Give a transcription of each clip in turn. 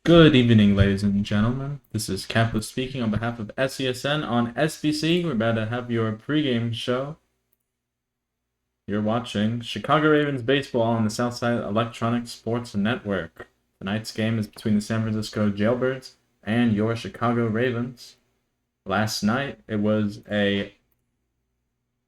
Good evening, ladies and gentlemen. This is Capo speaking on behalf of SESN on SBC. We're about to have your pregame show. You're watching Chicago Ravens baseball on the Southside Electronic Sports Network. Tonight's game is between the San Francisco Jailbirds and your Chicago Ravens. Last night, it was a...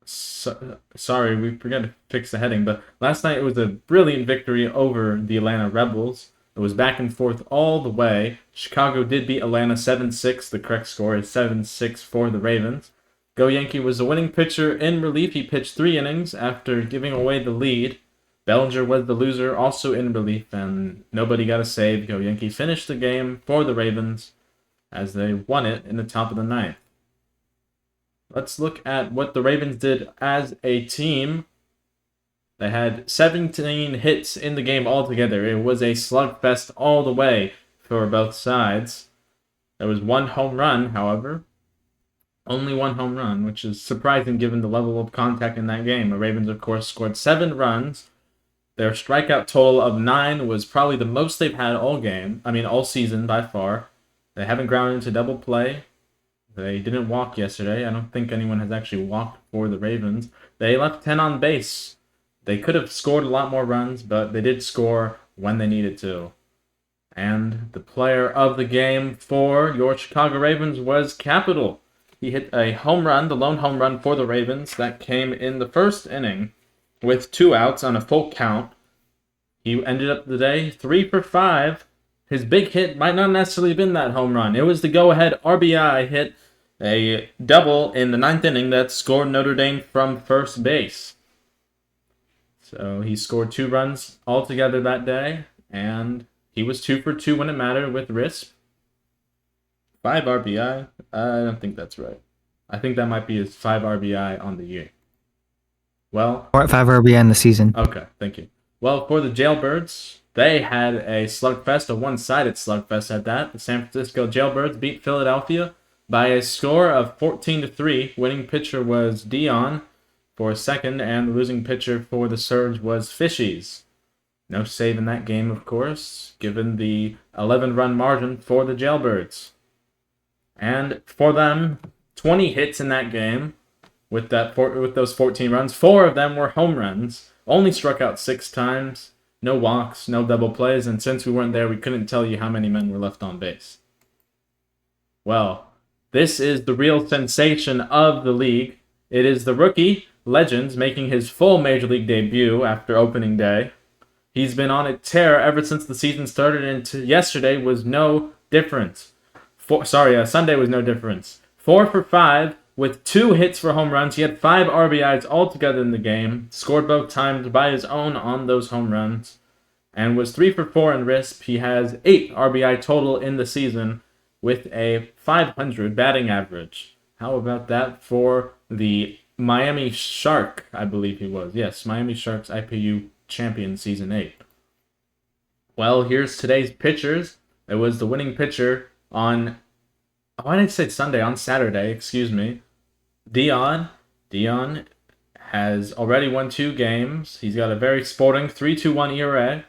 Sorry, we forgot to fix the heading, but last night it was a brilliant victory over the Atlanta Rebels. It was back and forth all the way. Chicago did beat Atlanta 7-6. The correct score is 7-6 for the Ravens. Go Yankee was the winning pitcher in relief. He pitched 3 innings after giving away the lead. Bellinger was the loser, also in relief, and nobody got a save. Go Yankee finished the game for the Ravens as they won it in the top of the ninth. Let's look at what the Ravens did as a team. They had 17 hits in the game altogether. It was a slugfest all the way for both sides. There was 1 home run, however. Only 1 home run, which is surprising given the level of contact in that game. The Ravens, of course, scored 7 runs. Their strikeout total of 9 was probably the most they've had all season by far. They haven't grounded into double play. They didn't walk yesterday. I don't think anyone has actually walked for the Ravens. They left 10 on base. They could have scored a lot more runs, but they did score when they needed to. And the player of the game for your Chicago Ravens was Capital. He hit a home run, the lone home run for the Ravens. That came in the first inning with 2 outs on a full count. He ended up the day 3 for 5. His big hit might not necessarily have been that home run. It was the go-ahead RBI hit, a double in the 9th inning that scored Notre Dame from first base. So he scored 2 runs altogether that day, and he was 2 for 2 when it mattered with RISP. 5 RBI? I don't think that's right. I think that might be his 5 RBI on the year. Well, 5 RBI in the season. Okay, thank you. Well, for the Jailbirds, they had a slugfest, a one-sided slugfest at that. The San Francisco Jailbirds beat Philadelphia by a score of 14-3. Winning pitcher was Dion for second, and the losing pitcher for the Surge was Fishies. No save in that game, of course, given the 11-run margin for the Jailbirds. And for them, 20 hits in that game with those 14 runs. 4 of them were home runs. Only struck out 6 times. No walks, no double plays, and since we weren't there, we couldn't tell you how many men were left on base. Well, this is the real sensation of the league. It is the rookie, Legends, making his full Major League debut after opening day. He's been on a tear ever since the season started, and yesterday was no difference. Sunday was no difference. 4 for 5 with 2 hits for home runs. He had 5 RBIs altogether in the game, scored both times by his own on those home runs, and was 3 for 4 in RISP. He has 8 RBI total in the season with a .500 batting average. How about that for the Miami Shark, I believe he was. Yes, Miami Sharks IPU champion season 8. Well, here's today's pitchers. It was the winning pitcher on, why did I say Sunday? On Saturday, excuse me. Dion. Dion has already won 2 games. He's got a very sporting 3.21 ERA.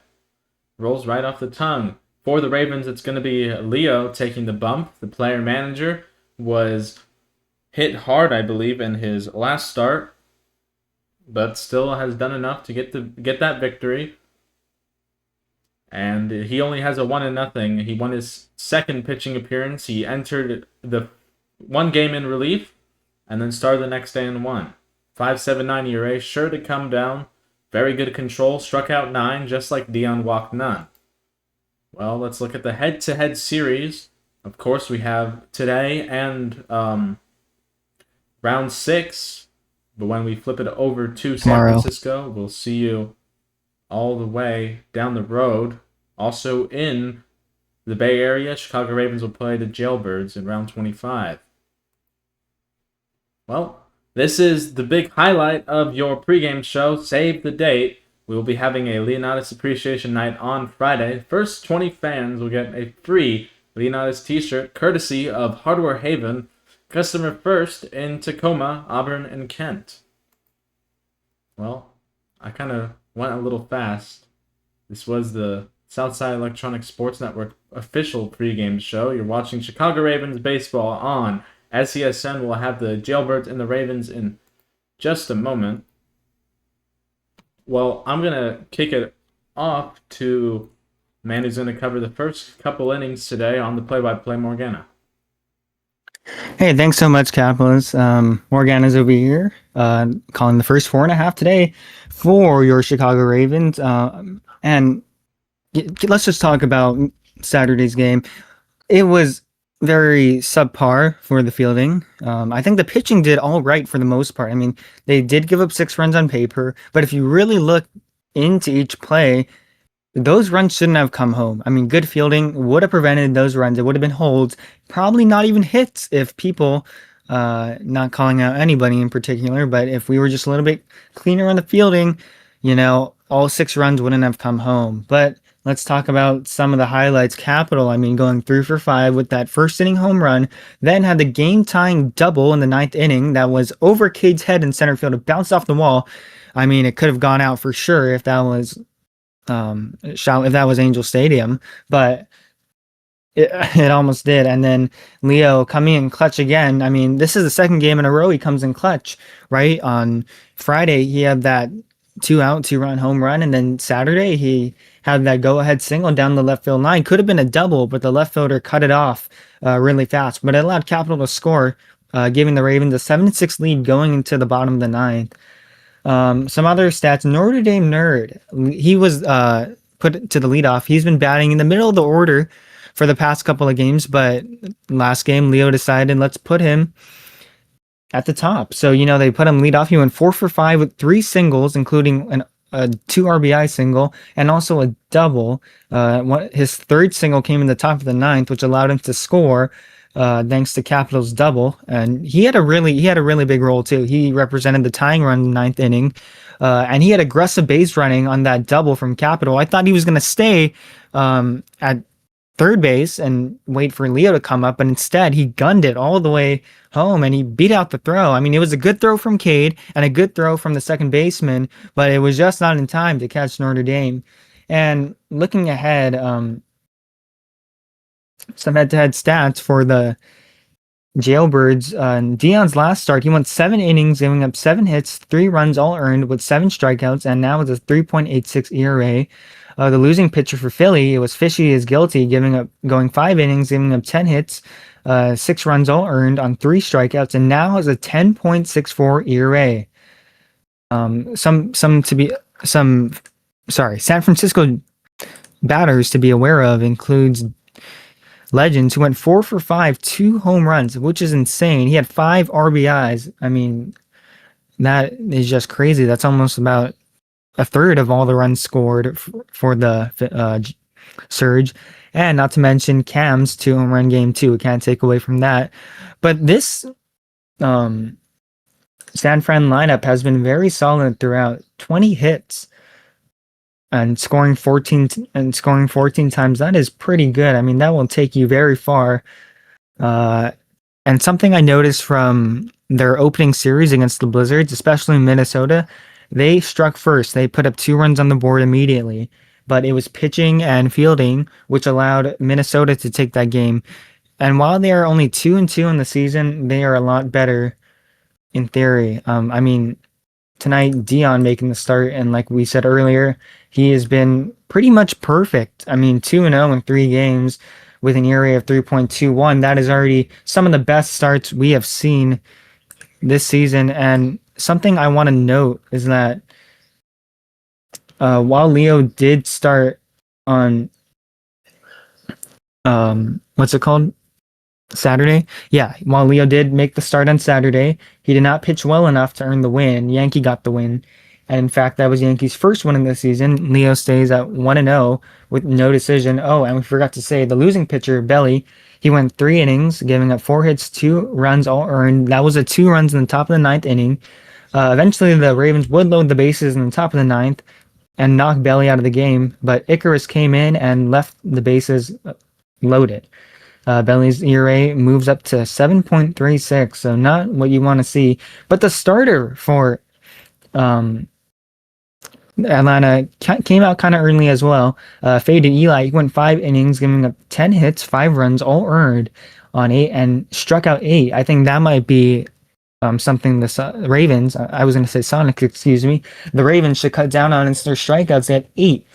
Rolls right off the tongue. For the Ravens, it's going to be Leo taking the bump. The player manager was hit hard, I believe, in his last start, but still has done enough to get that victory. And he only has a 1-0. He won his second pitching appearance. He entered the 1 game in relief, and then started the next day and won. 5.79 ERA, sure to come down. Very good control. Struck out 9, just like Dion walked none. Well, let's look at the head-to-head series. Of course, we have today and round 6. But when we flip it over to San Francisco, we'll see you all the way down the road. Also in the Bay Area, Chicago Ravens will play the Jailbirds in round 25. Well, this is the big highlight of your pregame show. Save the date. We will be having a Leonidas Appreciation Night on Friday. First 20 fans will get a free Leonidas t-shirt courtesy of Hardware Haven. Customer first in Tacoma, Auburn, and Kent. Well, I kind of went a little fast. This was the Southside Electronic Sports Network official pregame show. You're watching Chicago Ravens baseball on SESN. We'll have the Jailbirds and the Ravens in just a moment. Well, I'm going to kick it off to man who's going to cover the first couple innings today on the play-by-play, Morgana. Hey, thanks so much, Capitalist. Morgana's over here, calling the first 4.5 today for your Chicago Ravens. And let's just talk about Saturday's game. It was very subpar for the fielding. I think the pitching did all right for the most part. I mean, they did give up 6 runs on paper, but if you really look into each play, those runs shouldn't have come home. I mean, good fielding would have prevented those runs. It would have been holds, probably not even hits if people, not calling out anybody in particular, but if we were just a little bit cleaner on the fielding, all 6 runs wouldn't have come home. But let's talk about some of the highlights. Capital, I mean, going 3 for 5 with that first inning home run, then had the game-tying double in the 9th inning that was over Cade's head in center field. It bounced off the wall. I mean, it could have gone out for sure if that was Angel Stadium, but it almost did. And then Leo coming in clutch again. I mean, this is the second game in a row he comes in clutch, right? On Friday, he had that 2-out, 2-run home run, and then Saturday he had that go-ahead single down the left field line. Could have been a double, but the left fielder cut it off really fast. But it allowed Capital to score, giving the Ravens a 7-6 lead going into the bottom of the 9th. Some other stats. Notre Dame Nerd. He was put to the leadoff. He's been batting in the middle of the order for the past couple of games, but last game Leo decided let's put him at the top. So they put him leadoff. He went 4 for 5 with 3 singles, including a 2 RBI single and also a double. His third single came in the top of the 9th, which allowed him to score. Thanks to Capital's double, and he had a really big role too. He represented the tying run in the 9th inning, and he had aggressive base running on that double from Capital. I thought he was going to stay at third base and wait for Leo to come up, but instead he gunned it all the way home and he beat out the throw. I mean, it was a good throw from Cade and a good throw from the second baseman, but it was just not in time to catch Notre Dame. And looking ahead, some head-to-head stats for the Jailbirds. Dion's last start, he went 7 innings, giving up 7 hits, 3 runs all earned with 7 strikeouts, and now with a 3.86 ERA. The losing pitcher for Philly, it was Fishy is guilty, going 5 innings, giving up 10 hits, 6 runs all earned on 3 strikeouts, and now has a 10.64 ERA. San Francisco batters to be aware of includes Legends, who went 4 for 5, 2 home runs, which is insane. He had 5 RBIs. I mean, that is just crazy. That's almost about a third of all the runs scored for the Surge. And not to mention Cam's 2 home run game too. We can't take away from that. But this San Fran lineup has been very solid throughout. 20 hits. And scoring 14 times, that is pretty good. I mean, that will take you very far. And something I noticed from their opening series against the Blizzards, especially Minnesota, they struck first. They put up 2 runs on the board immediately. But it was pitching and fielding, which allowed Minnesota to take that game. And while they are only 2-2 in the season, they are a lot better in theory. I mean, tonight, Dion making the start, and like we said earlier, he has been pretty much perfect. I mean, 2-0 in 3 games with an ERA of 3.21. That is already some of the best starts we have seen this season. And something I want to note is that while Leo did start on Saturday. Yeah, while Leo did make the start on Saturday, he did not pitch well enough to earn the win. Yankee got the win. And in fact, that was Yankees' first win in the season. Leo stays at 1-0 with no decision. Oh, and we forgot to say, the losing pitcher, Belly, he went 3 innings, giving up 4 hits, 2 runs all earned. That was a 2 runs in the top of the 9th inning. Eventually, the Ravens would load the bases in the top of the 9th and knock Belly out of the game, but Icarus came in and left the bases loaded. Belly's ERA moves up to 7.36, so not what you want to see. But the starter for Atlanta came out kind of early as well. Faded Eli. He went 5 innings, giving up 10 hits, 5 runs, all earned on 8, and struck out 8. I think that might be something the Ravens. I was going to say Sonics, excuse me. The Ravens should cut down on their strikeouts at 8.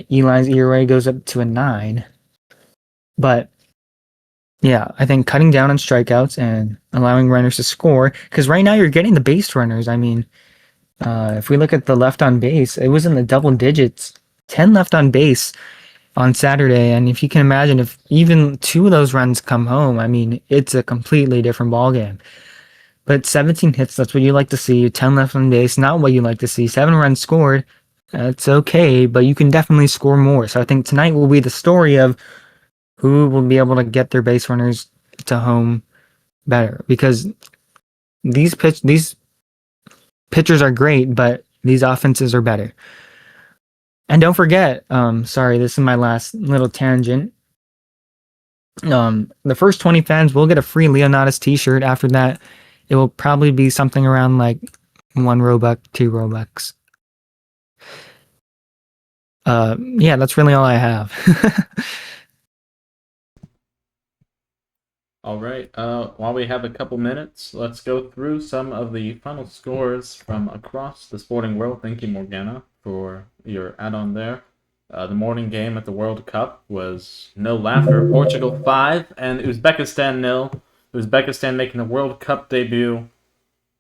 Eli's ERA goes up to a 9. But yeah, I think cutting down on strikeouts and allowing runners to score, because right now you're getting the base runners. I mean, if we look at the left on base, it was in the double digits, 10 left on base on Saturday. And if you can imagine, if even 2 of those runs come home, I mean, it's a completely different ballgame. But 17 hits, that's what you like to see. 10 left on base, not what you like to see. 7 runs scored, it's okay, but you can definitely score more. So I think tonight will be the story of who will be able to get their base runners to home better, because these pitchers are great, but these offenses are better. And don't forget, sorry, this is my last little tangent. The first 20 fans will get a free Leonidas t-shirt. After that, it will probably be something around like 1 Robux, 2 Robux. Yeah, that's really all I have. All right. While we have a couple minutes, let's go through some of the final scores from across the sporting world. Thank you, Morgana, for your add-on there. The morning game at the World Cup was no laugher. Portugal 5 and Uzbekistan 0. Uzbekistan making the World Cup debut.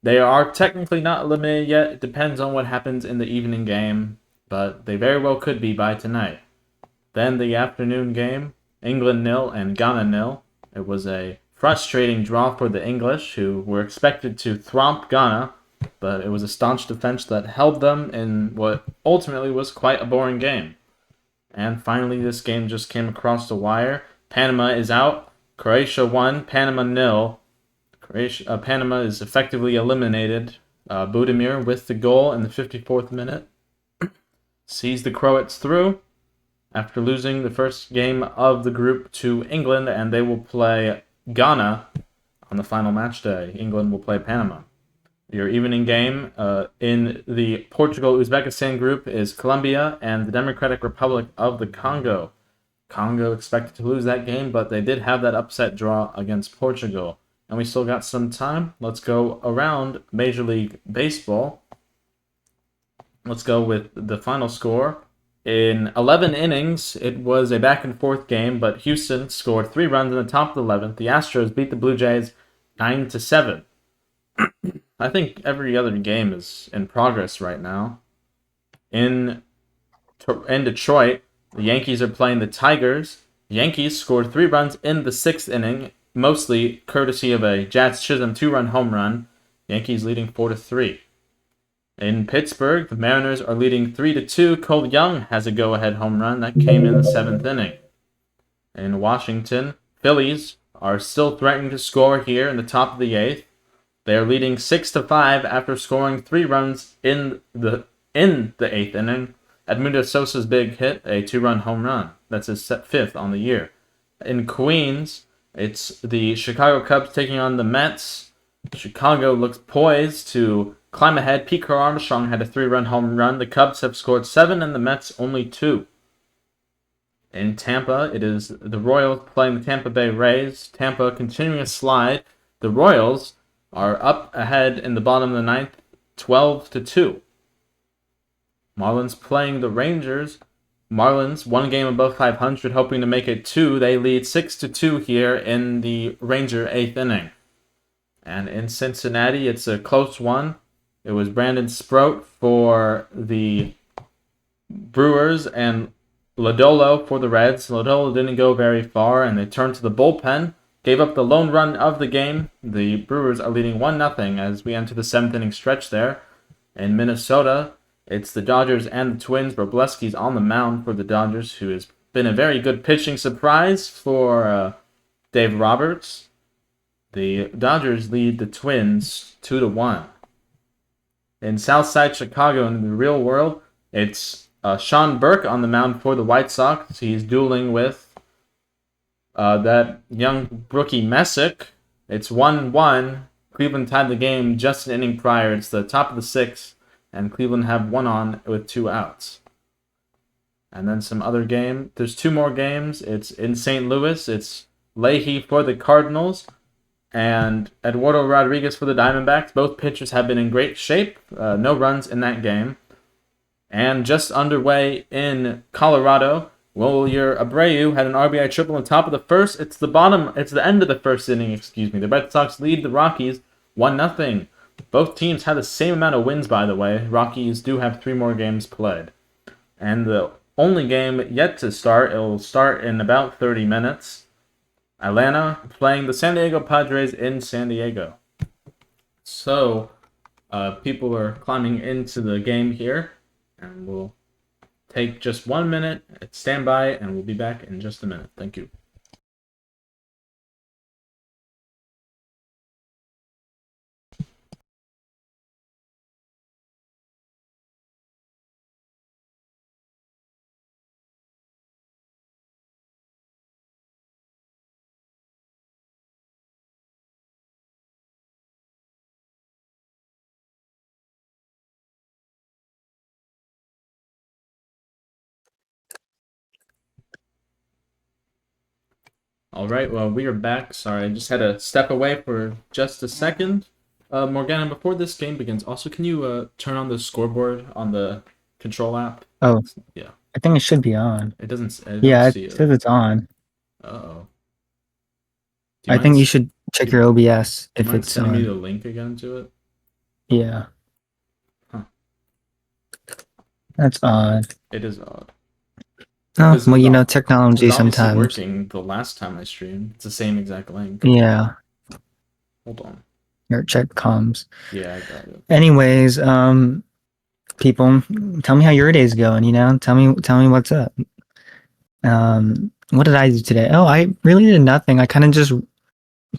They are technically not eliminated yet. It depends on what happens in the evening game, but they very well could be by tonight. Then the afternoon game, England 0 and Ghana 0. It was a frustrating draw for the English, who were expected to thwomp Ghana, but it was a staunch defense that held them in what ultimately was quite a boring game. And finally, this game just came across the wire. Panama is out. Croatia 1, Panama 0. Panama is effectively eliminated. Budimir with the goal in the 54th minute sees the Croats through after losing the first game of the group to England, and they will play Ghana on the final match day. England will play Panama. Your evening game in the Portugal-Uzbekistan group is Colombia and the Democratic Republic of the Congo. Congo expected to lose that game, but they did have that upset draw against Portugal. And we still got some time. Let's go around Major League Baseball. Let's go with the final score. In 11 innings, it was a back-and-forth game, but Houston scored 3 runs in the top of the 11th. The Astros beat the Blue Jays 9-7. I think every other game is in progress right now. In Detroit, the Yankees are playing the Tigers. The Yankees scored 3 runs in the 6th inning, mostly courtesy of a Jazz Chisholm 2-run home run. Yankees leading 4-3. In Pittsburgh, the Mariners are leading 3-2. Cole Young has a go-ahead home run that came in the 7th inning. In Washington, Phillies are still threatening to score here in the top of the 8th. They are leading 6-5 after scoring 3 runs in the 8th inning. Edmundo Sosa's big hit, a 2-run home run. That's his 5th on the year. In Queens, it's the Chicago Cubs taking on the Mets. Chicago looks poised to climb ahead. Pete Crow Armstrong had a 3-run home run. The Cubs have scored 7 and the Mets only 2. In Tampa, it is the Royals playing the Tampa Bay Rays. Tampa continuing a slide. The Royals are up ahead in the bottom of the 9th, 12-2. Marlins playing the Rangers. Marlins, 1 game above 500, hoping to make it 2. They lead 6-2 here in the Ranger 8th inning. And in Cincinnati, it's a close one. It was Brandon Sproat for the Brewers and Lodolo for the Reds. Lodolo didn't go very far, and they turned to the bullpen. Gave up the lone run of the game. The Brewers are leading 1-0 as we enter the 7th inning stretch there. In Minnesota, it's the Dodgers and the Twins. Wroblewski's on the mound for the Dodgers, who has been a very good pitching surprise for Dave Roberts. The Dodgers lead the Twins 2-1. In Southside Chicago, in the real world, it's Sean Burke on the mound for the White Sox. He's dueling with that young rookie Messick. It's 1-1. Cleveland tied the game just an inning prior. It's the top of the 6th. and Cleveland have 1 on with 2 outs. And then some other game. There's 2 more games. It's in St. Louis. It's Leahy for the Cardinals and Eduardo Rodriguez for the Diamondbacks. Both pitchers have been in great shape. No runs in that game. And just underway in Colorado, Wilyer Abreu had an RBI triple on top of the first. It's the end of the first inning, excuse me. The Red Sox lead the Rockies 1-0. Both teams had the same amount of wins, by the way. Rockies do have 3 more games played. And the only game yet to start, it will start in about 30 minutes. Atlanta playing the San Diego Padres in San Diego. So, people are climbing into the game here, and we'll take just 1 minute, stand by, and we'll be back in just a minute. Thank you. All right, well, we are back. Sorry, I just had to step away for just a second. Morgana, before this game begins, also, can you turn on the scoreboard on the control app? Oh, Yeah. I think it should be on. It doesn't. I don't Yeah, see it it. says it's on. Uh-oh. I think you should check your OBS Do you if mind it's sending me on. the link again to it? Yeah. Huh. That's odd. It is odd. Oh, Because well, it you know, was technology obviously sometimes. working the last time I streamed. It's the same exact link. Yeah. Hold on. Here, check comms. Yeah, I got it. Anyways, people, tell me how your day's going, you know? Tell me what's up. What did I do today? Oh, I really did nothing. I kind of just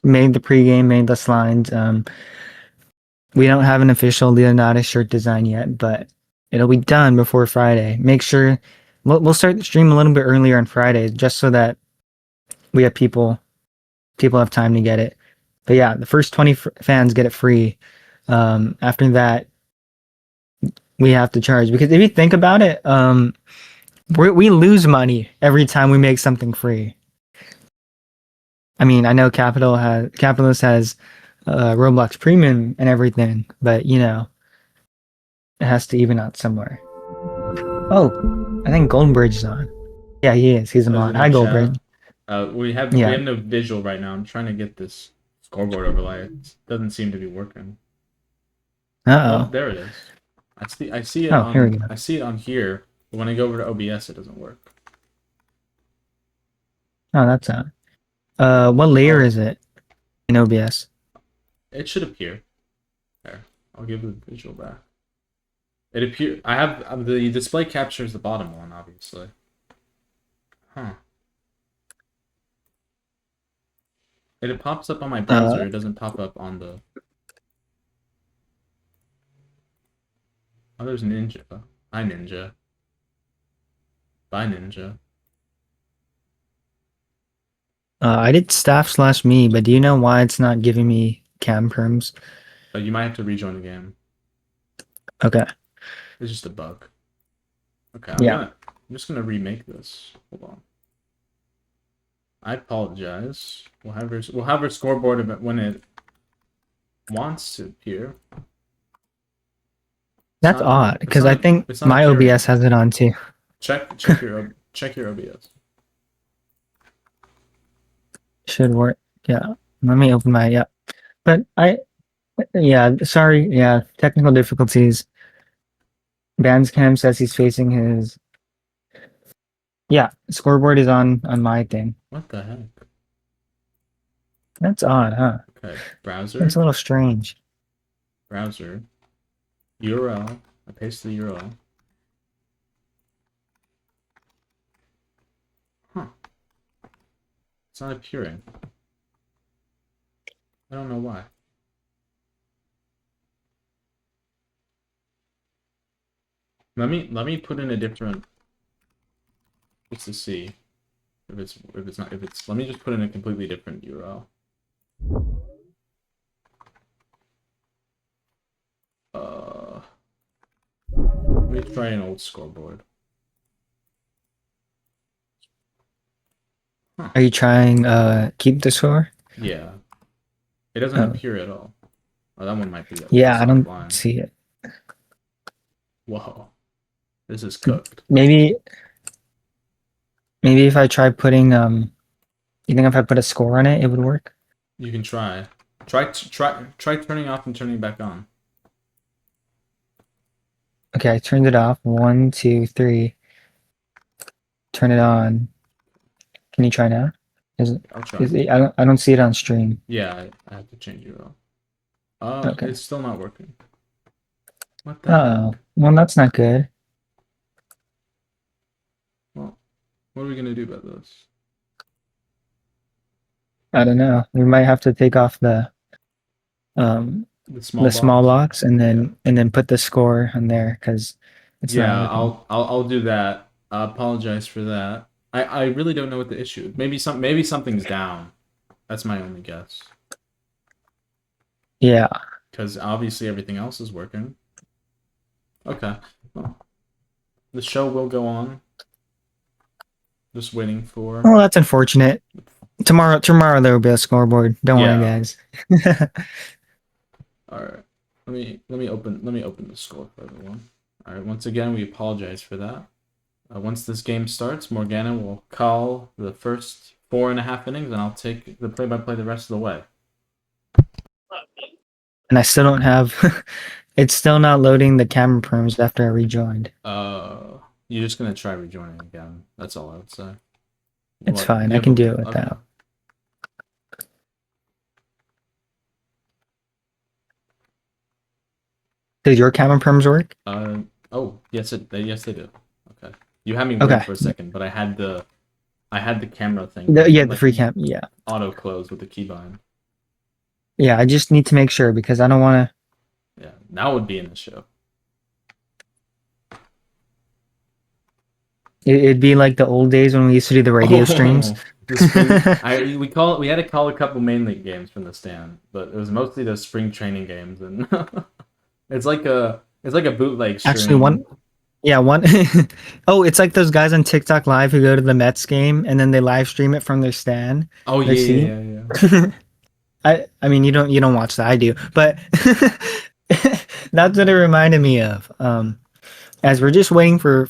made the pregame, made the slides. We don't have an official Leonardo shirt design yet, but it'll be done before Friday. Make sure we'll start the stream a little bit earlier on Friday, just so that we have people have time to get it. But yeah, the first 20 fans get it free. After that, we have to charge, because if you think about it, we lose money every time we make something free. I mean, I know Capitalist has Roblox Premium and everything, but you know, it has to even out somewhere. Oh, I think Goldbridge is on. Yeah, he is. He's a mod. Hi, Goldbridge. We have no visual right now. I'm trying to get this scoreboard overlay. It doesn't seem to be working. Oh, there it is. I see it on. Here we go. I see it on here, but when I go over to OBS, it doesn't work. Oh, that's on. What layer is it in OBS? It should appear. There, I'll give the visual back. It appear. I have the display captures the bottom one, obviously. Huh. It pops up on my browser. It doesn't pop up on the. Oh, there's Ninja. Hi, Ninja. Bye, Ninja. I did staff/me, but do you know why it's not giving me cam perms? You might have to rejoin the game. Okay. It's just a bug. Okay, I'm just gonna remake this. Hold on. I apologize. We'll have our scoreboard event when it wants to appear. That's odd, because I think my OBS has it on too. Check your OBS. Should work. Yeah. Let me open my But sorry. Yeah, technical difficulties. Bandscam says he's facing his. Yeah, scoreboard is on my thing. What the heck? That's odd, huh? Okay, browser. That's a little strange. Browser. URL. I paste the URL. Huh. It's not appearing. I don't know why. Let me put in a different. Just to see if it's let me just put in a completely different URL. Let me try an old scoreboard. Huh. Are you trying keep the score? Yeah. It doesn't Oh. appear at all. Oh, that one might be Yeah, just I don't offline. see it. Whoa. This is cooked. Maybe if I try putting you think if I put a score on it, it would work? You can try. Try turning off and turning back on. Okay, I turned it off. 1, 2, 3. Turn it on. Can you try now? I'll try. I don't see it on stream. Yeah, I have to change it all. Okay. It's still not working. What the heck? Well, that's not good. Well, what are we gonna do about this? I don't know. We might have to take off the small box and then put the score on there because it's not working. I'll do that. I apologize for that. I really don't know what the issue is. Maybe something's down. That's my only guess. Yeah. Because obviously everything else is working. Okay. Well, the show will go on. Just waiting for. Well, that's unfortunate. Tomorrow there will be a scoreboard. Don't worry, guys. All right. Let me open the score for everyone. All right. Once again, we apologize for that. Once this game starts, Morgana will call the first 4.5 innings, and I'll take the play-by-play the rest of the way. And I still don't have. It's still not loading the camera perms after I rejoined. You're just gonna try rejoining again. That's all I would say. It's fine. I can do it without. Does your camera perms work? Oh, yes, they do. Okay. You had me wait for a second, but I had the camera thing. The free cam. Yeah. Auto close with the keybind. Yeah, I just need to make sure because I don't want to. Yeah, that would be in the show. It'd be like the old days when we used to do the radio streams. We had to call a couple main league games from the stand, but it was mostly the spring training games, and it's like a bootleg stream. Actually, one. Oh, it's like those guys on TikTok Live who go to the Mets game and then they live stream it from their stand. Oh yeah. I mean, you don't watch that. I do, but that's what it reminded me of. As we're just waiting for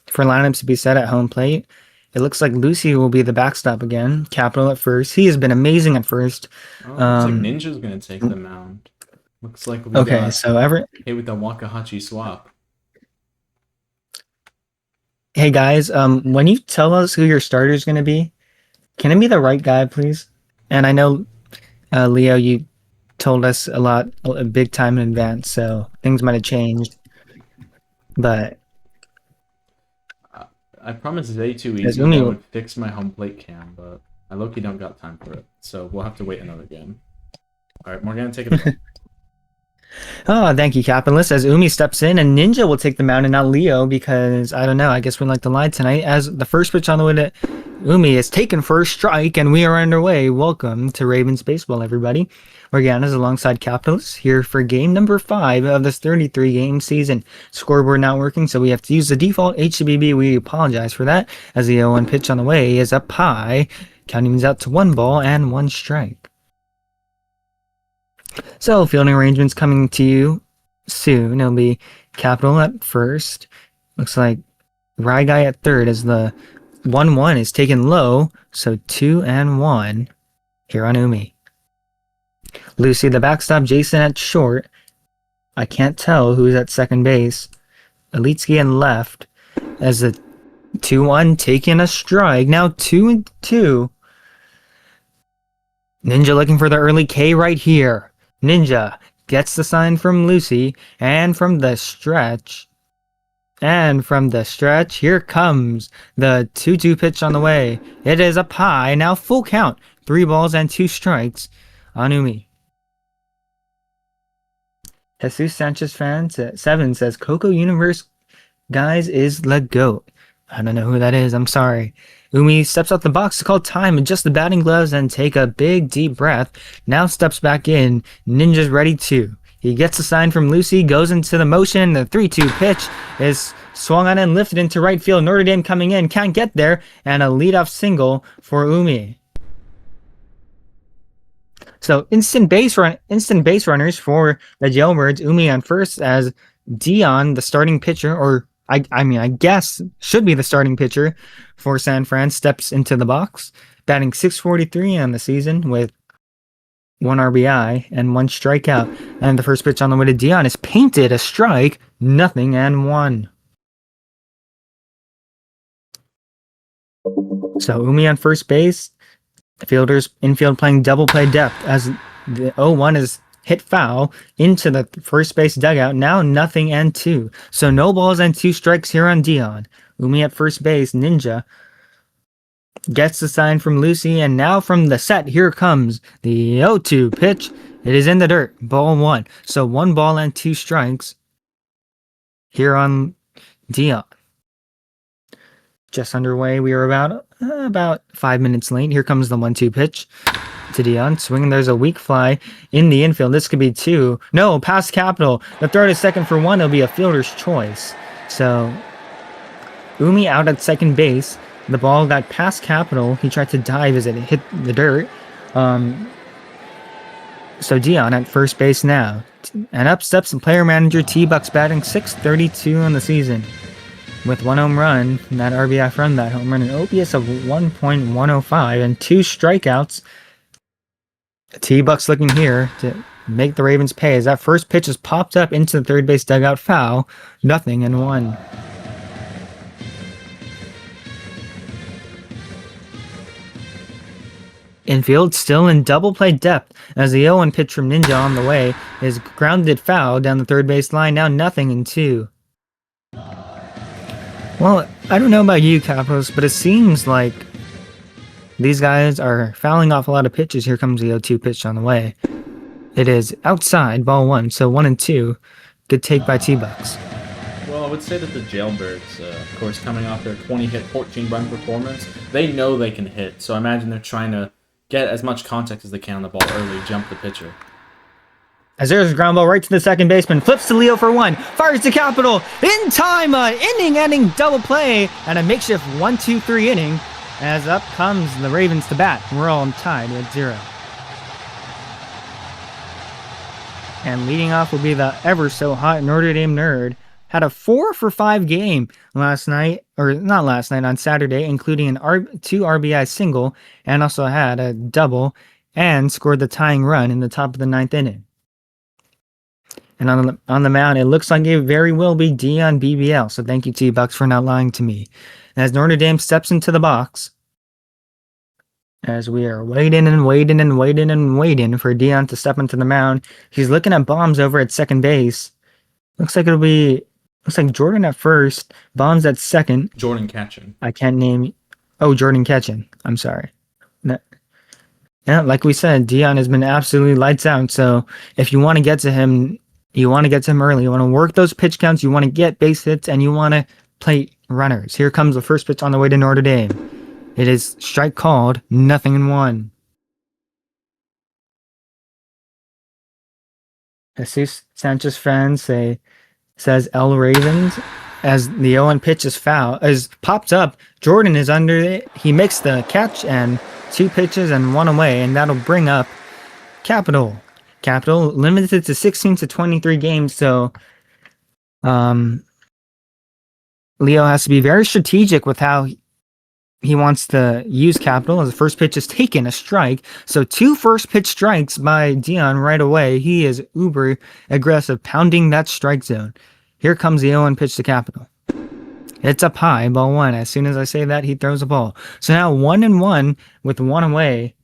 lineups to be set at home plate, it looks like Lucy will be the backstop again. Capital at first. He has been amazing at first. Looks like Ninja's gonna take the mound. Looks like we got hit with the Wakahachi swap. Hey guys, when you tell us who your starter is gonna be, can it be the right guy, please? And I know, Leo, you told us a big time in advance, so things might have changed. But I promised Day Too Easy that I would fix my home plate cam, but I low-key don't got time for it, so we'll have to wait another game. All right, Morgana, take it away. Oh, thank you, Capitalist. As Umi steps in, and Ninja will take the mound and not Leo because, I don't know, I guess we like to lie tonight. As the first pitch on the way to Umi is taken for a strike, and we are underway. Welcome to Ravens Baseball, everybody. Morgana's alongside Capitalist here for game number 5 of this 33-game season. Scoreboard not working, so we have to use the default HBB. We apologize for that, as the 0-1 pitch on the way is up high. Counting things out to 1 ball and 1 strike. So, fielding arrangements coming to you soon. It'll be Capital at first. Looks like Rye Guy at third as the 1-1 is taken low. So 2-1 here on Umi. Lucy the backstop, Jason at short. I can't tell who's at second base. Elitsky in left as the 2-1 taking a strike. Now 2-2. Ninja looking for the early K right here. Ninja gets the sign from Lucy, and from the stretch, here comes the 2-2 pitch on the way. It is up high, now full count, 3 balls and 2 strikes on Umi. Jesus Sanchez fan 7 says, Coco Universe, guys, is the GOAT. I don't know who that is, I'm sorry. Umi steps out the box to call time, adjust the batting gloves, and take a big, deep breath. Now steps back in. Ninja's ready too. He gets a sign from Lucy, goes into the motion. The 3-2 pitch is swung on and lifted into right field. Notre Dame coming in, can't get there, and a leadoff single for Umi. So instant base runners for the Jailbirds. Umi on first as Dion, the starting pitcher, or I guess should be the starting pitcher for San Fran, steps into the box, batting .643 on the season with 1 RBI and 1 strikeout. And the first pitch on the way to Dion is painted a strike, 0-1. So Umi on first base. Fielders infield playing double play depth as the 0-1 is hit foul into the first base dugout. Now 0-2. So no balls and 2 strikes here on Dion. Umi at first base. Nxnjahh gets the sign from Lucy, and now from the set, here comes the 0-2 pitch. It is in the dirt. Ball 1. So 1 ball and 2 strikes here on Dion. Just underway. We are about 5 minutes late. Here comes the 1-2 pitch to Dion. Swinging. There's a weak fly in the infield. This could be 2. No, past Capital. The throw to second for 1. It'll be a fielder's choice. So Umi out at second base. The ball got past Capital. He tried to dive as it hit the dirt. So Dion at first base now. And up steps the player manager T-Bucks, batting .632 on the season, with 1 home run and that RBI from that home run, an OPS of 1.105 and 2 strikeouts. T-Bucks looking here to make the Ravens pay as that first pitch is popped up into the third base dugout, foul, 0-1. Infield still in double play depth as the 0-1 pitch from Nxnjahh on the way is grounded foul down the third base line, now 0-2. Well, I don't know about you, Capitals, but it seems like these guys are fouling off a lot of pitches. Here comes the 0-2 pitch on the way. It is outside, ball 1, so 1-2. Good take by T-Bucks. Well, I would say that the Jailbirds, of course, coming off their 20-hit, 14-run performance, they know they can hit. So I imagine they're trying to get as much contact as they can on the ball early, jump the pitcher. As there's a ground ball right to the second baseman, flips to Leo for 1, fires to Capital, in time, inning-ending double play, and a makeshift 1-2-3 inning, as up comes the Ravens to bat. We're all tied at 0. And leading off will be the ever-so-hot Notre Dame Nerd. Had a 4-for-5 game last night, or not last night, on Saturday, including an 2 RBI single, and also had a double, and scored the tying run in the top of the 9th inning. And on the mound, it looks like it very will be DionBBL. So thank you, T-Bucks, for not lying to me. And as Notre Dame steps into the box, as we are waiting and waiting and waiting and waiting for Dion to step into the mound, he's looking at Bombs over at second base. Looks like Jordan at first, Bombs at second. Jordan Catchin. I can't name. Oh, Jordan Catchin. I'm sorry. Yeah, like we said, Dion has been absolutely lights out. So if you want to get to him, you want to get to him early. You want to work those pitch counts. You want to get base hits, and you want to play runners. Here comes the first pitch on the way to Notre Dame. It is strike called, 0-1. Jesus Sanchez fans says L Ravens as the 0-1 pitch is popped up. Jordan is under it. He makes the catch and 2 pitches and 1 away, and that'll bring up Capital. Capital limited to 16 to 23 games, so Leo has to be very strategic with how he wants to use Capital, as the first pitch is taken, a strike. So 2 first pitch strikes by Dion right away. He is uber aggressive, pounding that strike zone. Here comes the 0-1 pitch to Capital. It's up high, ball 1. As soon as I say that, he throws a ball. So now 1-1 with 1 away.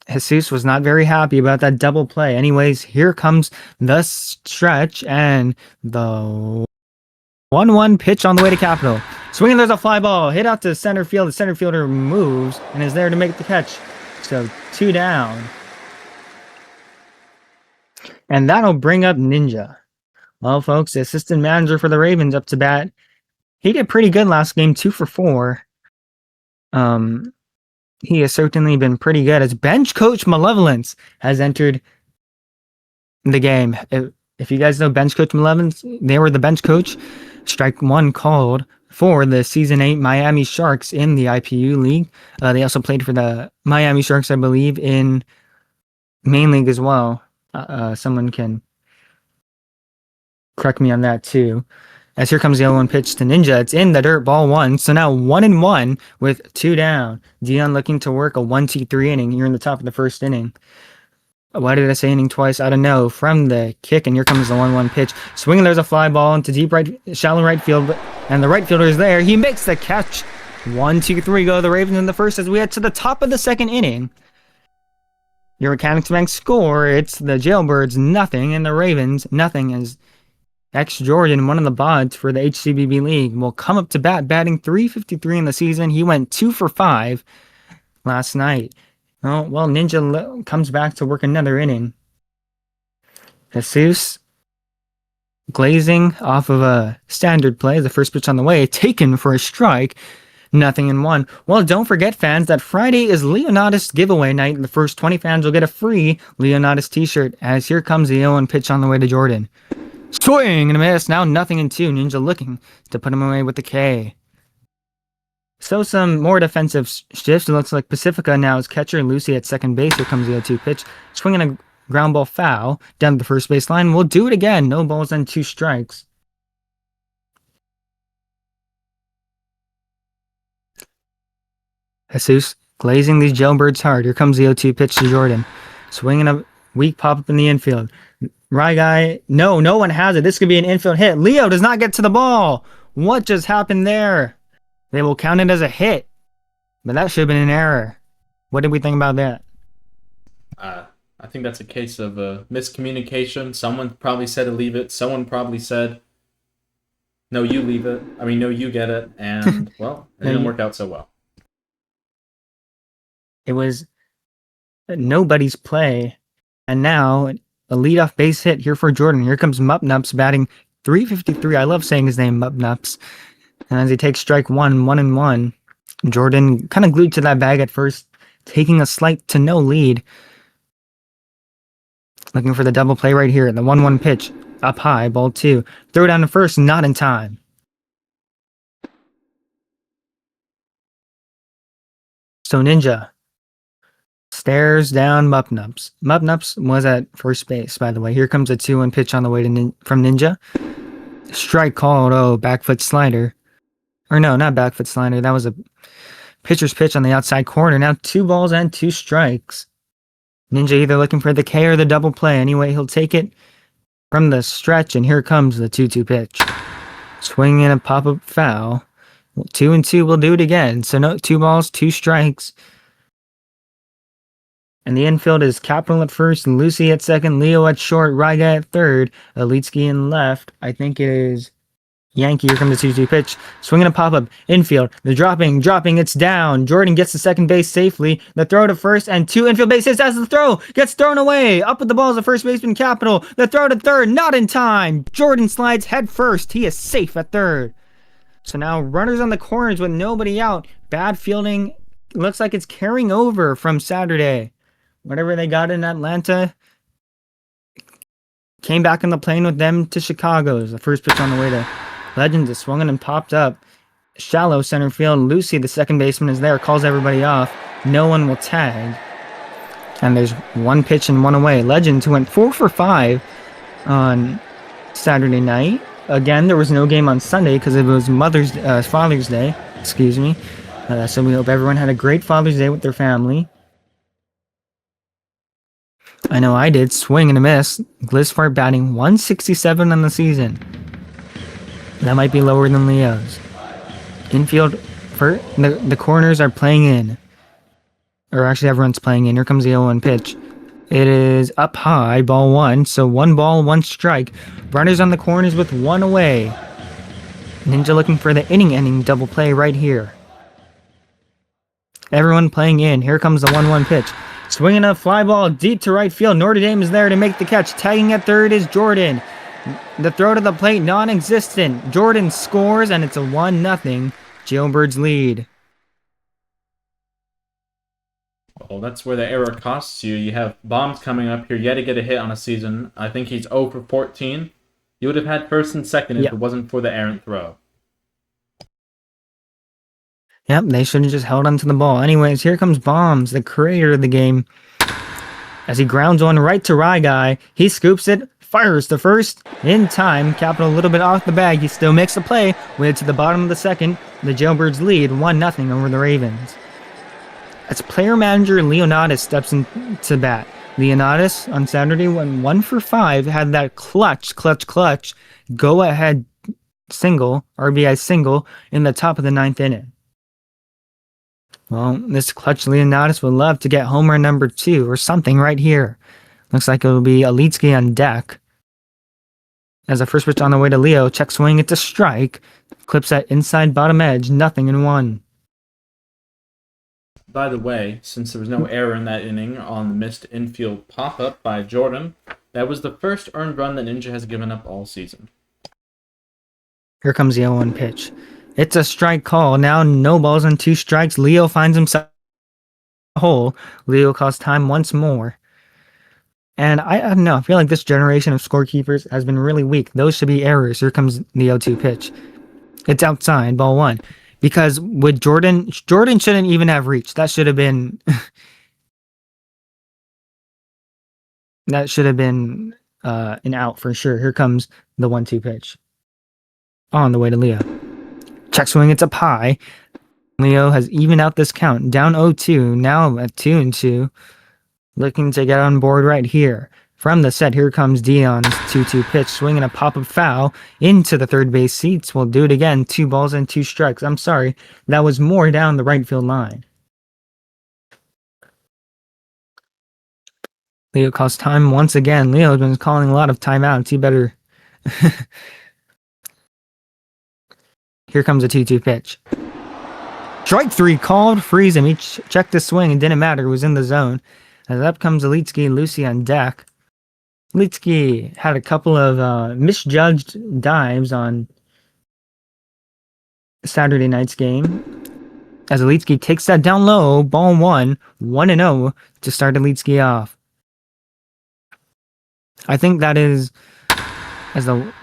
Jesus was not very happy about that double play. Anyways, here comes the stretch and the 1-1 pitch on the way to Capital. Swinging, there's a fly ball. Hit out to center field. The center fielder moves and is there to make the catch. So 2 down. And that'll bring up Nxnjahh. Well, folks, the assistant manager for the Ravens up to bat. He did pretty good last game, 2 for 4. He has certainly been pretty good as bench coach malevolence has entered the game. If you guys know bench coach Mlevins, they were the bench coach. Strike one called for the season 8 Miami Sharks in the IPU league. They also played for the Miami Sharks, I believe, in main league as well. Someone can correct me on that too. As here comes the 0-1 pitch to Ninja. It's in the dirt, ball one. So now 1-1 with 2 down. Dion looking to work a 1-2-3 inning here in the top of the first inning. Why did I say inning twice? I don't know. From the kick, and here comes the 1-1 pitch. Swinging, there's a fly ball into deep right, shallow right field, and the right fielder is there. He makes the catch. 1-2-3 go the Ravens in the first as we head to the top of the second inning. Your Mechanics Bank score, it's the Jailbirds nothing, and the Ravens nothing, as X Jordan, one of the bods for the HCBB League, will come up to bat, batting .353 in the season. He went 2 for 5 last night. Oh, well, Ninja comes back to work another inning. Jesus glazing off of a standard play, the first pitch on the way, taken for a strike. 0-1. Well, don't forget, fans, that Friday is Leonidas giveaway night, and the first 20 fans will get a free Leonidas t-shirt, as here comes the 0-1 pitch on the way to Jordan. Swing and a miss. Now 0-2. Ninja looking to put him away with the K. So some more defensive shifts. It looks like Pacifica now is catcher. Lucy at second base. Here comes the 0-2 pitch. Swinging a ground ball foul down to the first base line. We'll do it again. No balls and 2 strikes. Jesus glazing these Jailbirds hard. Here comes the 0-2 pitch to Jordan. Swinging a weak pop-up in the infield. Right guy. No one has it. This could be an infield hit. Leo does not get to the ball. What just happened there? They will count it as a hit. But that should have been an error. What did we think about that? I think that's a case of miscommunication. Someone probably said to leave it. Someone probably said, no, you leave it. I mean, no, you get it. And, well, it didn't work out so well. It was nobody's play. And now a leadoff base hit here for Jordan. Here comes Mupnups batting .353. I love saying his name, Mupnups. And as he takes strike one, 1-1, Jordan kind of glued to that bag at first, taking a slight to no lead. Looking for the double play right here. The 1-1 pitch up high, ball 2. Throw down to first, not in time. So Ninja stares down Mupnups. Mupnups was at first base, by the way. Here comes a 2-1 pitch on the way to from Ninja. Strike called. Oh, back foot slider. Or no, not back foot slider. That was a pitcher's pitch on the outside corner. Now 2 balls and 2 strikes. Ninja either looking for the K or the double play. Anyway, he'll take it from the stretch, and here comes the 2-2 pitch. Swinging a pop-up foul. 2-2 will do it again. So no 2 balls, 2 strikes. And the infield is Capital at first, Lucy at second, Leo at short, Ryga at third, Alitsky in left. I think it is Yankee. Here comes the 2-2 pitch. Swinging a pop-up. Infield. The dropping. It's down. Jordan gets to second base safely. The throw to first and 2 infield base hits as the throw gets thrown away. Up with the ball is the first baseman, Capital. The throw to third. Not in time. Jordan slides head first. He is safe at third. So now runners on the corners with nobody out. Bad fielding. Looks like it's carrying over from Saturday. Whatever they got in Atlanta came back on the plane with them to Chicago. It was the first pitch on the way to Legends. Is swung and popped up. Shallow center field. Lucy, the second baseman, is there. Calls everybody off. No one will tag. And there's 1 pitch and 1 away. Legends, who went 4 for 5 on Saturday night. Again, there was no game on Sunday because it was Father's Day. Excuse me. So we hope everyone had a great Father's Day with their family. I know I did. Swing and a miss. Glisfart batting 167 on the season. That might be lower than Leo's. Infield, the corners are playing in. Or actually, everyone's playing in. Here comes the 0-1 pitch. It is up high, ball 1. So 1 ball, 1 strike. Runners on the corners with 1 away. Ninja looking for the inning-ending double play right here. Everyone playing in. Here comes the 1-1 pitch. Swinging a fly ball deep to right field. Notre Dame is there to make the catch. Tagging at third is Jordan. The throw to the plate, non-existent. Jordan scores, and it's a 1-0 Jailbirds lead. Oh, that's where the error costs you. You have bombs coming up here. You had to get a hit on a season. I think he's 0 for 14. You would have had first and second if it wasn't for the errant throw. Yep, they should have just held onto the ball. Anyways, here comes Bombs, the creator of the game. As he grounds one right to Rye Guy, he scoops it, fires the first in time. Capital a little bit off the bag. He still makes the play. With to the bottom of the second, the Jailbirds lead 1-0 over the Ravens. As player manager Leonidas steps into bat. Leonidas on Saturday went 1 for 5, had that clutch go ahead single, RBI single in the top of the 9th inning. Well, this clutch Leonidas would love to get homer number 2 or something right here. Looks like it will be Alitsky on deck. As a first pitch on the way to Leo, check swing, it's a strike. Clips that inside bottom edge, 0-1. By the way, since there was no error in that inning on the missed infield pop-up by Jordan, that was the first earned run that Ninja has given up all season. Here comes the 0-1 pitch. It's a strike call. Now no balls and 2 strikes. Leo finds himself a hole. Leo calls time once more. And I don't know. I feel like this generation of scorekeepers has been really weak. Those should be errors. Here comes the 0-2 pitch. It's outside, ball 1. Because with Jordan shouldn't even have reached. That should have been an out for sure. Here comes the 1-2 pitch. On the way to Leo. Check swing, it's up high. Leo has evened out this count. Down 0-2, now at 2-2. Looking to get on board right here. From the set, here comes Dion's 2-2 pitch. Swinging a pop-up foul into the third base seats. We'll do it again. 2 balls and 2 strikes. I'm sorry, that was more down the right field line. Leo calls time once again. Leo has been calling a lot of timeouts. He better... Here comes a 2-2 pitch. Strike 3 called. Freeze him. He checked the swing. It didn't matter. It was in the zone. As up comes Alitsky and Lucy on deck. Alitsky had a couple of misjudged dives on Saturday night's game. As Alitsky takes that down low. Ball 1. 1-0 to start Alitsky off. I think that is as the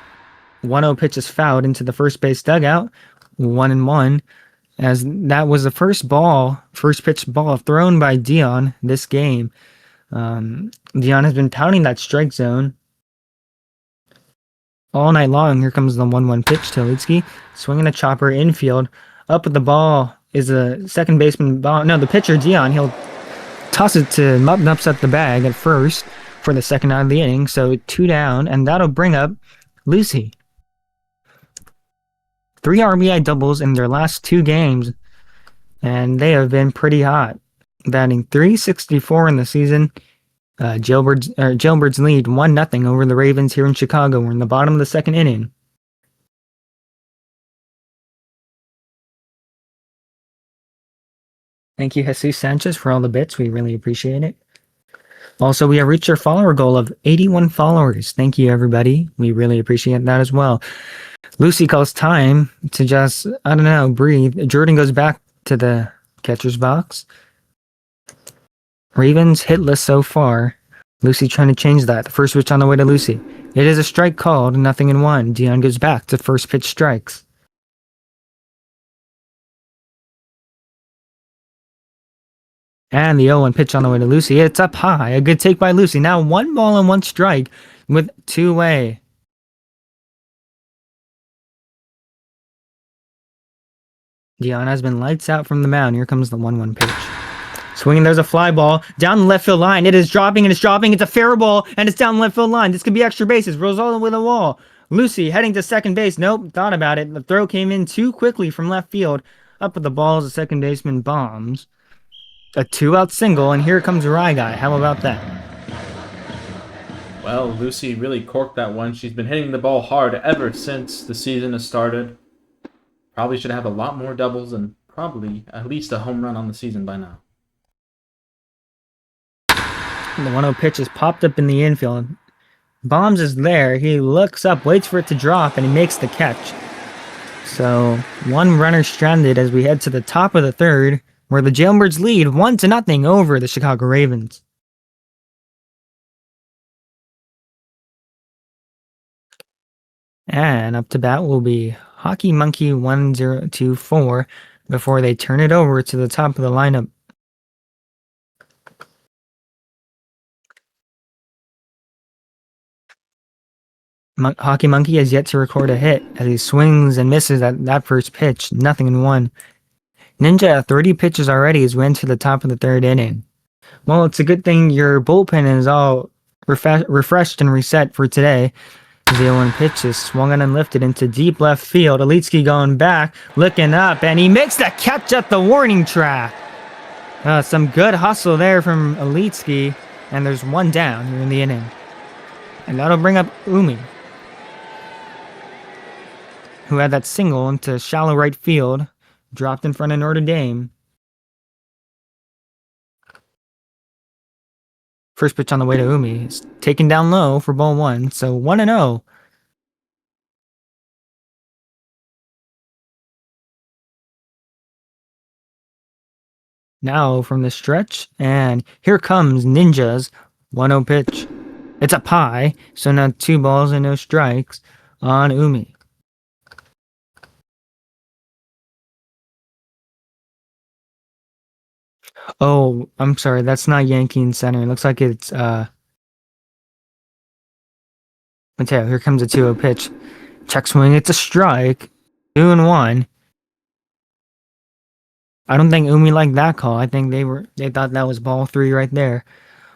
1-0 pitch is fouled into the first base dugout, 1-1, as that was the first pitch ball thrown by Dion this game. Dion has been pounding that strike zone all night long. Here comes the 1-1 pitch to Alitsky, swinging a chopper infield. Up with the ball is a second baseman. The pitcher Dion. He'll toss it to upset the bag at first for the second out of the inning. So 2 down, and that'll bring up Lucy. 3 RBI doubles in their last 2 games, and they have been pretty hot. Batting .364 in the season. Jailbirds lead 1-0 over the Ravens here in Chicago. We're in the bottom of the second inning. Thank you, Jesus Sanchez, for all the bits. We really appreciate it. Also, we have reached our follower goal of 81 followers. Thank you, everybody. We really appreciate that as well. Lucy calls time to just, breathe. Jordan goes back to the catcher's box. Ravens hitless so far. Lucy trying to change that. The first pitch on the way to Lucy. It is a strike called, 0-1. Dion goes back to first pitch strikes. And the 0-1 pitch on the way to Lucy. It's up high. A good take by Lucy. Now 1 ball and 1 strike with 2-way. Dion has been lights out from the mound. Here comes the 1-1 pitch. Swinging, there's a fly ball down the left field line. It is dropping and it's dropping. It's a fair ball and it's down the left field line. This could be extra bases. Rolls all the way to the wall. Lucy heading to second base. Nope, thought about it. The throw came in too quickly from left field. Up with the ball as the second baseman bombs. A 2-out single, and here comes Rye Guy. How about that? Well, Lucy really corked that one. She's been hitting the ball hard ever since the season has started. Probably should have a lot more doubles and probably at least a home run on the season by now. The 1-0 pitch is popped up in the infield. Bombs is there. He looks up, waits for it to drop, and he makes the catch. So, 1 runner stranded as we head to the top of the third. where the Jailbirds lead 1-0 over the Chicago Ravens. And up to bat will be Hockey Monkey 1024 before they turn it over to the top of the lineup. Hockey Monkey has yet to record a hit as he swings and misses at that first pitch, nothing in one. Ninja, 30 pitches already as we enter the top of the third inning. Well, it's a good thing your bullpen is all refreshed and reset for today. The 0-1 pitch is swung on and lifted into deep left field. Alitsky going back, looking up, and he makes the catch at the warning track. Some good hustle there from Alitsky, and there's one down here in the inning. And that'll bring up Umi, who had that single into shallow right field, dropped in front of Notre Dame. First pitch on the way to Umi is taken down low for ball one, so 1-0. Now from the stretch, and here comes Ninja's 1-0 pitch. It's up high, so now 2 balls and no strikes on Umi. Oh, I'm sorry, that's not Yankee in center. It looks like it's Mateo. Here comes a 2-0 pitch. Check swing, it's a strike. 2-1. I don't think Umi liked that call. I think they thought that was ball 3 right there.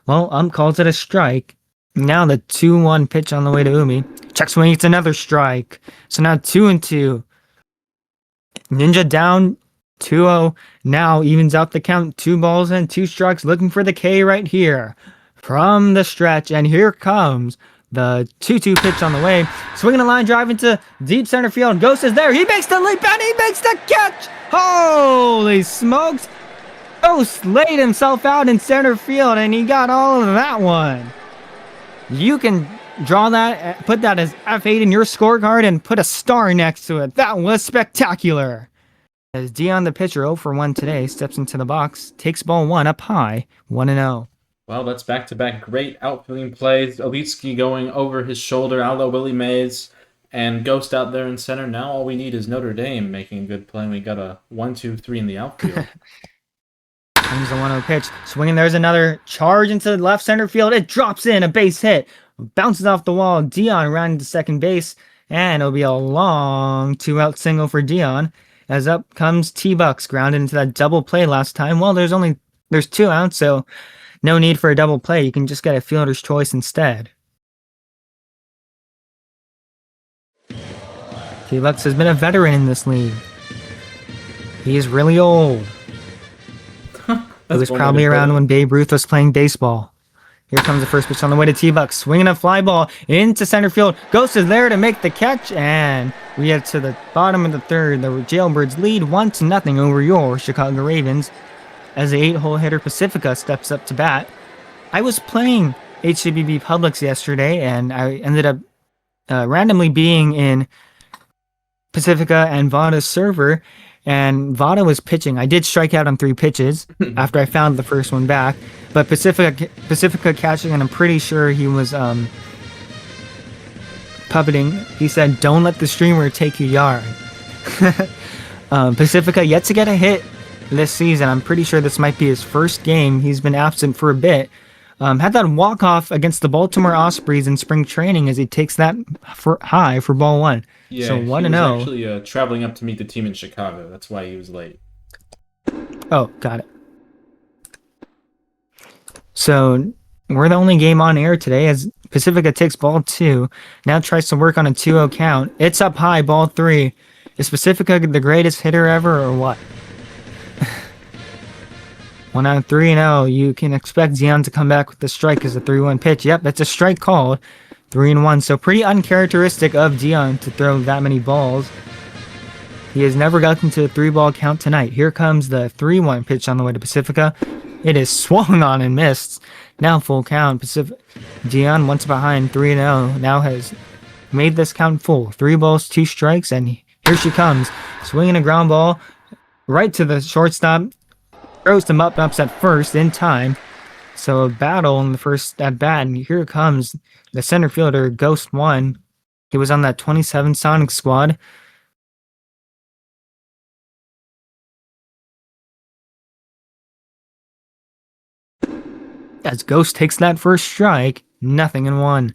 Well, calls it a strike. Now the 2-1 pitch on the way to Umi. Check swing, it's another strike. So now 2-2. Ninja down 2-0. Now evens out the count. 2 balls and 2 strikes. Looking for the K right here. From the stretch. And here comes the 2-2 pitch on the way. Swinging a line drive into deep center field. Ghost is there. He makes the leap and he makes the catch. Holy smokes. Ghost laid himself out in center field and he got all of that one. You can draw that, put that as F8 in your scorecard and put a star next to it. That was spectacular. As Dion, the pitcher, 0 for 1 today, steps into the box, takes ball 1 up high, 1-0. Well, that's back-to-back great outfielding plays. Alitsky going over his shoulder, Aldo Willie Mays, and Ghost out there in center. Now all we need is Notre Dame making a good play, and we got a 1-2-3 in the outfield. Comes the 1-0 pitch. Swinging, there's another charge into the left center field. It drops in, a base hit. Bounces off the wall. Dion rounding to second base, and it'll be a long 2-out single for Dion. As up comes T-Bucks, grounded into that double play last time. Well, there's 2 outs, so no need for a double play. You can just get a fielder's choice instead. T-Bucks has been a veteran in this league. He is really old. He was probably around when Babe Ruth was playing baseball. Here comes the first pitch on the way to T-Bucks. Swinging a fly ball into center field. Ghost is there to make the catch, and we get to the bottom of the third. The Jailbirds lead 1-0 over your Chicago Ravens as the 8-hole hitter Pacifica steps up to bat. I was playing HCBB Publix yesterday, and I ended up randomly being in Pacifica and Vada's server, and Vada was pitching. I did strike out on 3 pitches after I found the first one back, but Pacifica catching, and I'm pretty sure he was puppeting. He said, "Don't let the streamer take your yard." Pacifica yet to get a hit this season. I'm pretty sure this might be his first game. He's been absent for a bit. Had that walk-off against the Baltimore Ospreys in spring training as he takes that high for ball 1. Yeah, so 1-0. He was actually traveling up to meet the team in Chicago. That's why he was late. Oh, got it. So we're the only game on air today as Pacifica takes ball 2. Now tries to work on a 2-0 count. It's up high, ball 3. Is Pacifica the greatest hitter ever or what? 1 out 3-0. You can expect Dion to come back with the strike as a 3-1 pitch. Yep, that's a strike called. 3-1. So pretty uncharacteristic of Dion to throw that many balls. He has never gotten to a 3-ball count tonight. Here comes the 3-1 pitch on the way to Pacifica. It is swung on and missed. Now full count. Dion once behind 3-0. Now has made this count full. 3 balls, 2 strikes, and here she comes. Swinging a ground ball right to the shortstop. throws to Mup-Nups at first in time. So a battle in the first at bat, and here comes the center fielder, Ghost 1. He was on that 27 Sonic squad. As Ghost takes that first strike, 0-1.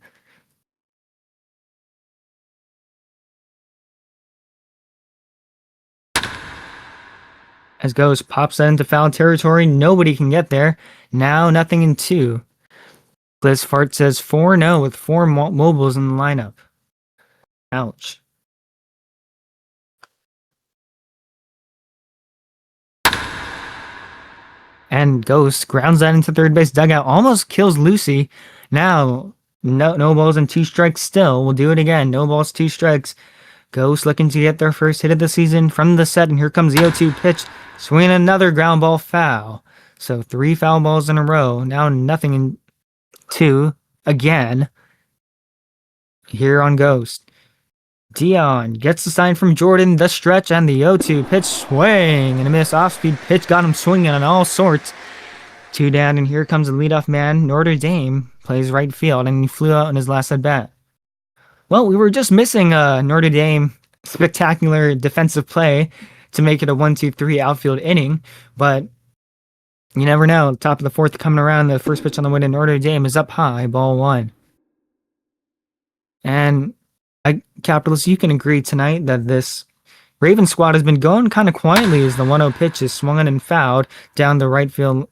As Ghost pops that into foul territory, nobody can get there. Now 0-2. Blizz Fart says 4-0 with 4 mobiles in the lineup. Ouch. And Ghost grounds that into third base dugout, almost kills Lucy. Now, no balls and 2 strikes still. We'll do it again. No balls, 2 strikes. Ghost looking to get their first hit of the season from the set, and here comes the 0-2 pitch. Swinging another ground ball foul. So 3 foul balls in a row. Now 0-2 again. Here on Ghost. Dion gets the sign from Jordan, the stretch, and the 0-2 pitch swing and a miss. Off-speed pitch got him swinging on all sorts. 2 down, and here comes the leadoff man. Notre Dame plays right field, and he flew out in his last at-bat. Well, we were just missing Notre Dame spectacular defensive play to make it a 1-2-3 outfield inning, but you never know. Top of the 4th coming around, the first pitch on the way to Notre Dame is up high, ball 1. And Capitalist, you can agree tonight that this Raven squad has been going kind of quietly as the 1-0 pitch is swung and fouled down the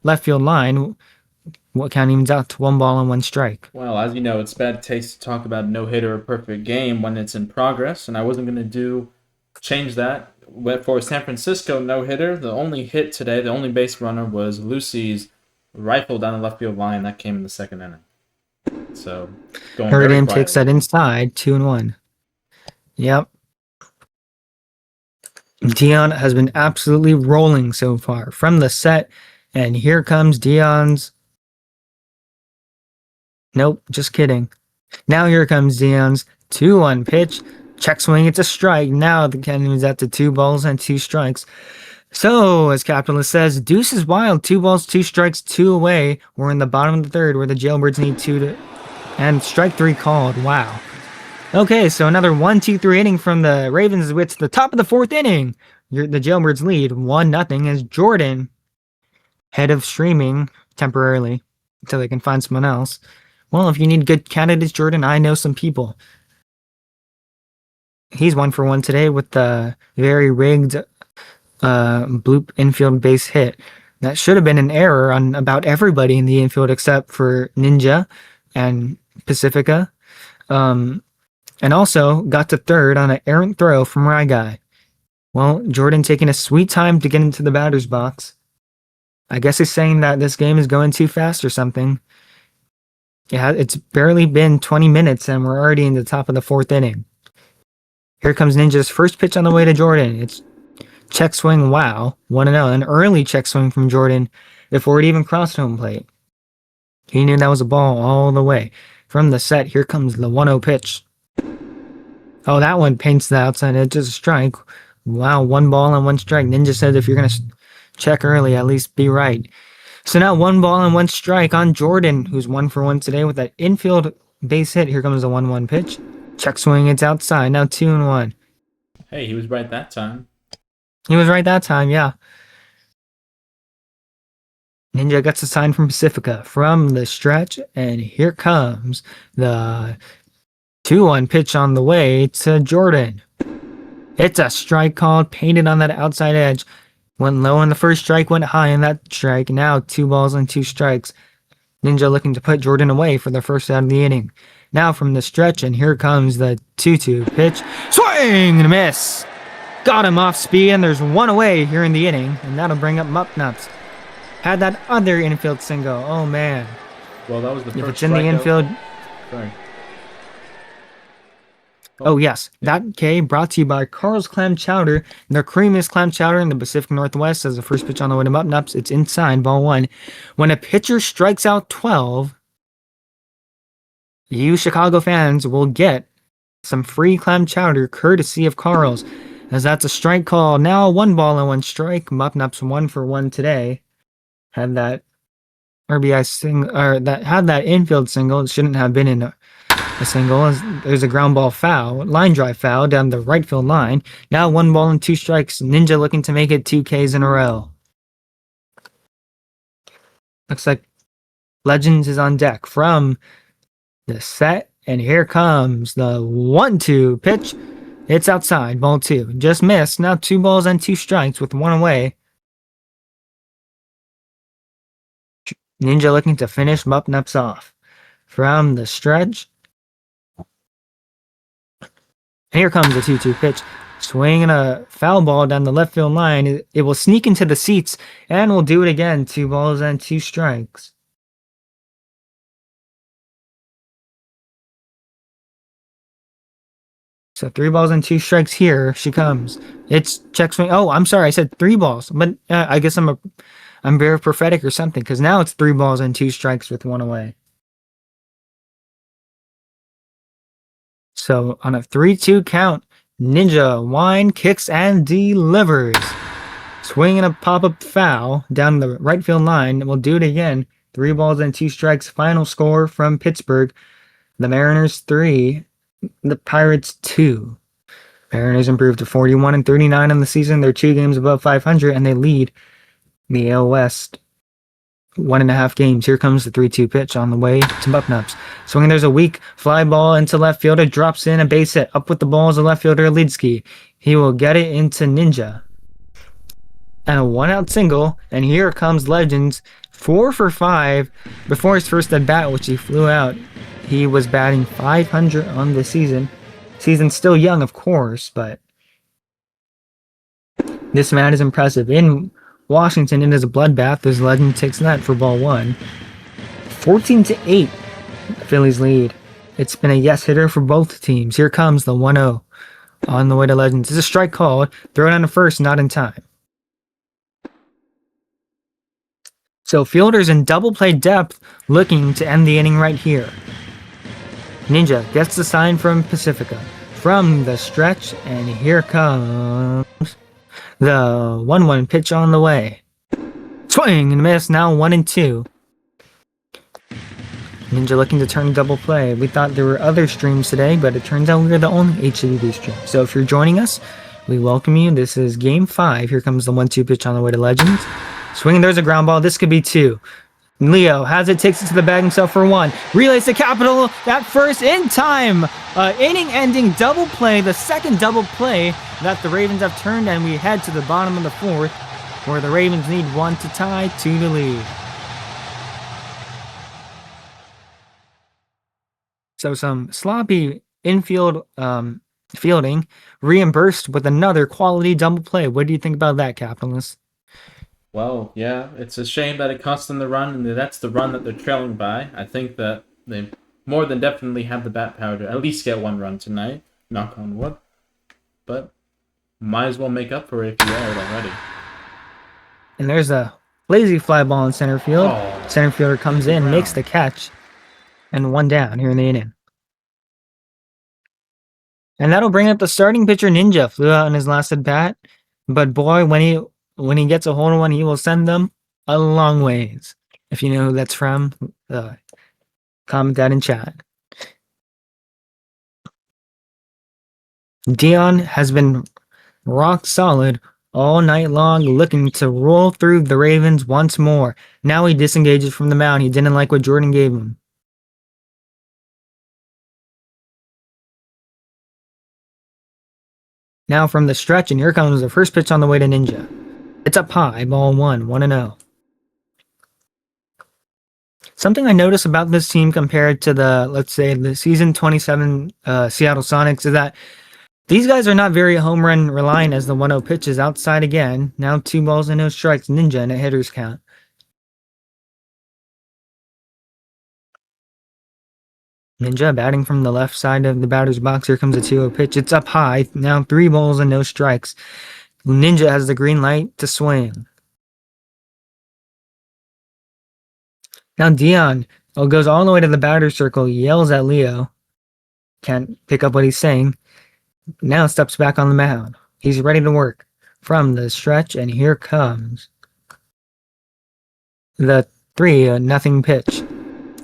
left field line. What count evens out to 1 ball and 1 strike. Well, as you know, it's bad taste to talk about no-hitter or perfect game when it's in progress, and I wasn't going to change that. For San Francisco no-hitter, the only hit today, the only base runner was Lucy's rifle down the left field line. That came in the 2nd inning. So, going Notre very Dame quietly. takes that inside, 2-1. Yep. Dion has been absolutely rolling so far from the set, and here comes Dion's. Nope, just kidding. Now here comes Dion's 2-1 pitch. Check swing, it's a strike. Now the count is at to 2 balls and 2 strikes. So, as Capitalist says, deuce is wild. 2 balls, 2 strikes, 2 away. We're in the bottom of the 3rd where the Jailbirds need 2 to... And strike 3 called. Wow. Okay, so another 1-2-3 inning from the Ravens with the top of the 4th inning. The Jailbirds lead 1-0 as Jordan, head of streaming temporarily until they can find someone else. Well, if you need good candidates, Jordan, I know some people. He's 1 for 1 today with the very rigged bloop infield base hit. That should have been an error on about everybody in the infield except for Ninja and Pacifica. And also got to 3rd on an errant throw from Rye Guy. Well, Jordan taking a sweet time to get into the batter's box. I guess he's saying that this game is going too fast or something. Yeah, it's barely been 20 minutes and we're already in the top of the 4th inning. Here comes Ninja's first pitch on the way to Jordan. It's check swing, wow, 1-0. An early check swing from Jordan before it even crossed home plate. He knew that was a ball all the way. From the set, here comes the 1-0 pitch. Oh, that one paints the outside edge as a strike. Wow, 1 ball and 1 strike. Ninja said if you're going to check early, at least be right. So now 1 ball and 1 strike on Jordan, who's 1 for 1 today with that infield base hit. Here comes the 1-1 pitch. Check swing, it's outside. Now 2-1. Hey, he was right that time. He was right that time, yeah. Ninja gets a sign from Pacifica from the stretch, and here comes the 2-1 pitch on the way to Jordan. It's a strike called, painted on that outside edge. Went low on the first strike, went high on that strike. Now 2 balls and 2 strikes. Ninja looking to put Jordan away for the first out of the inning. Now from the stretch, and here comes the 2-2 pitch. Swing and a miss. Got him off speed, and there's 1 away here in the inning, and that'll bring up Mup-Nups. Had that other infield single. Oh, man. Well, that was the first If it's in the strikeout. infield... Sorry. Oh, yes. That K brought to you by Carl's Clam Chowder, the creamiest clam chowder in the Pacific Northwest. As the first pitch on the way to Mup-Nups, it's inside, ball 1. When a pitcher strikes out 12, you Chicago fans will get some free clam chowder courtesy of Carl's, as that's a strike call. Now 1 ball and 1 strike. Mup-Nups 1 for 1 today. had that RBI single, or that had that infield single. It shouldn't have been in a single. There's a ground ball foul, line drive foul down the right field line. Now 1 ball and 2 strikes. Ninja looking to make it 2 Ks in a row. Looks like Legends is on deck from the set, and here comes the 1-2 pitch. It's outside, ball 2. Just missed. Now 2 balls and 2 strikes with 1 away. Ninja looking to finish Mup-Nups off. From the stretch. Here comes the 2-2 pitch. Swinging a foul ball down the left field line. It will sneak into the seats, and we'll do it again. 2 balls and 2 strikes. So 3 balls and 2 strikes here. She comes. It's check swing. Oh, I'm sorry. I said 3 balls, but I guess I'm very prophetic or something, because now it's 3 balls and 2 strikes with 1 away. So on a 3-2 count, Ninja Wine kicks and delivers. Swinging a pop-up foul down the right field line. We'll do it again. 3 balls and 2 strikes. Final score from Pittsburgh. The Mariners 3, the Pirates 2. Mariners improved to 41-39 on the season. They're 2 games above 500, and they lead the AL West 1.5 games. Here comes the 3-2 pitch on the way to Mup-Nups. Swinging, there's a weak fly ball into left field. It drops in a base hit. Up with the ball is the left fielder, Lidsky. He will get it into Ninja. And a 1-out single. And here comes Legends. 4 for 5 before his first at bat, which he flew out. He was batting .500 on the season. Season's still young, of course, but this man is impressive. In Washington, it is a bloodbath as Legend takes net for ball 1. 14-8, the Phillies lead. It's been a yes hitter for both teams. Here comes the 1-0 on the way to Legends. It's a strike called. Throw it on to first, not in time. So fielders in double play depth looking to end the inning right here. Ninja gets the sign from Pacifica from the stretch, and here comes the 1-1 pitch on the way. Swing and miss, now 1-2. Ninja looking to turn double play. We thought there were other streams today, but it turns out we're the only HWB stream. So if you're joining us, we welcome you. This is game 5. Here comes the 1-2 pitch on the way to Legends. Swinging, there's a ground ball. This could be 2. Leo has it, takes it to the bag himself for 1. Relays to Capital at first in time. Inning-ending double play, the second double play that the Ravens have turned, and we head to the bottom of the 4th, where the Ravens need 1 to tie, 2 to lead. So some sloppy infield fielding, reimbursed with another quality double play. What do you think about that, Capitalist? Well, yeah, it's a shame that it cost them the run, and that's the run that they're trailing by. I think that they more than definitely have the bat power to at least get 1 run tonight, knock on wood. But might as well make up for it if you are already. And there's a lazy fly ball in center field. Oh, Center fielder comes in, makes the catch, and 1 down here in the inning. And that'll bring up the starting pitcher. Ninja flew out in his last at bat, but boy, when he gets a hold of one, he will send them a long ways. If you know who that's from, comment that in chat. Dion has been rock solid all night long, looking to roll through the Ravens once more. Now he disengages from the mound. He didn't like what Jordan gave him. Now from the stretch, and here comes the first pitch on the way to Ninja. It's up high, ball 1, 1-0. Something I notice about this team compared to let's say, the season 27 Seattle Sonics is that these guys are not very home run reliant as the 1-0 pitch is outside again. Now 2 balls and no strikes. Ninja in a hitter's count. Ninja batting from the left side of the batter's box. Here comes a 2-0 pitch. It's up high. Now 3 balls and no strikes. Ninja has the green light to swing. Now Dion goes all the way to the batter's circle, yells at Leo. Can't pick up what he's saying. Now steps back on the mound. He's ready to work from the stretch, and here comes The 3-0 pitch.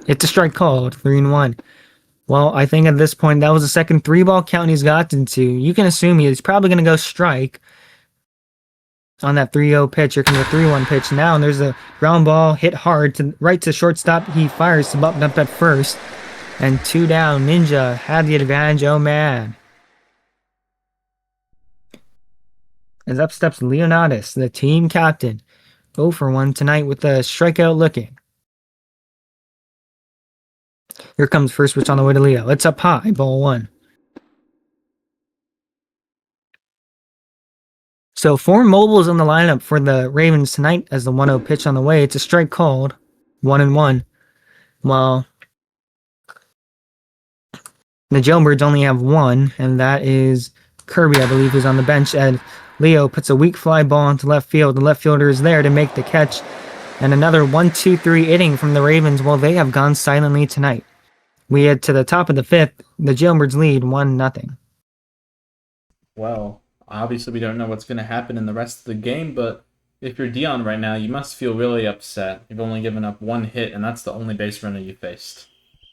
It's a strike called, 3-1. Well, I think at this point that was the second 3-ball count he's gotten to. You can assume he's probably going to go strike on that 3-0 pitch. Here comes a 3-1 pitch now, and there's a ground ball hit hard right to shortstop. He fires to bump up at first, and 2 down. Ninja had the advantage. Oh man! As up steps Leonidas, the team captain, 0 for 1 tonight with a strikeout looking. Here comes first pitch on the way to Leo. It's up high, ball 1. So 4 mobiles in the lineup for the Ravens tonight as the 1-0 pitch on the way. It's a strike called, 1-1. While the Jailbirds only have 1, and that is Kirby, I believe, who's on the bench. And Leo puts a weak fly ball into left field. The left fielder is there to make the catch. And another 1-2-3 inning from the Ravens. Well, they have gone silently tonight. We head to the top of the 5th. The Jailbirds lead 1-0. Well, obviously we don't know what's going to happen in the rest of the game, but if you're Dion right now, you must feel really upset. You've only given up 1 hit, and that's the only base runner you faced.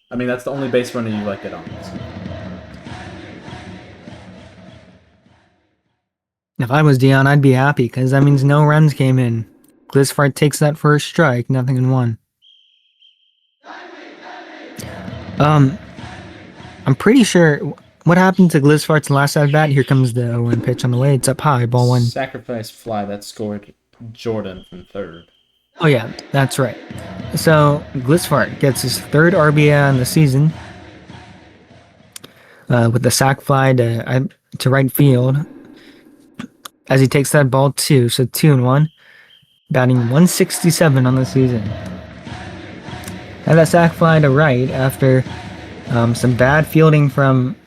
I mean, that's the only base runner you let get on. If I was Dion, I'd be happy, because that means no runs came in. Glisfart takes that first strike, 0-1. I'm pretty sure what happened to Glisfart's last at bat. Here comes the 0-1 pitch on the way. It's up high, ball 1. Sacrifice fly that scored Jordan from third. Oh yeah, that's right. So Glisfart gets his 3rd RBI on the season with the sac fly to right field as he takes that ball 2. So 2-1, batting 167 on the season. And that sac fly to right after some bad fielding from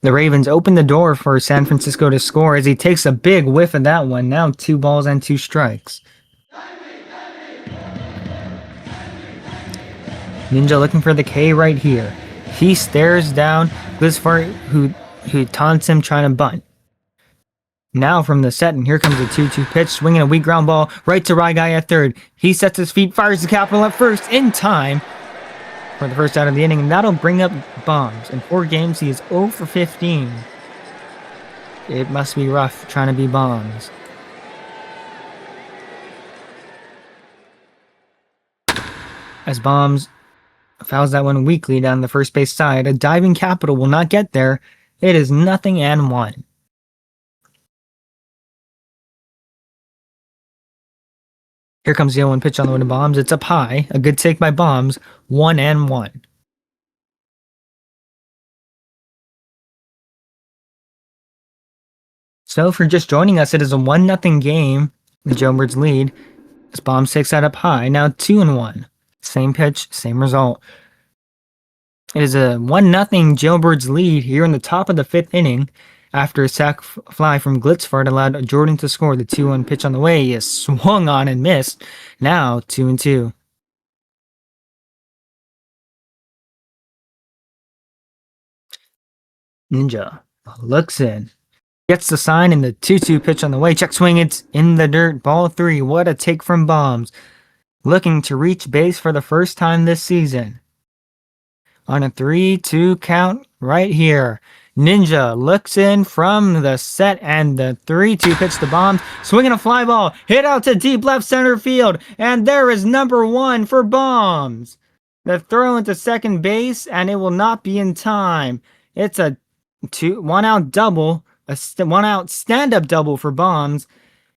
the Ravens opened the door for San Francisco to score as he takes a big whiff of that one. Now 2 balls and 2 strikes. Ninja looking for the K right here. He stares down Glisfart, who taunts him trying to bunt. Now from the set, and here comes a 2-2 pitch, swinging a weak ground ball right to Rye Guy at third. He sets his feet, fires the capital at first in time for the first out of the inning, and that'll bring up Bombs. In 4 games, he is 0 for 15. It must be rough trying to be Bombs. As Bombs fouls that one weakly down the first base side, a diving capital will not get there. It is 0-1. Here comes the 0-1 pitch on the way to Bombs. It's up high. A good take by Bombs. 1-1. So if you're just joining us, it is a 1-0 game. The Jailbirds lead. As Bombs takes that up high. Now 2-1. Same pitch, same result. It is a 1-0 Jailbirds lead here in the top of the 5th inning. After a sac fly from Glisfart allowed Jordan to score. The 2-1 pitch on the way. He is swung on and missed. Now 2-2. Ninja looks in. Gets the sign and the 2-2 pitch on the way. Check swing. It's in the dirt. Ball 3. What a take from Bombs. Looking to reach base for the first time this season. On a 3-2 count right here. Ninja looks in from the set and the 3-2 pitch to Bombs. Swinging a fly ball. Hit out to deep left center field. And there is number 1 for Bombs. The throw into second base and it will not be in time. It's a 1-out double. A 1-out stand-up double for Bombs.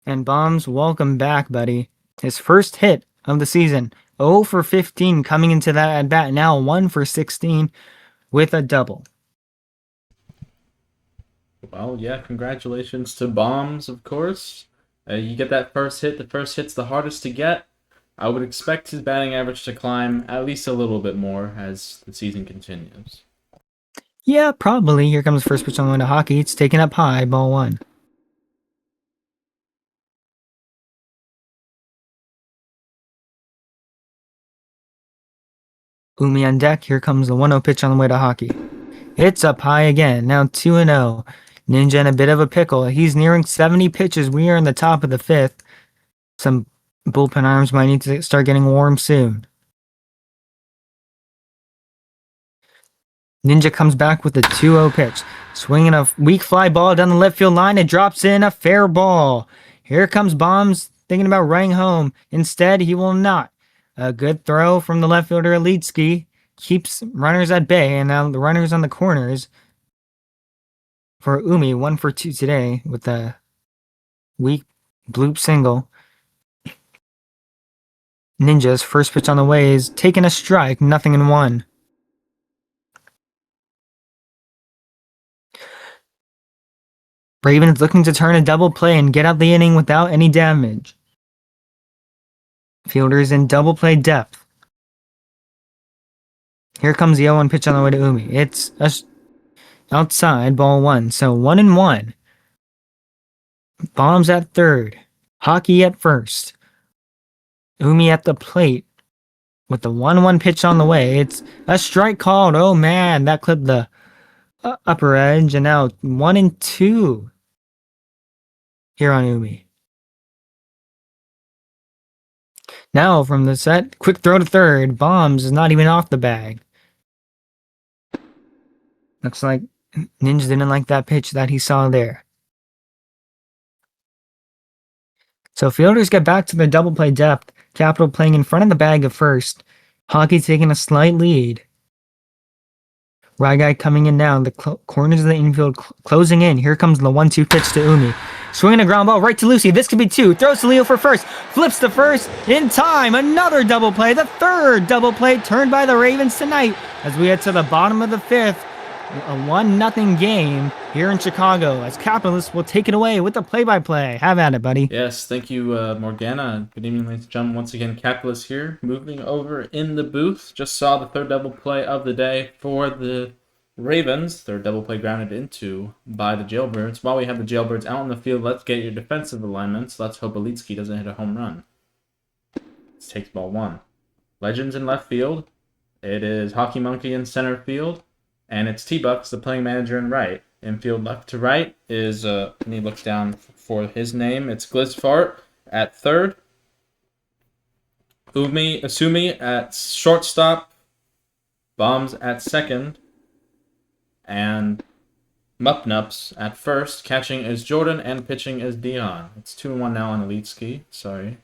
And Bombs, welcome back, buddy. His first hit of the season. 0 for 15 coming into that at-bat. Now 1 for 16 with a double. Well, yeah, congratulations to Bombs, of course. You get that first hit. The first hit's the hardest to get. I would expect his batting average to climb at least a little bit more as the season continues. Yeah, probably. Here comes the first pitch on the way to Hockey. It's taken up high, ball 1. Umi on deck. Here comes the 1-0 pitch on the way to Hockey. It's up high again. Now 2-0. Ninja in a bit of a pickle. He's nearing 70 pitches. We are in the top of the 5th. Some Bullpen arms might need to start getting warm soon. Ninja comes back with a 2-0 pitch. Swinging a weak fly ball down the left field line. It drops in a fair ball. Here comes Bombs thinking about running home. Instead, he will not. A good throw from the left fielder, Elitski. Keeps runners at bay, and now the runners on the corners for Umi. 1 for 2 today with a weak bloop single. Ninja's first pitch on the way is taking a strike, 0-1. Ravens looking to turn a double play and get out the inning without any damage. Fielders in double play depth. Here comes the 0-1 pitch on the way to Umi. It's outside, ball 1. So 1-1. Bombs at third. Hockey at first. Umi at the plate with the 1-1 pitch on the way. It's a strike called. Oh man, that clipped the upper edge, and now 1-2 here on Umi. Now from the set, quick throw to third. Bombs is not even off the bag. Looks like Ninja didn't like that pitch that he saw there. So fielders get back to their double play depth. Capital playing in front of the bag at first. Hockey taking a slight lead. Ryguy coming in now. The corners of the infield closing in. Here comes the 1-2 pitch to Umi. Swinging a ground ball right to Lucy. This could be 2. Throws to Leo for first. Flips to first. In time. Another double play. The third double play turned by the Ravens tonight. As we head to the bottom of the 5th. A 1-0 game here in Chicago, as Capitalists will take it away with the play-by-play. Have at it, buddy. Yes, thank you, Morgana. Good evening, ladies and gentlemen. Once again, Capitalists here. Moving over in the booth. Just saw the third double play of the day for the Ravens. Third double play grounded into by the Jailbirds. While we have the Jailbirds out on the field, let's get your defensive alignments. Let's hope Elitski doesn't hit a home run. This takes ball 1. Legends in left field. It is Hockey Monkey in center field. And it's T-Bucks, the playing manager, in right. Infield left to right is, and he looks down for his name. It's Glizzfart at third. Asumi at shortstop. Bombs at second. And Mupnups at first. Catching is Jordan and pitching is Dion. It's 2-1 now on Elitski. Sorry.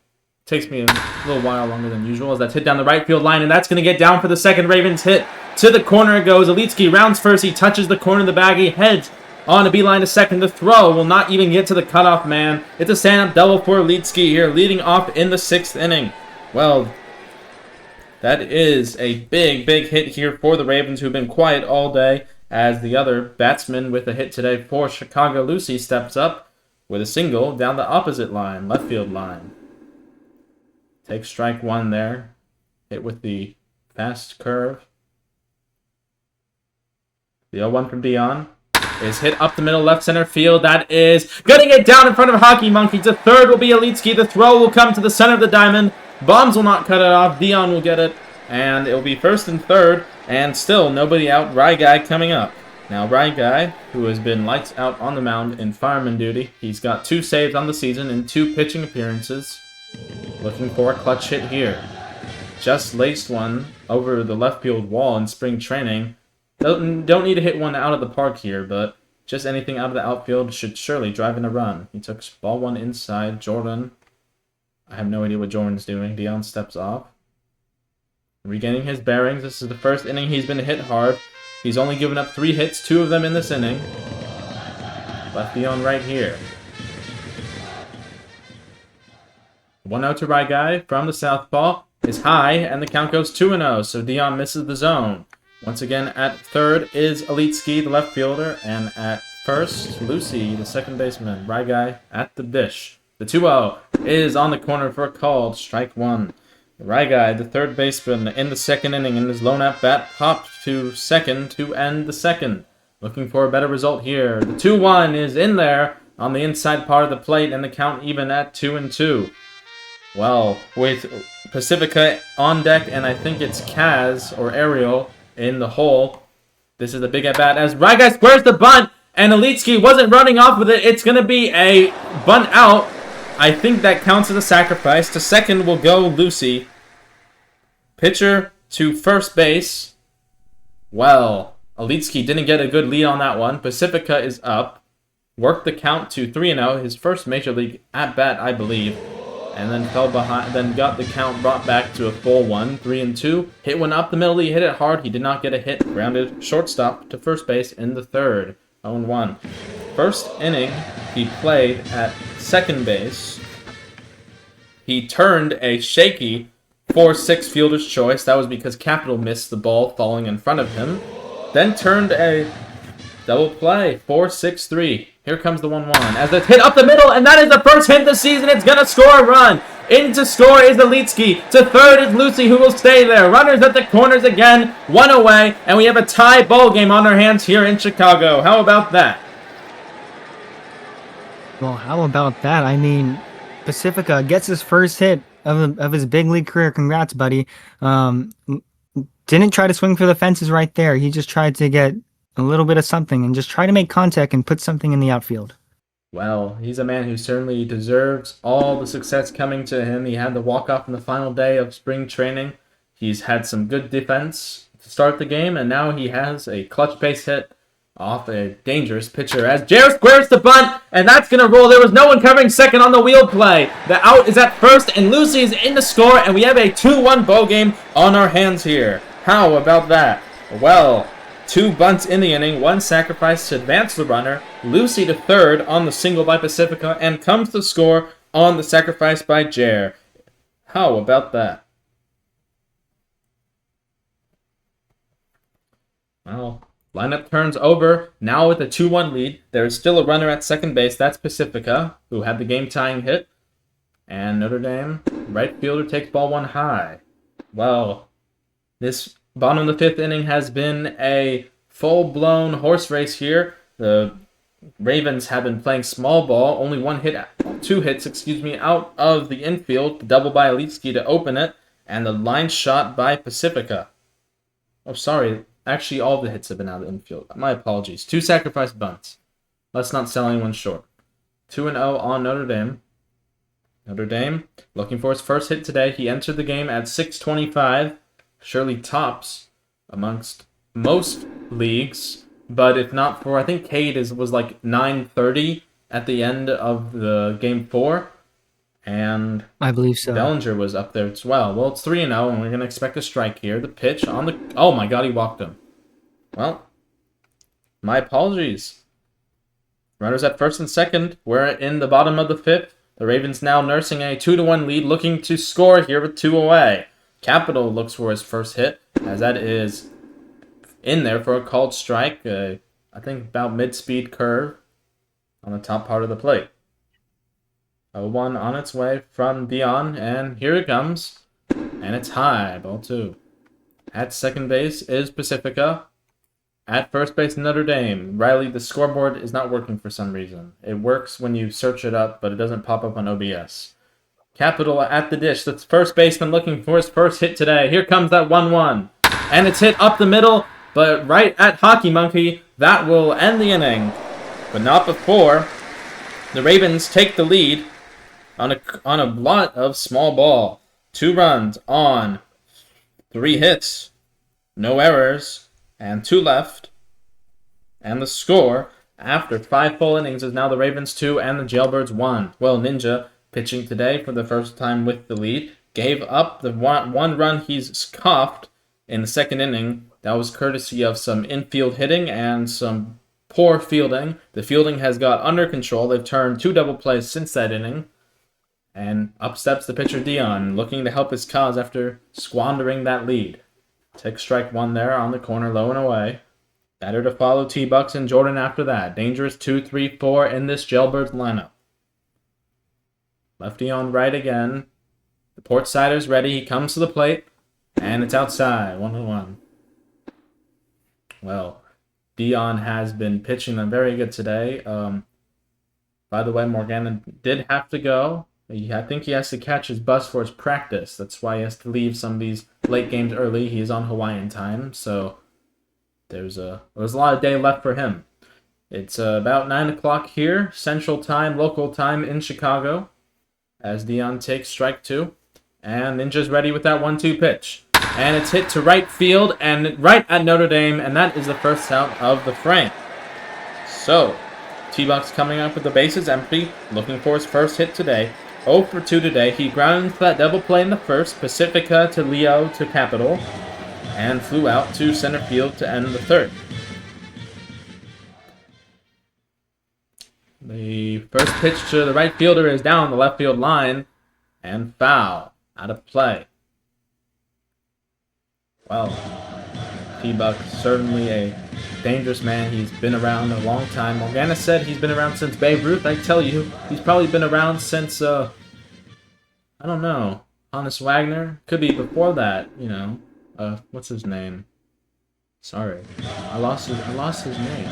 Takes me a little while longer than usual as that's hit down the right field line, and that's going to get down for the second. Ravens hit to the corner it goes. Elitski rounds first. He touches the corner of the bag. He heads on a beeline to second. The throw will not even get to the cutoff man. It's a stand-up double for Elitski here, leading off in the 6th inning. Well, that is a big, big hit here for the Ravens, who've been quiet all day, as the other batsman with a hit today for Chicago, Lucy, steps up with a single down the opposite line, left field line. Takes strike 1 there. Hit with the fast curve. The 0-1 from Dion is hit up the middle left center field. That is getting it down in front of Hockey Monkey. The third will be Elitski. The throw will come to the center of the diamond. Bombs will not cut it off. Dion will get it. And it will be first and third. And still nobody out. Ryguy coming up. Now Ryguy, who has been lights out on the mound in fireman duty. He's got 2 saves on the season in 2 pitching appearances. Looking for a clutch hit here. Just laced one over the left field wall in spring training. Don't need to hit one out of the park here, but just anything out of the outfield should surely drive in a run. He took ball 1 inside. Jordan. I have no idea what Jordan's doing. Dion steps off. Regaining his bearings. This is the first inning he's been hit hard. He's only given up 3 hits, 2 of them in this inning. Left Dion right here. 1-0 to Ryguy from the southpaw is high, and the count goes 2-0, so Dion misses the zone. Once again, at third is Elitski, the left fielder, and at first, Lucy, the second baseman. Ryguy at the dish. The 2-0 is on the corner for a called strike 1. Ryguy, the third baseman, in the second inning, in his lone at-bat, popped to second to end the second. Looking for a better result here. The 2-1 is in there on the inside part of the plate, and the count even at 2-2. Well, with Pacifica on deck, and I think it's Kaz or Ariel in the hole. This is a big at-bat as Ryguy squares the bunt, and Elitski wasn't running off with it. It's going to be a bunt out I think that counts as a sacrifice. To second will go Lucy. Pitcher to first base. Well, Alitsky didn't get a good lead on that one. Pacifica is up. Worked the count to 3-0. His first major league at bat, I believe. And then fell behind. Then got the count brought back to a full one. 3-2. Hit one up the middle. He hit it hard. He did not get a hit. Grounded shortstop to first base in the third. 0-1. First inning, he played at second base. He turned a shaky 4-6 fielder's choice. That was because Capital missed the ball falling in front of him. Then turned a double play, 4-6-3. Here comes the 1-1. As it's hit up the middle, and that is the first hit of the season. It's going to score a run. In to score is Alitsky. To third is Lucy, who will stay there. Runners at the corners again. One away, and we have a tie ball game on our hands here in Chicago. How about that? Well, how about that? I mean, Pacifica gets his first hit of his big league career. Congrats, buddy. Didn't try to swing for the fences right there. He just tried to get a little bit of something and just try to make contact and put something in the outfield. Well, he's a man who certainly deserves all the success coming to him. He had the walk-off in the final day of spring training. He's had some good defense to start the game, and now he has a clutch base hit off a dangerous pitcher as Jair squares the bunt, and that's going to roll. There was no one covering second on the wheel play. The out is at first, and Lucy is in the score, and we have a 2-1 ball game on our hands here. How about that? Well, 2 bunts in the inning, 1 sacrifice to advance the runner. Lucy to third on the single by Pacifica, and comes to score on the sacrifice by Jair. How about that? Well, lineup turns over, now with a 2-1 lead. There is still a runner at second base. That's Pacifica, who had the game-tying hit. And Notre Dame, right fielder, takes ball 1 high. Well, this bottom of the 5th inning has been a full-blown horse race here. The Ravens have been playing small ball. Only 2 hits, out of the infield. The double by Alitsky to open it. And the line shot by Pacifica. Oh, sorry. Actually, all the hits have been out of the infield. My apologies. 2 sacrifice bunts. Let's not sell anyone short. 2-0 on Notre Dame. Notre Dame looking for his first hit today. He entered the game at 625. Surely tops amongst most leagues. But if not for, I think Cade was like 930 at the end of the game 4. And I believe so. Bellinger was up there as well. Well, it's 3-0, and we're going to expect a strike here. The pitch on the... Oh, my God, he walked him. Well, my apologies. Runners at first and second. We're in the bottom of the 5th. The Ravens now nursing a 2-1 lead, looking to score here with 2 away. Capital looks for his first hit, as that is in there for a called strike. I think about mid-speed curve on the top part of the plate. 0-1 on its way from Dion, and here it comes. And it's high, ball 2. At second base is Pacifica. At first base, Notre Dame. Riley, the scoreboard is not working for some reason. It works when you search it up, but it doesn't pop up on OBS. Capital at the dish. The first baseman looking for his first hit today. Here comes that 1-1. And it's hit up the middle, but right at Hockey Monkey. That will end the inning. But not before the Ravens take the lead on a lot of small ball. 2 runs on 3 hits. No errors. And 2 left. And the score after 5 full innings is now the Ravens 2 and the Jailbirds 1. Well, Ninja, pitching today for the first time with the lead, gave up the one run he's coughed in the second inning. That was courtesy of some infield hitting and some poor fielding. The fielding has got under control. They've turned 2 double plays since that inning. And up steps the pitcher Dion, looking to help his cause after squandering that lead. Take strike 1 there on the corner, low and away. Batter to follow T-Bucks and Jordan after that. Dangerous 2, 3, 4 in this Jailbirds lineup. Lefty on right again. The port sider's ready. He comes to the plate. And it's outside. 1-1. Well, Dion has been pitching them very good today. By the way, Morgana did have to go. I think he has to catch his bus for his practice. That's why he has to leave some of these late games early. He's on Hawaiian time, so there's a lot of day left for him. It's about 9 o'clock here, Central Time, local time in Chicago. as Dion takes strike 2. And Ninja's ready with that 1-2 pitch. And it's hit to right field and right at Notre Dame, and that is the first out of the frame. So, T-Buck's coming up with the bases empty, looking for his first hit today. 0 for 2 today. He grounded into that double play in the first, Pacifica to Leo to Capitol, and flew out to center field to end the third. The first pitch to the right fielder is down the left field line, and foul, out of play. Well, T-Buck, certainly a dangerous man. He's been around a long time. Morgana said he's been around since Babe Ruth. I tell you, he's probably been around since, I don't know, Hannes Wagner? Could be before that, you know. What's his name? Sorry. I lost his name.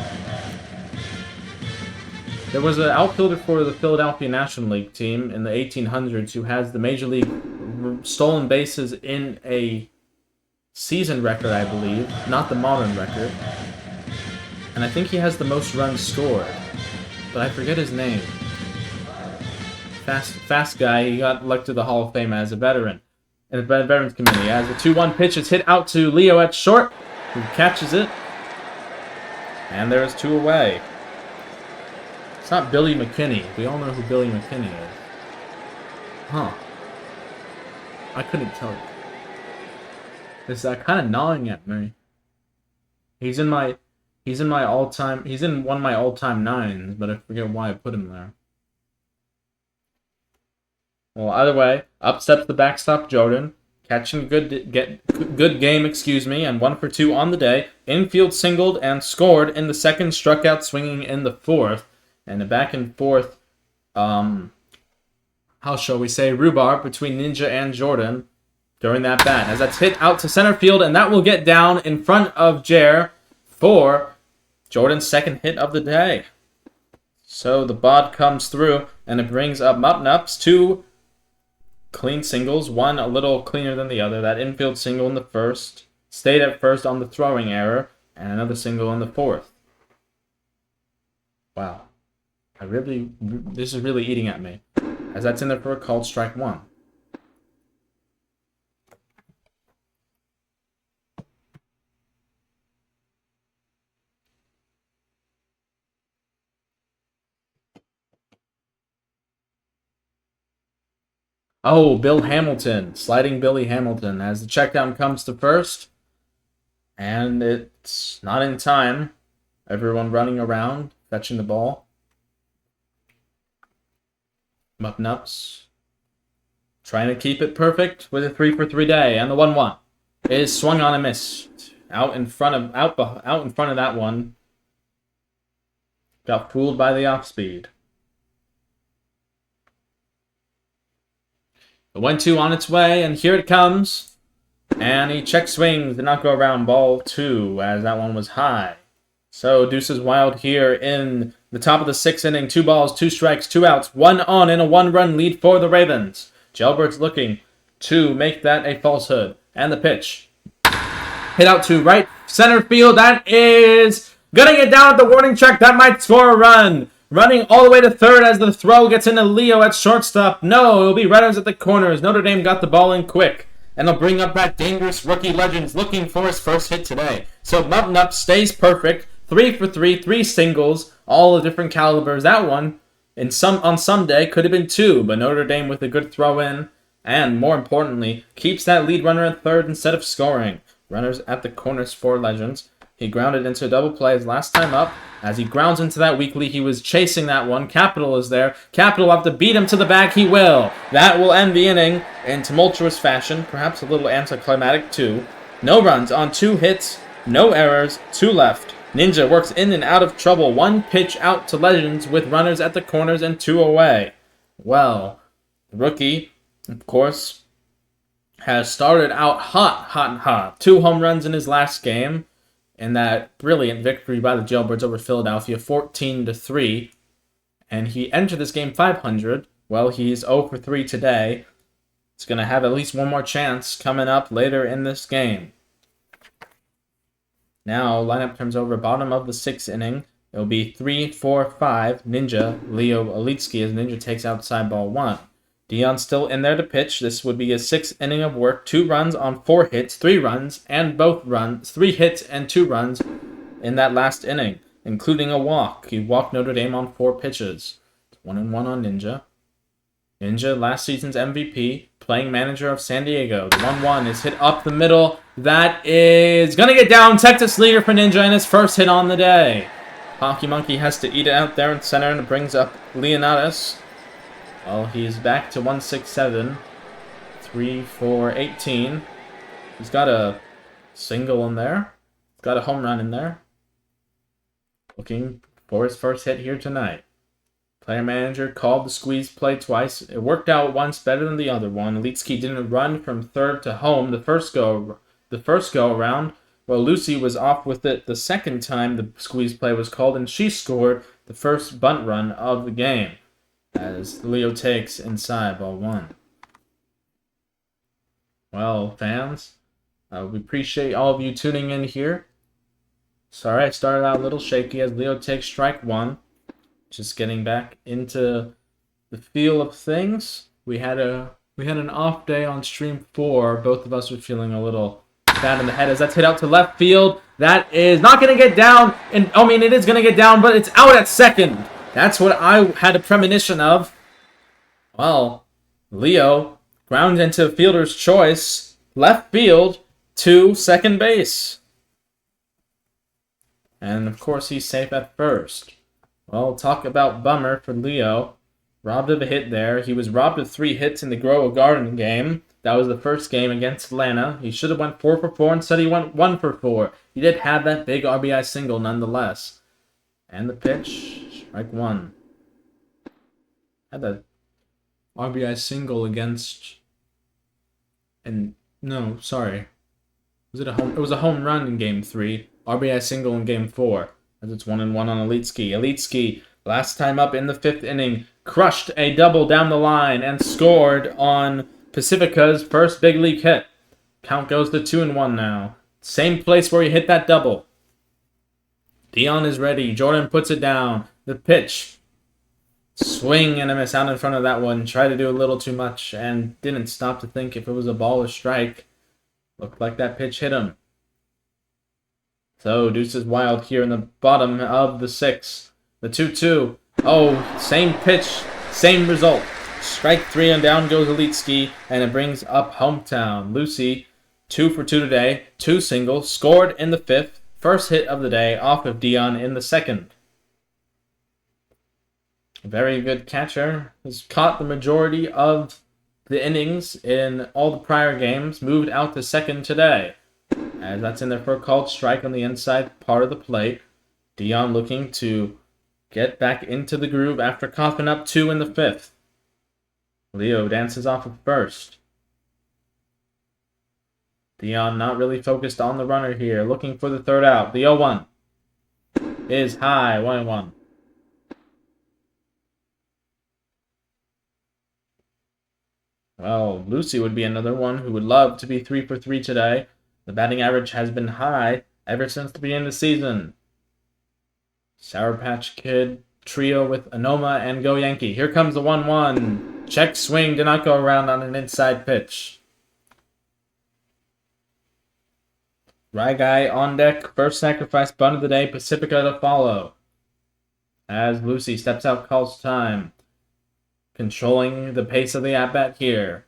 There was an outfielder for the Philadelphia National League team in the 1800s who has the Major League stolen bases in a season record, I believe, not the modern record. And I think he has the most runs scored, but I forget his name. Fast guy. He got elected to the Hall of Fame as a veteran in the Veterans Committee. As the 2-1 pitch is hit out to Leo at short, who catches it, and there's 2 away. It's not Billy McKinney. We all know who Billy McKinney is. Huh. I couldn't tell you. It's kind of gnawing at me. He's in one of my all-time 9s, but I forget why I put him there. Well, either way, up steps the backstop Jordan, catching a good game, and 1 for 2 on the day. Infield singled and scored in the second, struck out swinging in the fourth, and a back and forth, how shall we say, rhubarb between Ninja and Jordan during that bat, as that's hit out to center field, and that will get down in front of Jer for Jordan's second hit of the day. So the bod comes through, and it brings up Mupnups 2 clean singles, one a little cleaner than the other. That infield single in the first, stayed at first on the throwing error, and another single in the fourth. Wow. This is really eating at me, as that's in there for a called strike 1. Oh, Bill Hamilton, sliding Billy Hamilton, as the checkdown comes to first, and it's not in time. Everyone running around, fetching the ball. Mupnups trying to keep it perfect with a 3 for 3 day, and the 1-1 is swung on and missed. Out in front of that one. Got fooled by the off speed. The 1-2 on its way, and here it comes. And he check swings, did not go around, ball 2, as that one was high. So deuces wild here in the top of the 6th inning. 2 balls, 2 strikes, 2 outs, 1 on, and a 1-run lead for the Ravens. Jailbirds looking to make that a falsehood. And the pitch. Hit out to right center field. That is gonna get down at the warning track. That might score a run. Running all the way to third as the throw gets into Leo at shortstop. No, it'll be runners at the corners. Notre Dame got the ball in quick. And they'll bring up that dangerous rookie Legends looking for his first hit today. So Mupnup stays perfect. 3 for 3, 3 singles, all of different calibers. That one, on some day, could have been 2, but Notre Dame with a good throw in. And more importantly, keeps that lead runner at third instead of scoring. Runners at the corners for Legends. He grounded into a double play his last time up. As he grounds into that weakly, he was chasing that one. Capitol is there. Capitol will have to beat him to the bag. He will. That will end the inning in tumultuous fashion. Perhaps a little anticlimactic too. No runs on 2 hits. No errors. 2 left. Ninja works in and out of trouble. 1 pitch out to Legends with runners at the corners and 2 away. Well, the rookie, of course, has started out hot. 2 home runs in his last game. In that brilliant victory by the Jailbirds over Philadelphia, 14-3. And he entered this game 500. Well, he's 0 for 3 today. He's going to have at least one more chance coming up later in this game. Now, lineup turns over bottom of the 6th inning. It'll be 3-4-5. Ninja, Leo Alitsky as Ninja takes outside ball 1. Dion still in there to pitch. This would be a 6th inning of work. 2 runs on 4 hits, 3 runs, and 3 hits and 2 runs in that last inning, including a walk. He walked Notre Dame on 4 pitches. 1-1 on Ninja. Ninja, last season's MVP, playing manager of San Diego. The 1-1 is hit up the middle. That is going to get down. Texas leader for Ninja in his first hit on the day. Hockey Monkey has to eat it out there in center, and it brings up Leonidas. Well, he's back to 167. 3-4-18. He's got a single in there. He's got a home run in there. Looking for his first hit here tonight. Player manager called the squeeze play twice. It worked out once better than the other one. Leetsky didn't run from third to home the first go around. Well, Lucy was off with it the second time the squeeze play was called, and she scored the first bunt run of the game as Leo takes inside, ball 1. Well, fans, we appreciate all of you tuning in here. Sorry I started out a little shaky as Leo takes strike 1. Just getting back into the feel of things. We had an off day on stream 4. Both of us were feeling a little bad in the head as that's hit out to left field. That is not going to get down. And I mean, it is going to get down, but it's out at second. That's what I had a premonition of. Well, Leo ground into fielder's choice, left field to second base. And of course, he's safe at first. Well, talk about bummer for Leo. Robbed of a hit there. He was robbed of 3 hits in the Grow Garden game. That was the first game against Atlanta. He should have went 4 for 4. Instead, he went 1 for 4. He did have that big RBI single nonetheless. And the pitch, strike 1. Had that RBI single against... And no, sorry. Was it a home? It was a home run in Game 3. RBI single in Game 4. As it's 1-1 on Elitski. Elitski, last time up in the 5th inning, crushed a double down the line and scored on Pacifica's first big league hit. Count goes to 2-1 now. Same place where he hit that double. Dion is ready. Jordan puts it down. The pitch. Swing and a miss out in front of that one. Tried to do a little too much and didn't stop to think if it was a ball or strike. Looked like that pitch hit him. So, Deuce is wild here in the bottom of the 6th. The 2-2. Oh, same pitch, same result. Strike 3 and down goes Elitski, and it brings up Hometown. Lucy, 2 for 2 today, 2 singles, scored in the 5th. First hit of the day off of Dion in the 2nd. A very good catcher. Has caught the majority of the innings in all the prior games. Moved out to 2nd today. As that's in there for a called strike on the inside part of the plate. Dion looking to get back into the groove after coughing up 2 in the 5th. Leo dances off of first. Dion not really focused on the runner here. Looking for the 3rd out. The 0-1 is high. 1-1. Well, Lucy would be another one who would love to be 3 for 3 today. The batting average has been high ever since the beginning of the season. Sour Patch Kid trio with Anoma and Go Yankee. Here comes the 1-1. Check swing did not go around on an inside pitch. Guy on deck. First sacrifice bunt of the day. Pacifica to follow. As Lucy steps out, calls time. Controlling the pace of the at-bat here.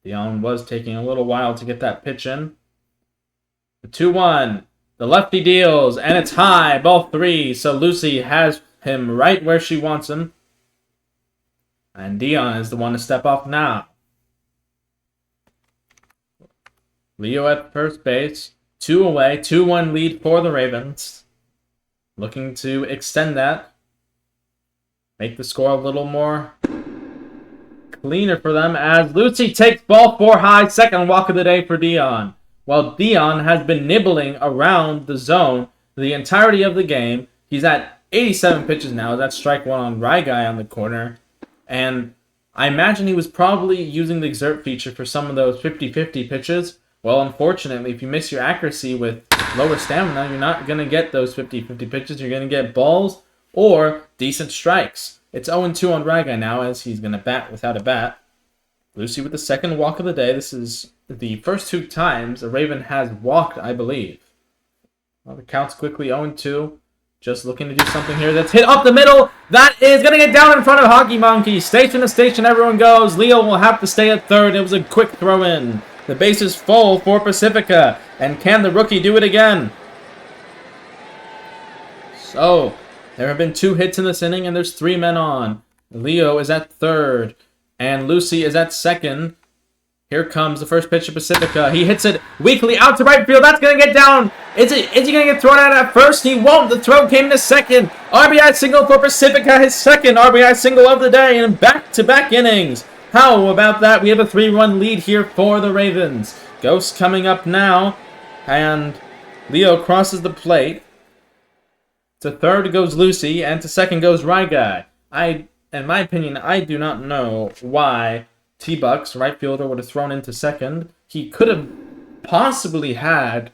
Dion was taking a little while to get that pitch in. The 2-1. The lefty deals, and it's high, ball 3. So Lucy has him right where she wants him. And Dion is the one to step off now. Leo at first base. 2 away, 2-1 lead for the Ravens. Looking to extend that. Make the score a little more cleaner for them as Lucy takes ball 4 high. Second walk of the day for Dion. While Dion has been nibbling around the zone the entirety of the game. He's at 87 pitches now. That's strike 1 on Guy on the corner. And I imagine he was probably using the exert feature for some of those 50-50 pitches. Well, unfortunately, if you miss your accuracy with lower stamina, you're not going to get those 50-50 pitches. You're going to get balls or decent strikes. It's 0-2 on Guy now as he's going to bat without a bat. Lucy with the second walk of the day. This is the first 2 times a Raven has walked, I believe. Well, the count's quickly 0-2. Just looking to do something here. That's hit up the middle. That is going to get down in front of Hockey Monkey. Station to station, everyone goes. Leo will have to stay at third. It was a quick throw in. The base is full for Pacifica. And can the rookie do it again? So, there have been 2 hits in this inning, and there's 3 men on. Leo is at third, and Lucy is at second. Here comes the first pitch to Pacifica. He hits it weakly out to right field. That's going to get down. Is he going to get thrown out at first? He won't. The throw came to second. RBI single for Pacifica. His second RBI single of the day in back-to-back innings. How about that? We have a 3-run lead here for the Ravens. Ghost coming up now, and Leo crosses the plate. To third goes Lucy, and to second goes Ryguy. In my opinion, I do not know why T-Bucks, right fielder, would have thrown into second. He could have possibly had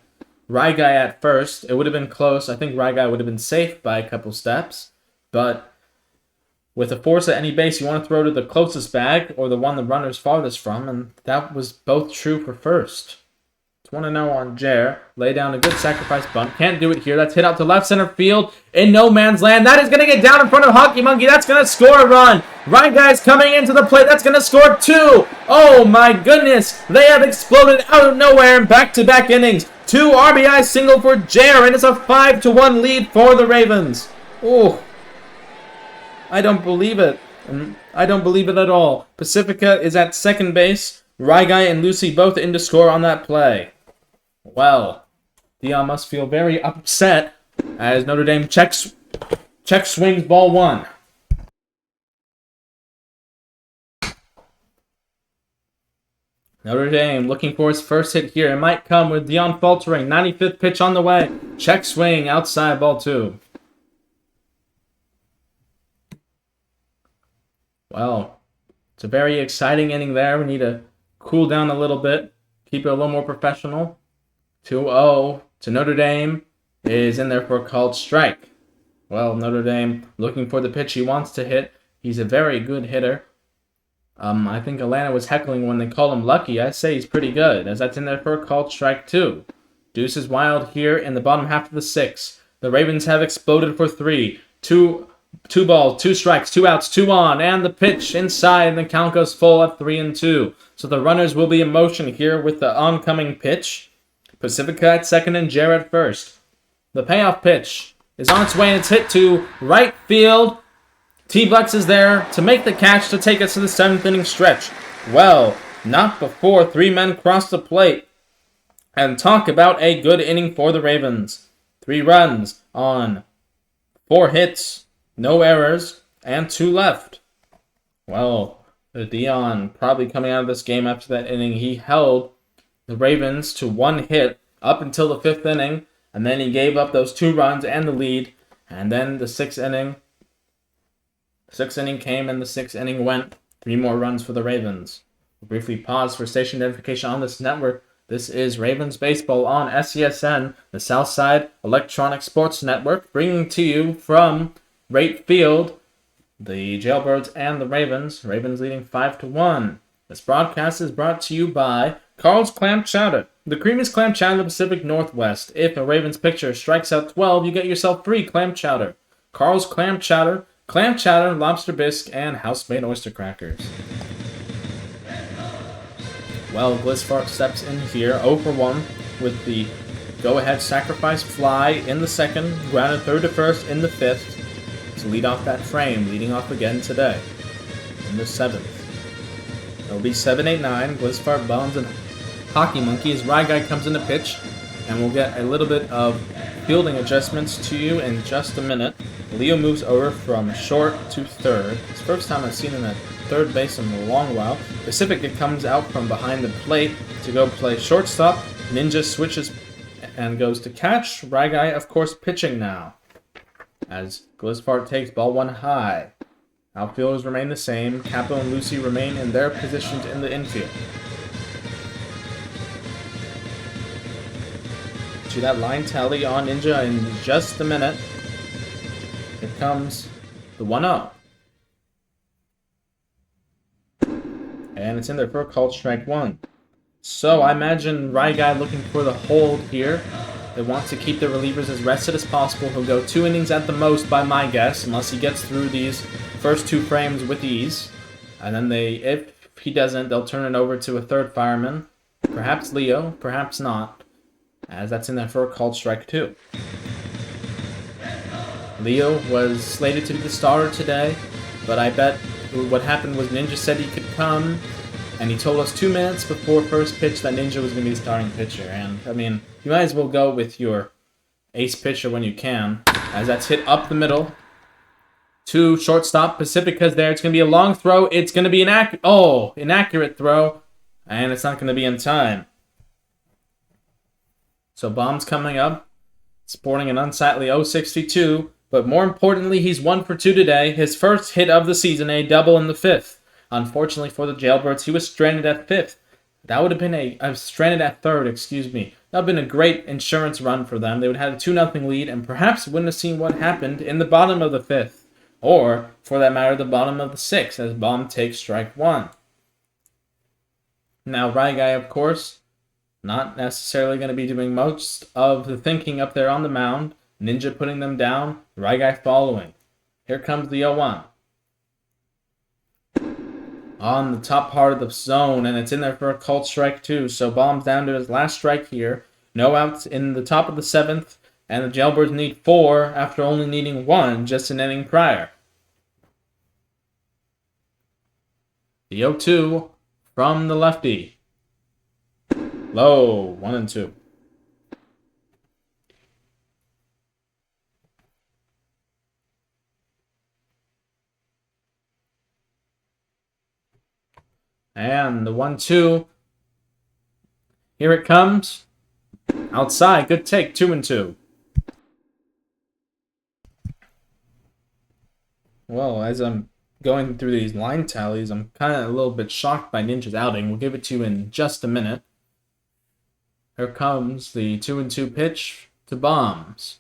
Ryguy at first. It would have been close. I think Ryguy would have been safe by a couple steps. But with a force at any base, you want to throw to the closest bag or the one the runner's farthest from, and that was both true for first. It's 1-0 on Jer. Lay down a good sacrifice bunt. Can't do it here. That's hit out to left center field in no man's land. That is going to get down in front of Hockey Monkey. That's going to score a run. Ryguy's coming into the plate. That's going to score 2. Oh my goodness. They have exploded out of nowhere in back-to-back innings. 2 RBI single for Jer, and it's a 5-1 lead for the Ravens. Oh, I don't believe it. I don't believe it at all. Pacifica is at second base. Ryguy and Lucy both in to score on that play. Well, Dion must feel very upset as Notre Dame check swings ball 1. Notre Dame looking for his first hit here. It might come with Dion faltering. 95th pitch on the way. Check swing outside ball 2. Well, it's a very exciting inning there. We need to cool down a little bit. Keep it a little more professional. 2-0 to Notre Dame is in there for a called strike. Well, Notre Dame looking for the pitch he wants to hit. He's a very good hitter. I think Atlanta was heckling when they called him lucky. I say he's pretty good, as that's in there for a called strike too. Deuce is wild here in the bottom half of the 6th. The Ravens have exploded for 3. 2 balls, 2 strikes, 2 outs, 2 on, and the pitch inside, and the count goes full at 3-2. So the runners will be in motion here with the oncoming pitch. Pacifica at second and Jer at first. The payoff pitch is on its way, and it's hit to right field. T-Bucks is there to make the catch to take us to the 7th inning stretch. Well, not before 3 men cross the plate. And talk about a good inning for the Ravens. 3 runs on 4 hits, no errors, and 2 left. Well, Dion probably coming out of this game after that inning. He held the Ravens to 1 hit up until the 5th inning, and then he gave up those 2 runs and the lead. And then the 6th inning. 6th inning came and the 6th inning went. 3 more runs for the Ravens. We'll briefly pause for station identification on this network. This is Ravens Baseball on SESN, the Southside Electronic Sports Network, bringing to you from Rate Field, the Jailbirds and the Ravens. Ravens leading 5-1. This broadcast is brought to you by Carl's Clam Chowder, the creamiest clam chowder in the Pacific Northwest. If a Ravens pitcher strikes out 12, you get yourself free clam chowder. Carl's Clam Chowder, lobster bisque, and house-made oyster crackers. Well, Glisfart steps in here, 0 for 1, with the go-ahead sacrifice fly in the 2nd, grounded 3rd to 1st in the 5th, to lead off that frame, leading off again today, in the 7th. It'll be 7-8-9, Glisfart, Bones, and Hockey Monkey as Ryguy comes in to pitch, and we'll get a little bit of fielding adjustments to you in just a minute. Leo moves over from short to 3rd. It's the first time I've seen him at 3rd base in a long while. Pacifica comes out from behind the plate to go play shortstop. Ninja switches and goes to catch. Ryguy, of course, pitching now, as Glisfart takes ball 1 high. Outfielders remain the same. Capo and Lucy remain in their positions in the infield. To that line tally on Ninja in just a minute. Here comes the 1-0. And it's in there for a called strike one. So I imagine Guy looking for the hold here. They want to keep their relievers as rested as possible. He'll go 2 innings at the most by my guess, unless he gets through these first 2 frames with ease. And then if he doesn't, they'll turn it over to a third fireman. Perhaps Leo, perhaps not, as that's in there for a called strike 2. Leo was slated to be the starter today, but I bet what happened was Ninja said he could come, and he told us 2 minutes before first pitch that Ninja was going to be the starting pitcher. And, I mean, you might as well go with your ace pitcher when you can, as that's hit up the middle. To shortstop. Pacifica's there. It's going to be a long throw. It's going to be inaccurate throw, and it's not going to be in time. So Bomb's coming up, sporting an unsightly 0.62, but more importantly, he's 1 for 2 today. His first hit of the season, a double in the 5th. Unfortunately for the Jailbirds, he was stranded at 5th. That would have been stranded at 3rd, excuse me. That would have been a great insurance run for them. They would have had a 2-0 lead and perhaps wouldn't have seen what happened in the bottom of the 5th. Or, for that matter, the bottom of the 6th as Bomb takes strike 1. Now, Guy, of course, not necessarily going to be doing most of the thinking up there on the mound. Ninja putting them down, Guy following. Here comes the 0-1. On the top part of the zone, and it's in there for a called strike 2. So Bomb's down to his last strike here. No outs in the top of the 7th, and the Jailbirds need 4 after only needing 1 just an inning prior. The 0-2 from the lefty. Low, 1-2. And the 1-2. Here it comes. Outside, good take, 2-2. Well, as I'm going through these line tallies, I'm kind of a little bit shocked by Ninja's outing. We'll give it to you in just a minute. Here comes the 2-2 pitch to Bombs.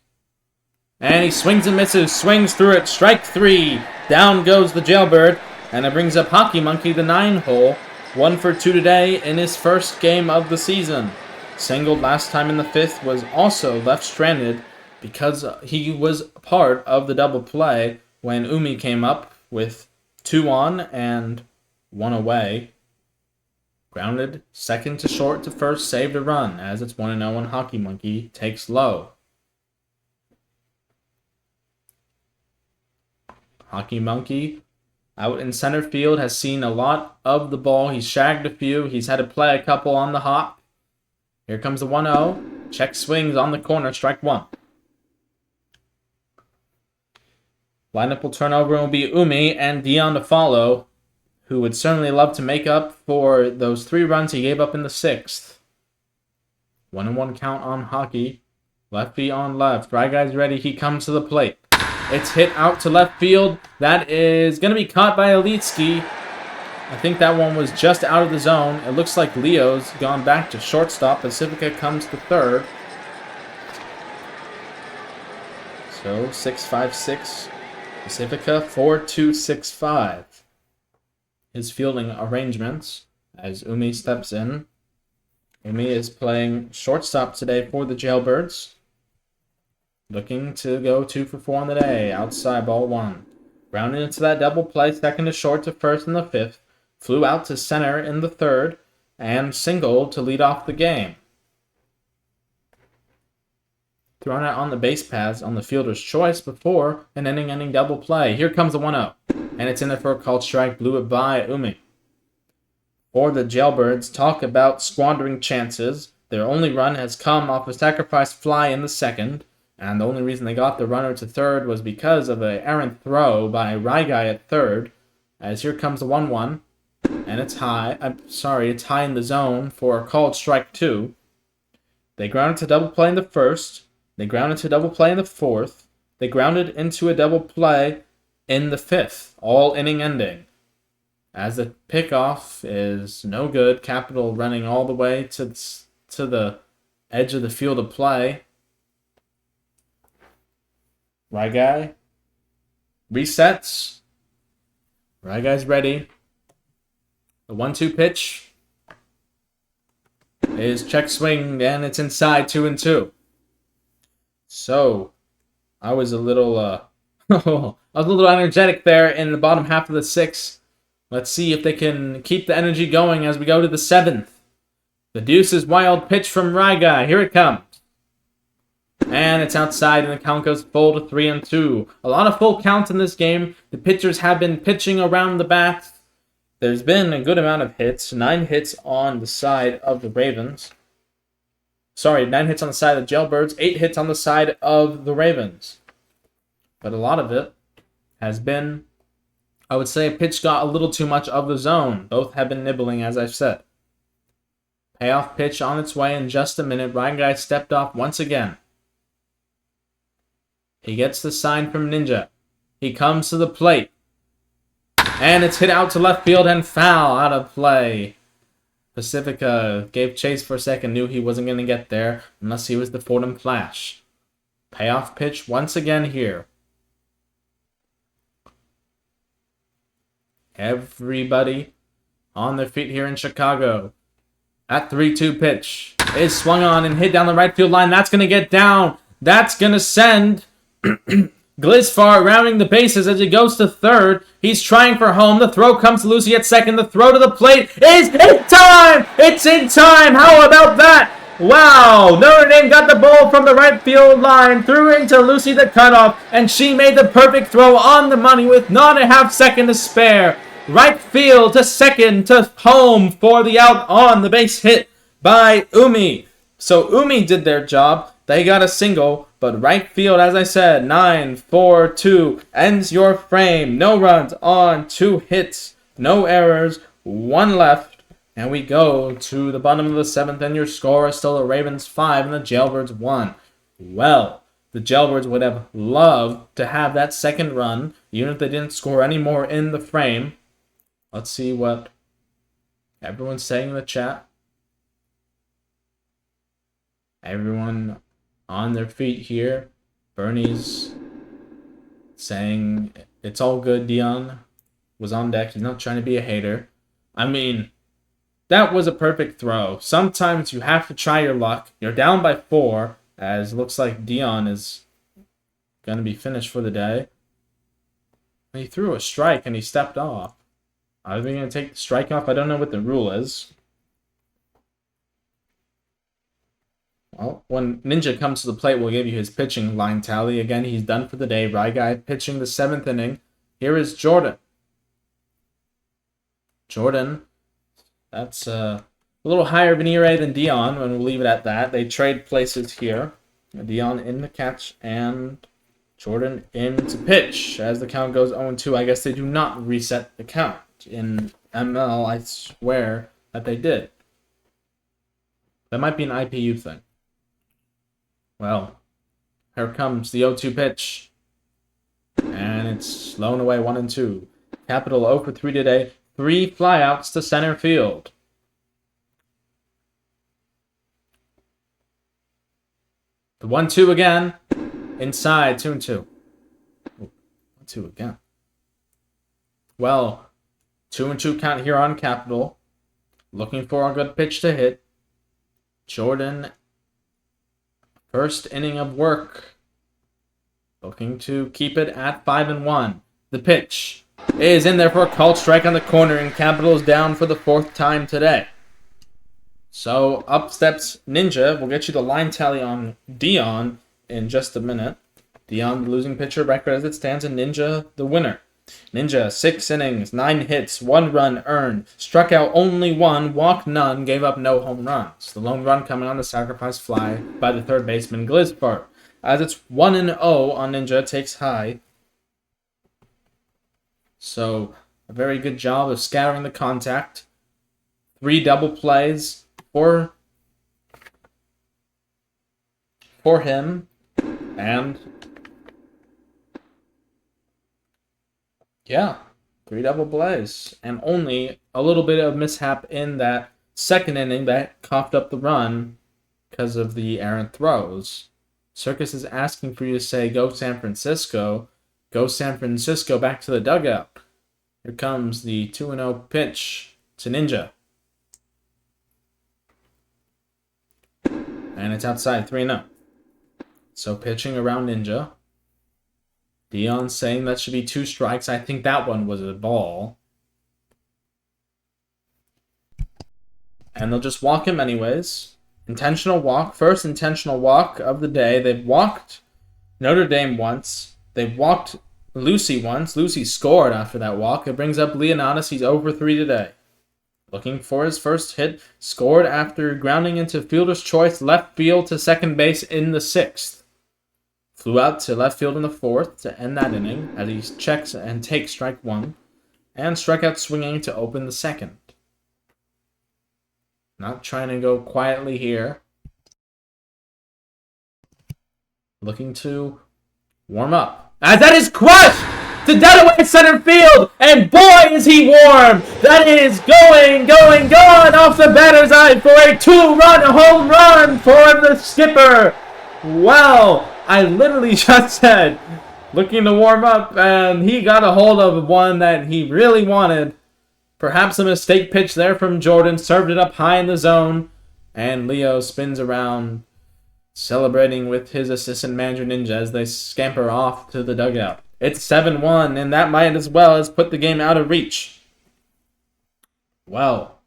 And he swings and misses, swings through it, strike 3. Down goes the Jailbird, and it brings up Hockey Monkey, the 9-hole. 1 for 2 today in his first game of the season. Singled last time in the 5th, was also left stranded because he was part of the double play when Umi came up with 2 on and 1 away. Grounded, second to short to first, saved a run as it's 1-0 and Hockey Monkey takes low. Hockey Monkey out in center field has seen a lot of the ball. He's shagged a few. He's had to play a couple on the hop. Here comes the 1-0. Check swings on the corner, strike 1. Lineup will turn over and will be Umi and Dion to follow, who would certainly love to make up for those 3 runs he gave up in the 6th. 1-1 count on Hockey. Lefty on left. Guy's ready. He comes to the plate. It's hit out to left field. That is going to be caught by Elitski. I think that one was just out of the zone. It looks like Leo's gone back to shortstop. Pacifica comes to third. So 6-5-6. Pacifica 4-2-6-5. His fielding arrangements as Umi steps in. Umi is playing shortstop today for the Jailbirds. Looking to go 2 for 4 on the day. Outside, ball 1. Grounded into that double play, second to short to first in the 5th. Flew out to center in the 3rd. And singled to lead off the game. Thrown out on the base paths on the fielder's choice before an inning-ending double play. Here comes the 1-0. And it's in there for a called strike. Blew it by Umi. For the Jailbirds, talk about squandering chances. Their only run has come off a sacrifice fly in the 2nd. And the only reason they got the runner to 3rd was because of an errant throw by Guy at 3rd. As here comes the 1-1. And it's high. It's high in the zone for a called strike 2. They grounded to double play in the 1st. They grounded to double play in the 4th. They grounded into a double play in the 5th. All inning ending. As the pickoff is no good. Capital running all the way to the edge of the field of play. Guy resets. Guy's ready. The 1-2 pitch is check swing, and it's inside 2-2. So, I was a little, energetic there in the bottom half of the 6th. Let's see if they can keep the energy going as we go to the 7th. The deuce's wild pitch from Guy. Here it comes. And it's outside, and the count goes full to 3-2. A lot of full counts in this game. The pitchers have been pitching around the bat. There's been a good amount of hits. 9 hits on the side of the Ravens. Sorry, 9 hits on the side of the Jailbirds. 8 hits on the side of the Ravens. But a lot of it has been, I would say, pitch got a little too much of the zone. Both have been nibbling, as I've said. Payoff pitch on its way in just a minute. Guy stepped off once again. He gets the sign from Ninja. He comes to the plate. And it's hit out to left field and foul out of play. Pacifica gave chase for a second, knew he wasn't going to get there unless he was the Fordham Flash. Payoff pitch once again here. Everybody on their feet here in Chicago. That 3-2 pitch is swung on and hit down the right field line. That's going to get down. That's going to send Glisfar rounding the bases as he goes to third. He's trying for home. The throw comes to Lucy at second. The throw to the plate is in time! It's in time! How about that? Wow! Notre Dame got the ball from the right field line, threw into Lucy the cutoff, and she made the perfect throw on the money with not a half second to spare. Right field to second to home for the out on the base hit by Umi. So Umi did their job. They got a single, but right field, as I said, 9-4-2 ends your frame. No runs on 2 hits, no errors, 1 left, and we go to the bottom of the 7th, and your score is still the Ravens 5 and the Jailbirds 1. Well, the Jailbirds would have loved to have that second run, even if they didn't score any more in the frame. Let's see what everyone's saying in the chat. Everyone on their feet here. Bernie's saying it's all good. Dion was on deck. He's not trying to be a hater. I mean, that was a perfect throw. Sometimes you have to try your luck. You're down by 4, as it looks like Dion is going to be finished for the day. He threw a strike and he stepped off. Are they going to take the strike off? I don't know what the rule is. Well, when Ninja comes to the plate, we'll give you his pitching line tally. Again, he's done for the day. Guy pitching the 7th inning. Here is Jordan. Jordan, that's a little higher of an ERA than Dion, and we'll leave it at that. They trade places here. Dion in the catch and Jordan in to pitch. As the count goes 0-2, I guess they do not reset the count. In ML, I swear that they did. That might be an IPU thing. Well, here comes the 0-2 pitch. And it's blown away 1-2. Capital 0 for 3 today. 3 flyouts to center field. The 1-2 again. Inside 2-2. 1-2 again. Well, 2-2 count here on Capital. Looking for a good pitch to hit. Jordan, first inning of work. Looking to keep it at 5-1. The pitch is in there for a called strike on the corner, and Capital is down for the 4th time today. So up steps Ninja. We'll get you the line tally on Dion in just a minute. Dion, the losing pitcher, record as it stands, and Ninja, the winner. Ninja, 6 innings, 9 hits, 1 run earned, struck out only 1, walked none, gave up no home runs. The lone run coming on the sacrifice fly by the third baseman, Glisfar. As it's 1-0 on Ninja, takes high. So, a very good job of scattering the contact. 3 double plays for him. And yeah, 3 double plays. And only a little bit of mishap in that second inning that coughed up the run because of the errant throws. Circus is asking for you to say, go San Francisco. Go San Francisco back to the dugout. Here comes the 2-0 pitch to Nxnjahh. And it's outside 3-0. So pitching around Nxnjahh. Dion saying that should be 2 strikes. I think that one was a ball. And they'll just walk him anyways. Intentional walk. First intentional walk of the day. They've walked Notre Dame once. They've walked Lucy once. Lucy scored after that walk. It brings up Leonidas. He's 0 for 3 today. Looking for his first hit. Scored after grounding into fielder's choice left field to second base in the 6th. Flew out to left field in the 4th to end that inning as he checks and takes strike 1. And strikeout swinging to open the 2nd. Not trying to go quietly here. Looking to warm up. As that is crushed to dead away center field. And boy is he warm. That is going off the batter's eye for a 2-run home run for the skipper. Well, I literally just said looking to warm up, and he got a hold of one that he really wanted. Perhaps a mistake pitch there from Jordan. Served it up high in the zone. And Leo spins around, celebrating with his assistant manager Nxnjahh as they scamper off to the dugout. It's 7-1, and that might as well as put the game out of reach. Well,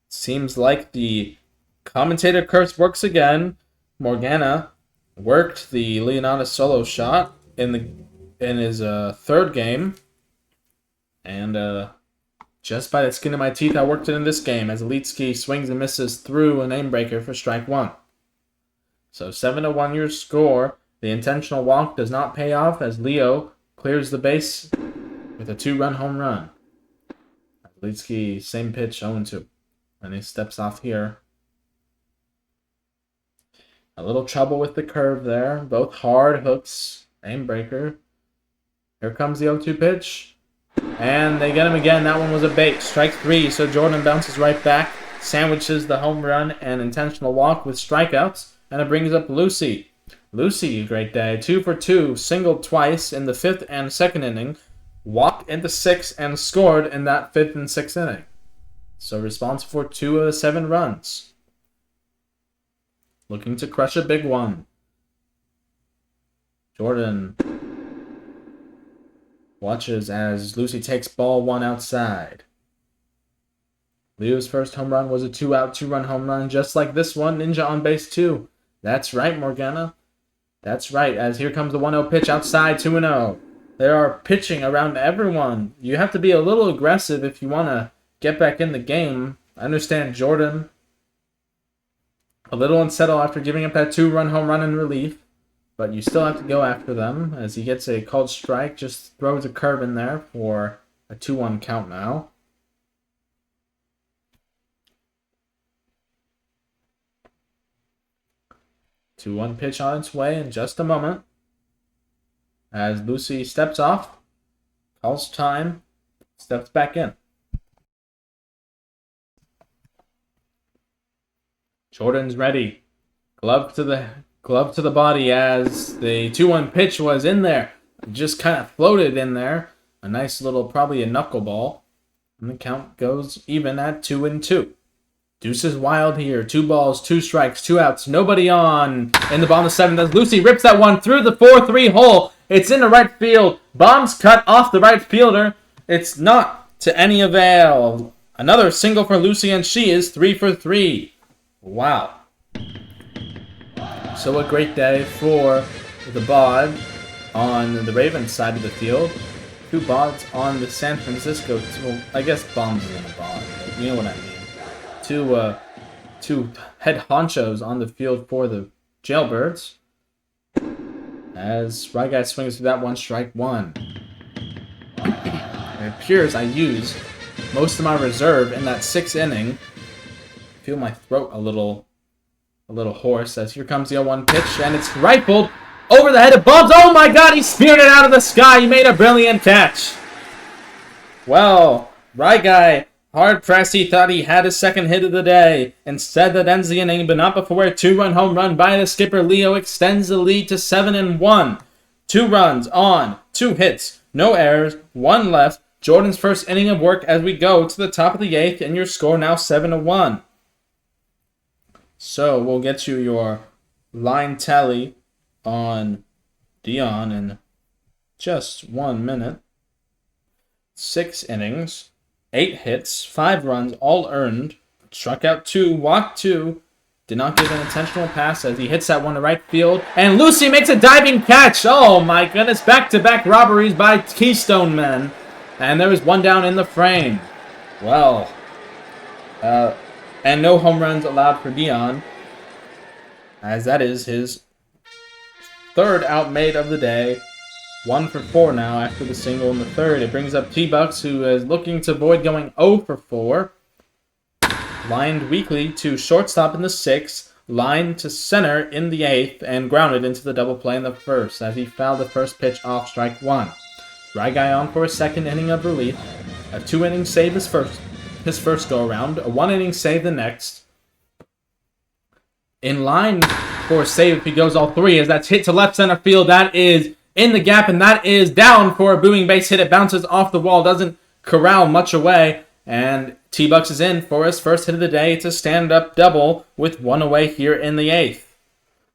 seems like the commentator curse works again. Morgana worked the Leonidas solo shot in his 3rd game. And just by the skin of my teeth, I worked it in this game as Alitsky swings and misses through a name breaker for strike 1. So 7-1 your score. The intentional walk does not pay off as Leo clears the base with a 2-run home run. Alitsky, same pitch, 0-2. And he steps off here. A little trouble with the curve there. Both hard hooks. Name breaker. Here comes the 0-2 pitch. And they get him again. That one was a bait. Strike 3. So Jordan bounces right back. Sandwiches the home run and intentional walk with strikeouts. And it brings up Lucy. Lucy, great day. 2 for 2. Singled twice in the 5th and 2nd inning. Walked in the 6th and scored in that 5th and 6th inning. So responsible for 2 of the 7 runs. Looking to crush a big one. Jordan watches as Lucy takes ball 1 outside. Leo's first home run was a 2-out, 2-run home run, just like this one. Nxnjahh on base 2. That's right, Morgana. That's right, as here comes the 1-0 pitch outside, 2-0. They are pitching around everyone. You have to be a little aggressive if you want to get back in the game. I understand Jordan a little unsettled after giving up that 2-run home run in relief. But you still have to go after them as he gets a called strike. Just throws a curve in there for a 2-1 count now. Two 2-1 pitch on its way in just a moment. As Lucy steps off, calls time, steps back in. Jordan's ready. Glove to the body as the 2-1 pitch was in there. Just kind of floated in there. A nice little, probably a knuckleball. And the count goes even at 2-2. Deuce is wild here. 2 balls, 2 strikes, 2 outs. Nobody on in the bottom of the 7th as Lucy rips that one through the 4-3 hole. It's in the right field. Bombs cut off the right fielder. It's not to any avail. Another single for Lucy, and she is 3 for 3. Wow. So a great day for the bod on the Ravens side of the field. 2 bods on the San Francisco. I guess bombs is in a bod, but you know what I mean. Two head honchos on the field for the Jailbirds. As right guy swings through that one, strike 1. It appears I used most of my reserve in that 6th inning. I feel my throat a little hoarse as here comes the 0-1 pitch, and it's rifled over the head of Bubs. Oh my god, he speared it out of the sky. He made a brilliant catch. Well, right guy, hard pressed, he thought he had his second hit of the day. Instead, that ends the inning, but not before a 2-run home run by the skipper. Leo extends the lead to 7-1. 2 runs on 2 hits, no errors, 1 left Jordan's first inning of work as we go to the top of the 8th, and your score now 7-1. So we'll get you your line tally on Dion in just 1 minute. 6 innings, 8 hits, 5 runs, all earned. Struck out 2, walked 2. Did not give an intentional pass as he hits that one to right field. And Lucy makes a diving catch. Oh my goodness, back-to-back robberies by Keystone Men. And there was one down in the frame. Well, and no home runs allowed for Dion, as that is his 3rd out made of the day. 1 for 4 now after the single in the 3rd. It brings up T-Bucks, who is looking to avoid going 0 for 4. Lined weakly to shortstop in the 6th. Lined to center in the 8th. And grounded into the double play in the 1st as he fouled the first pitch off strike 1. Ryguy on for a 2nd inning of relief. A 2-inning save his first go-around. A 1-inning save the next. In line for a save if he goes all 3, as that's hit to left center field. That is in the gap, and that is down for a booming base hit. It bounces off the wall, doesn't corral much away, and T-Bucks is in for his first hit of the day. It's a stand-up double with 1 away here in the 8th.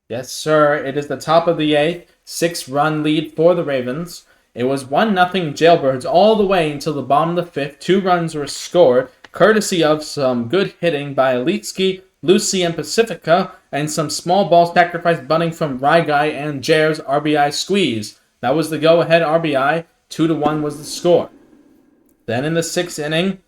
Yes, sir, it is the top of the 8th. 6-run lead for the Ravens. It was 1-0 Jailbirds all the way until the bottom of the 5th. 2 runs were scored, courtesy of some good hitting by Alitsky, Lucy, and Pacifica, and some small ball sacrifice bunting from Ryguy and Jair's RBI squeeze. That was the go-ahead RBI. 2-1 was the score. Then in the 6th inning,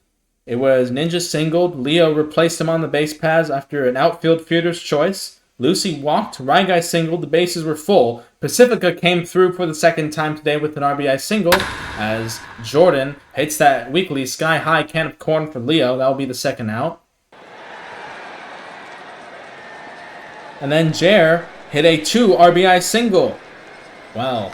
it was Ninja singled. Leo replaced him on the base paths after an outfield fielder's choice. Lucy walked. Ryguy singled. The bases were full. Pacifica came through for the 2nd time today with an RBI single as Jordan hits that weekly sky-high can of corn for Leo. That will be the 2nd out. And then Jair hit a 2 RBI single. Well,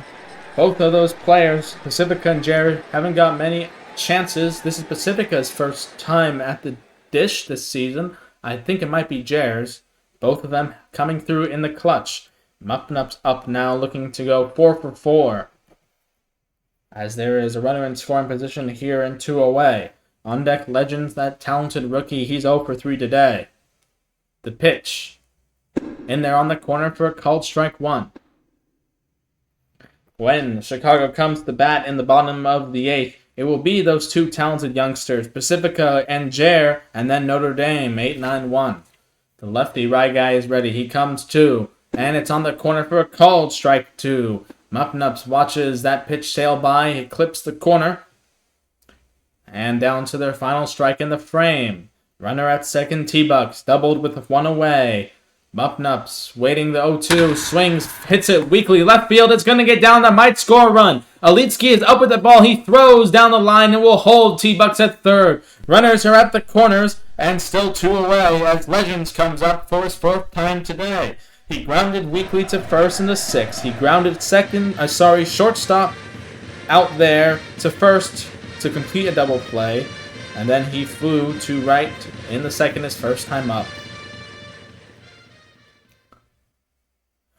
both of those players, Pacifica and Jair, haven't got many chances. This is Pacifica's first time at the dish this season. I think it might be Jair's. Both of them coming through in the clutch. Muffnups up now, looking to go 4 for 4. As there is a runner in scoring position here and 2 away. On deck, Legends, that talented rookie. He's 0 for 3 today. The pitch. In there on the corner for a called strike 1. When Chicago comes to bat in the bottom of the 8th, it will be those 2 talented youngsters, Pacifica and Jair, and then Notre Dame, 8-9-1. The lefty Ryguy is ready. He comes to, and it's on the corner for a called strike 2. Muffnups watches that pitch sail by. It clips the corner. And down to their final strike in the frame. Runner at 2nd, T-Bucks, doubled with 1 away. Muffnups waiting the 0-2, swings, hits it weakly left field. It's going to get down. That might score a run. Alitsky is up with the ball. He throws down the line and will hold T-Bucks at 3rd. Runners are at the corners and still 2 away as Legends comes up for his 4th time today. He grounded weakly to 1st in the 6th. He grounded shortstop out there to 1st to complete a double play. And then he flew to right in the 2nd his first time up.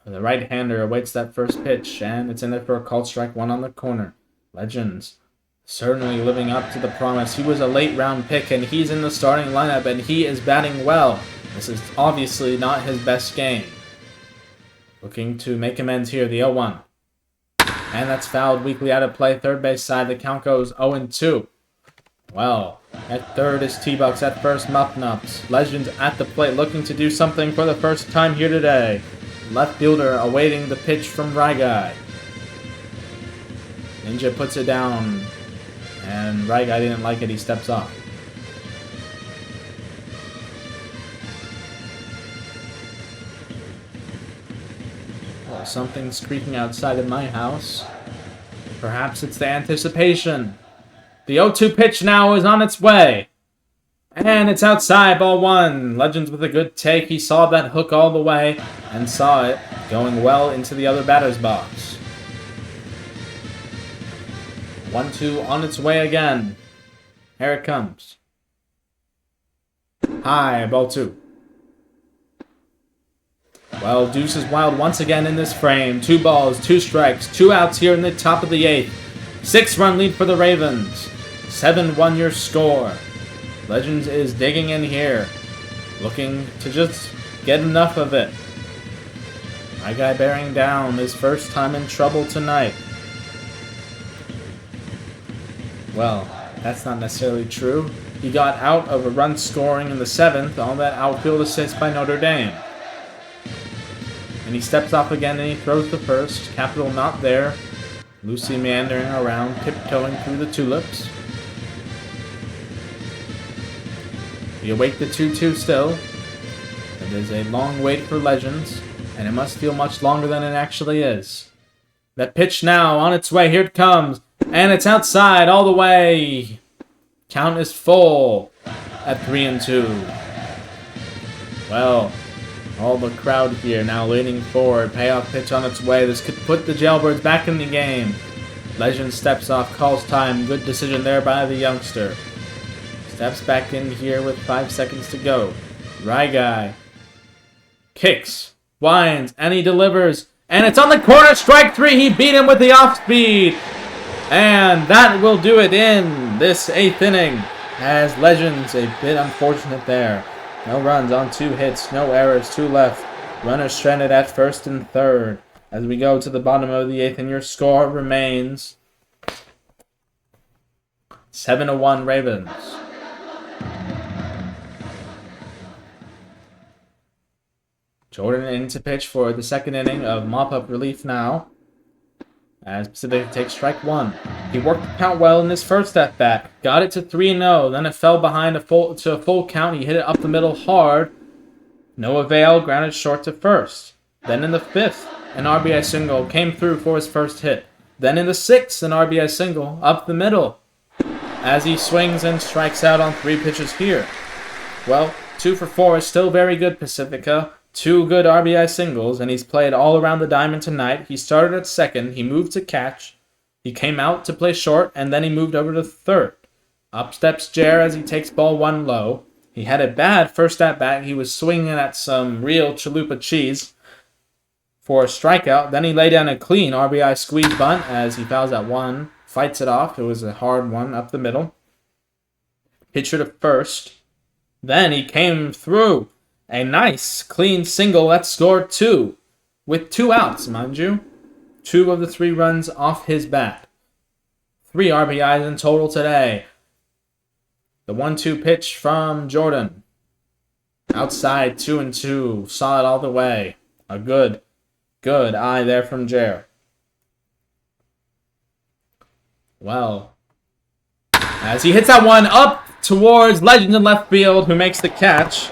The right-hander awaits that first pitch, and it's in there for a called strike 1 on the corner. Legends certainly living up to the promise. He was a late-round pick, and he's in the starting lineup, and he is batting well. This is obviously not his best game. Looking to make amends here, the 0-1. And that's fouled weakly out of play. 3rd base side, the count goes 0-2. Well, at 3rd is T-Bucks, at 1st, Muffnups. Legends at the plate, looking to do something for the first time here today. Left fielder awaiting the pitch from Ryguy. Ninja puts it down, and Ryguy didn't like it. He steps off. Oh, something's creaking outside of my house. Perhaps it's the anticipation. The 0-2 pitch now is on its way. And it's outside, ball 1. Legends with a good take. He saw that hook all the way and saw it going well into the other batter's box. 1-2 on its way again. Here it comes. High, ball 2. Well, Deuce is wild once again in this frame. 2 balls, 2 strikes, 2 outs here in the top of the 8th. 6-run lead for the Ravens. 7-1 your score. Legends is digging in here, looking to just get enough of it. My guy bearing down his first time in trouble tonight. Well, that's not necessarily true. He got out of a run scoring in the 7th on that outfield assist by Notre Dame. And he steps off again and he throws the first. Capital not there. Lucy meandering around, tiptoeing through the tulips. We await the 2-2 still. It is a long wait for Legends, and it must feel much longer than it actually is. That pitch now on its way. Here it comes. And it's outside all the way. Count is full at 3-2. Well, all the crowd here now leaning forward. Payoff pitch on its way. This could put the Jailbirds back in the game. Legend steps off, calls time. Good decision there by the youngster. Steps back in here with 5 seconds to go. Right guy. Kicks. Winds. And he delivers. And it's on the corner. Strike 3. He beat him with the off speed. And that will do it in this 8th inning. As Legends, a bit unfortunate there. No runs on 2 hits. No errors. 2 left. Runners stranded at 1st and 3rd. As we go to the bottom of the 8th, and your score remains 7-1 Ravens. Jordan in to pitch for the 2nd inning of mop-up relief now. As Pacific takes strike 1. He worked the count well in his first at-bat. Got it to 3-0. Then it fell behind to a full count. He hit it up the middle hard. No avail. Grounded short to 1st. Then in the 5th, an RBI single came through for his first hit. Then in the 6th, an RBI single up the middle. As he swings and strikes out on 3 pitches here. Well, 2 for 4 is still very good, Pacifica. 2 good RBI singles, and he's played all around the diamond tonight. He started at 2nd. He moved to catch. He came out to play short, and then he moved over to 3rd. Up steps Jer as he takes ball 1 low. He had a bad first at-bat. He was swinging at some real chalupa cheese for a strikeout. Then he laid down a clean RBI squeeze bunt as he fouls at 1. Fights it off. It was a hard one up the middle. Pitcher to 1st. Then he came through. A nice, clean single that scored 2. With 2 outs, mind you. 2 of the 3 runs off his bat. 3 RBIs in total today. The 1-2 pitch from Jordan. Outside, 2-2. Saw it all the way. A good eye there from Jer. Well, as he hits that one up towards Legend in left field, who makes the catch.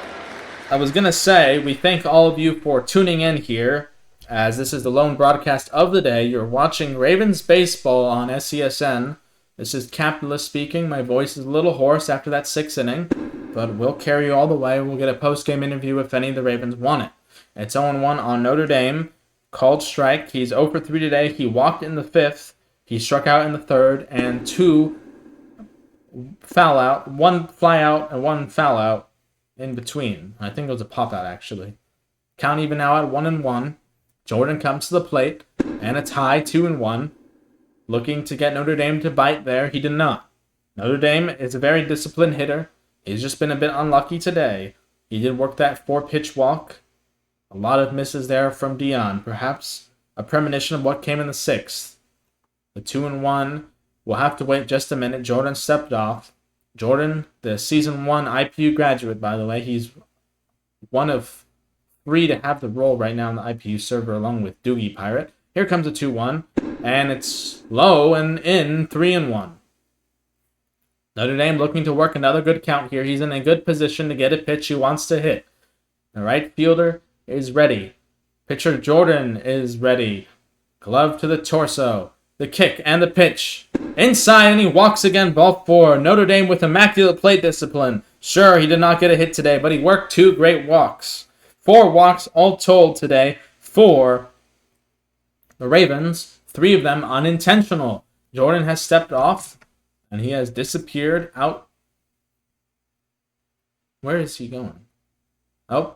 I was going to say, we thank all of you for tuning in here, as this is the lone broadcast of the day. You're watching Ravens baseball on SCSN. This is Capitalist speaking. My voice is a little hoarse after that 6th inning, but we'll carry you all the way. We'll get a post-game interview if any of the Ravens want it. It's 0-1 on Notre Dame. Called strike. He's 0 for 3 today. He walked in the 5th. He struck out in the 3rd, and 2 foul out, 1 fly out, and 1 foul out in between. I think it was a pop out, actually. Count even now at 1-1. Jordan comes to the plate, and it's high 2-1. Looking to get Notre Dame to bite there. He did not. Notre Dame is a very disciplined hitter. He's just been a bit unlucky today. He did work that 4-pitch walk. A lot of misses there from Dion. Perhaps a premonition of what came in the 6th. The 2-1. We'll have to wait just a minute. Jordan stepped off. Jordan, the Season 1 IPU graduate, by the way. He's one of 3 to have the role right now in the IPU server, along with Doogie Pirate. Here comes a 2-1, and it's low and in 3-1. Notre Dame looking to work another good count here. He's in a good position to get a pitch he wants to hit. The right fielder is ready. Pitcher Jordan is ready. Glove to the torso. The kick and the pitch. Inside, and he walks again, ball 4. Notre Dame with immaculate plate discipline. Sure, he did not get a hit today, but he worked 2 great walks. 4 walks all told today for the Ravens. 3 of them unintentional. Jordan has stepped off, and he has disappeared out. Where is he going? Oh,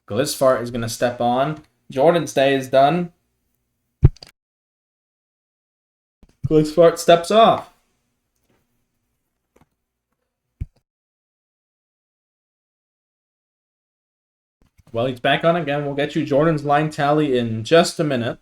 Glisfart is going to step on. Jordan's day is done. Glisfart steps off. Well, he's back on again. We'll get you Jordan's line tally in just a minute.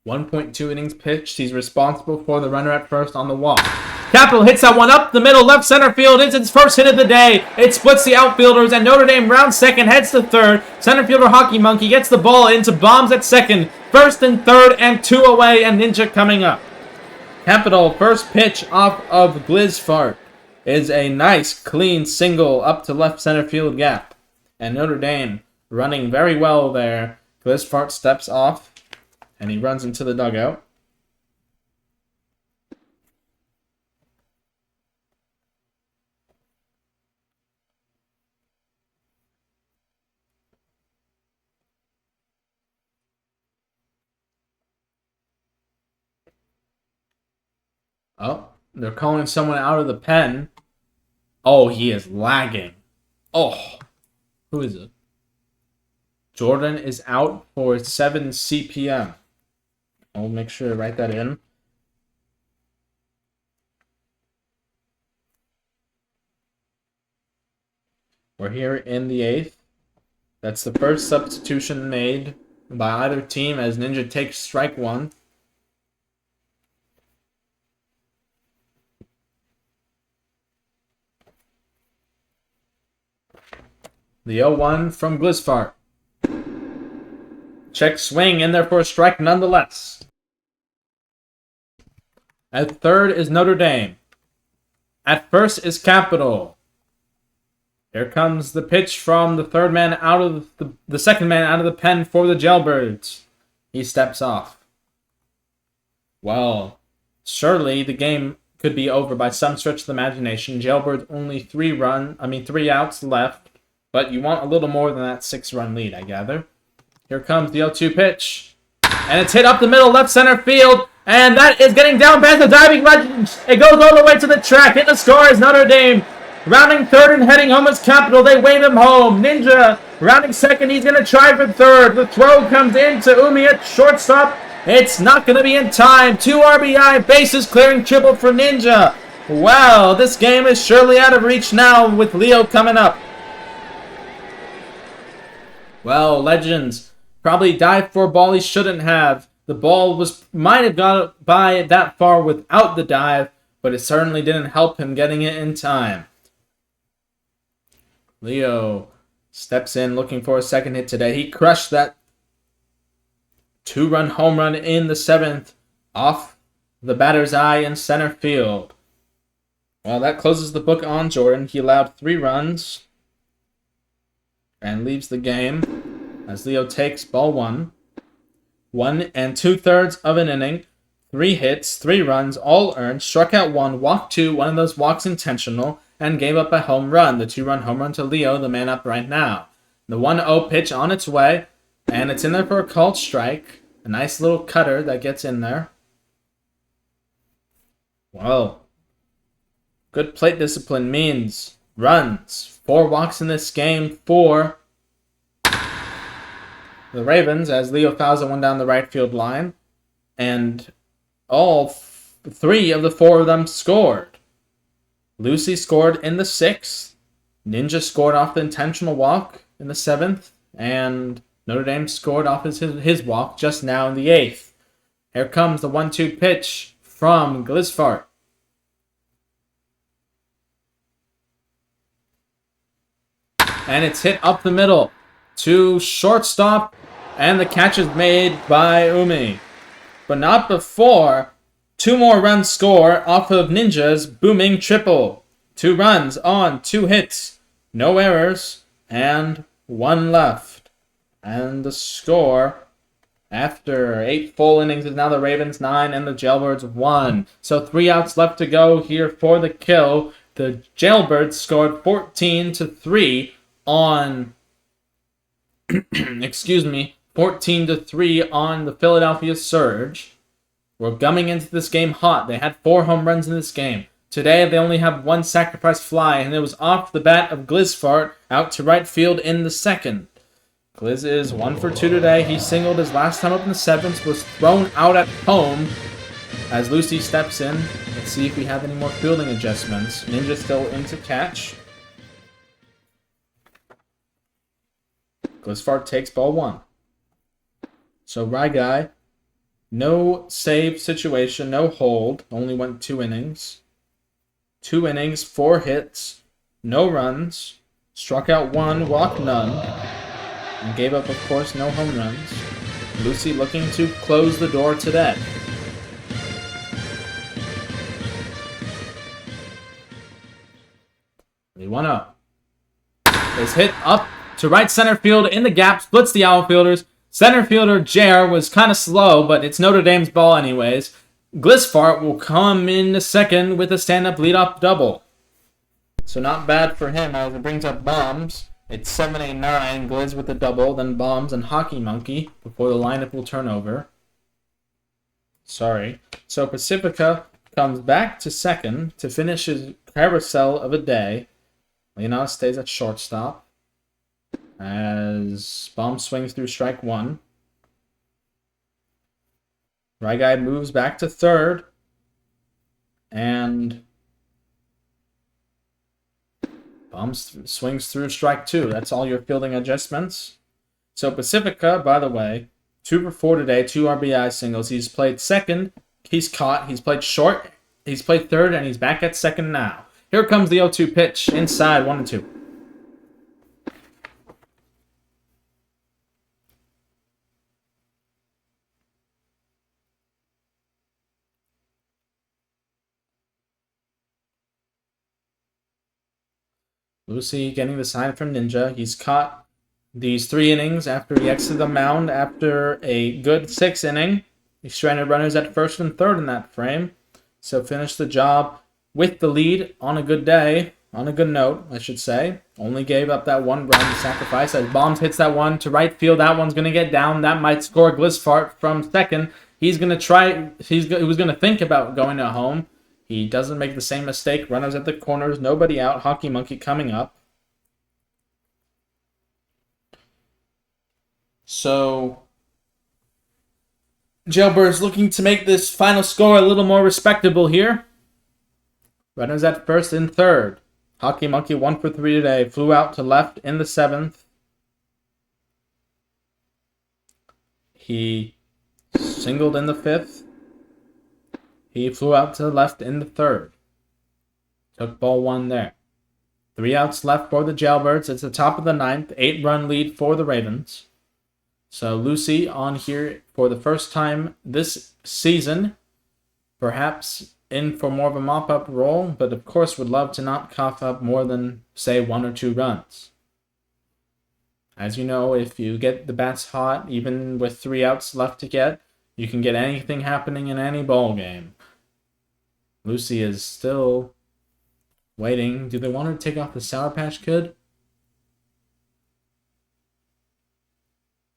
1.2 innings pitched. He's responsible for the runner at first on the walk. Capital hits that one up the middle, left center field. It's its first hit of the day. It splits the outfielders, and Notre Dame rounds second, heads to third. Center fielder Hockey Monkey gets the ball into bombs at second. First and third, and 2 away, and Ninja coming up. Capital, first pitch off of Glizfart is a nice, clean single up to left center field gap. And Notre Dame running very well there. Glizfart steps off. And he runs into the dugout. Oh, they're calling someone out of the pen. Oh, he is lagging. Oh, who is it? Jordan is out for 7 CPM. I'll make sure to write that in. We're here in the 8th. That's the first substitution made by either team as Ninja takes strike 1. The 0-1 from Glizfart. Check swing in there for a strike nonetheless. At third is Notre Dame. At first is Capital. Here comes the pitch from the third man out of the second man out of the pen for the Jailbirds. He steps off. Well, surely the game could be over by some stretch of the imagination. Jailbirds only 3 outs left, but you want a little more than that 6-run lead, I gather. Here comes the 0-2 pitch. And it's hit up the middle, left center field. And that is getting down past the diving legends. It goes all the way to the track. Hit the score is Notre Dame. Rounding third and heading home is Capital. They wave him home. Ninja rounding second. He's going to try for third. The throw comes in to Umi at shortstop. It's not going to be in time. 2 RBI, bases clearing triple for Ninja. Wow, this game is surely out of reach now with Leo coming up. Well, Legends probably dived for a ball he shouldn't have. The ball might have got by that far without the dive, but it certainly didn't help him getting it in time. Leo steps in looking for a second hit today. He crushed that 2-run home run in the 7th off the batter's eye in center field. Well, that closes the book on Jordan. He allowed 3 runs and leaves the game as Leo takes ball 1. 1 2/3 of an inning, 3 hits, 3 runs, all earned, struck out 1, walked 2, one of those walks intentional, and gave up a home run. The 2-run home run to Leo, the man up right now. The 1-0 pitch on its way, and it's in there for a called strike. A nice little cutter that gets in there. Well, good plate discipline means runs. 4 walks in this game for the Ravens as Leo fouls one down the right field line. And all 3 of the 4 of them scored. Lucy scored in the 6th. Ninja scored off the intentional walk in the 7th. And Notre Dame scored off his walk just now in the 8th. Here comes the 1-2 pitch from Glizfart. And it's hit up the middle to shortstop. And the catch is made by Umi. But not before 2 more runs score off of Ninja's booming triple. 2 runs on 2 hits. No errors. And 1 left. And the score after 8 full innings is now the Ravens 9 and the Jailbirds 1. So 3 outs left to go here for the kill. The Jailbirds scored 14-3 on 14-3 on the Philadelphia Surge. We're coming into this game hot. They had 4 home runs in this game. Today, they only have 1 sacrifice fly, and it was off the bat of Glizfart out to right field in the 2nd. Gliz is 1 for 2 today. He singled his last time up in the 7th, was thrown out at home as Lucy steps in. Let's see if we have any more fielding adjustments. Ninja still in to catch. Glisfart takes ball 1. So Ryguy, no save situation, no hold. Only went 2 innings. 2 innings, 4 hits, no runs. Struck out 1, walked none. And gave up, of course, no home runs. Lucy looking to close the door today. The 1-0 is hit up to right center field in the gap, splits the outfielders. Center fielder JR was kind of slow, but it's Notre Dame's ball anyways. Glisfart will come in the second with a stand-up leadoff double. So not bad for him as it brings up Bombs. It's 7-8-9, Gliz with a double, then Bombs and Hockey Monkey before the lineup will turn over. Sorry. So Pacifica comes back to second to finish his carousel of a day. Leonardo stays at shortstop as Bombs swings through strike 1. Ryguy moves back to third. And Bombs swings through strike 2. That's all your fielding adjustments. So Pacifica, by the way, 2 for 4 today, 2 RBI singles. He's played second. He's caught. He's played short. He's played third, and he's back at second now. Here comes the 0-2 pitch. Inside, 1-2. Lucy getting the sign from Ninja. He's caught these 3 innings after he exited the mound after a good 6 inning. He stranded runners at first and third in that frame. So finished the job with the lead on a good day, on a good note, I should say. Only gave up that 1 run sacrifice as Bombs hits that one to right field. That one's going to get down. That might score Glisfart from second. He's going to try, he was going to think about going to home. He doesn't make the same mistake. Runners at the corners, nobody out. Hockey Monkey coming up. So Jailbird's looking to make this final score a little more respectable here. Runners at first and third. Hockey Monkey 1 for 3 today. Flew out to left in the 7th. He singled in the 5th. He flew out to the left in the 3rd. Took ball 1 there. 3 outs left for the Jailbirds. It's the top of the 9th. 8-run lead for the Ravens. So Lucy on here for the first time this season. Perhaps in for more of a mop-up role, but of course would love to not cough up more than, say, 1 or 2 runs. As you know, if you get the bats hot, even with 3 outs left to get, you can get anything happening in any ball game. Lucy is still waiting. Do they want her to take off the Sour Patch Kid?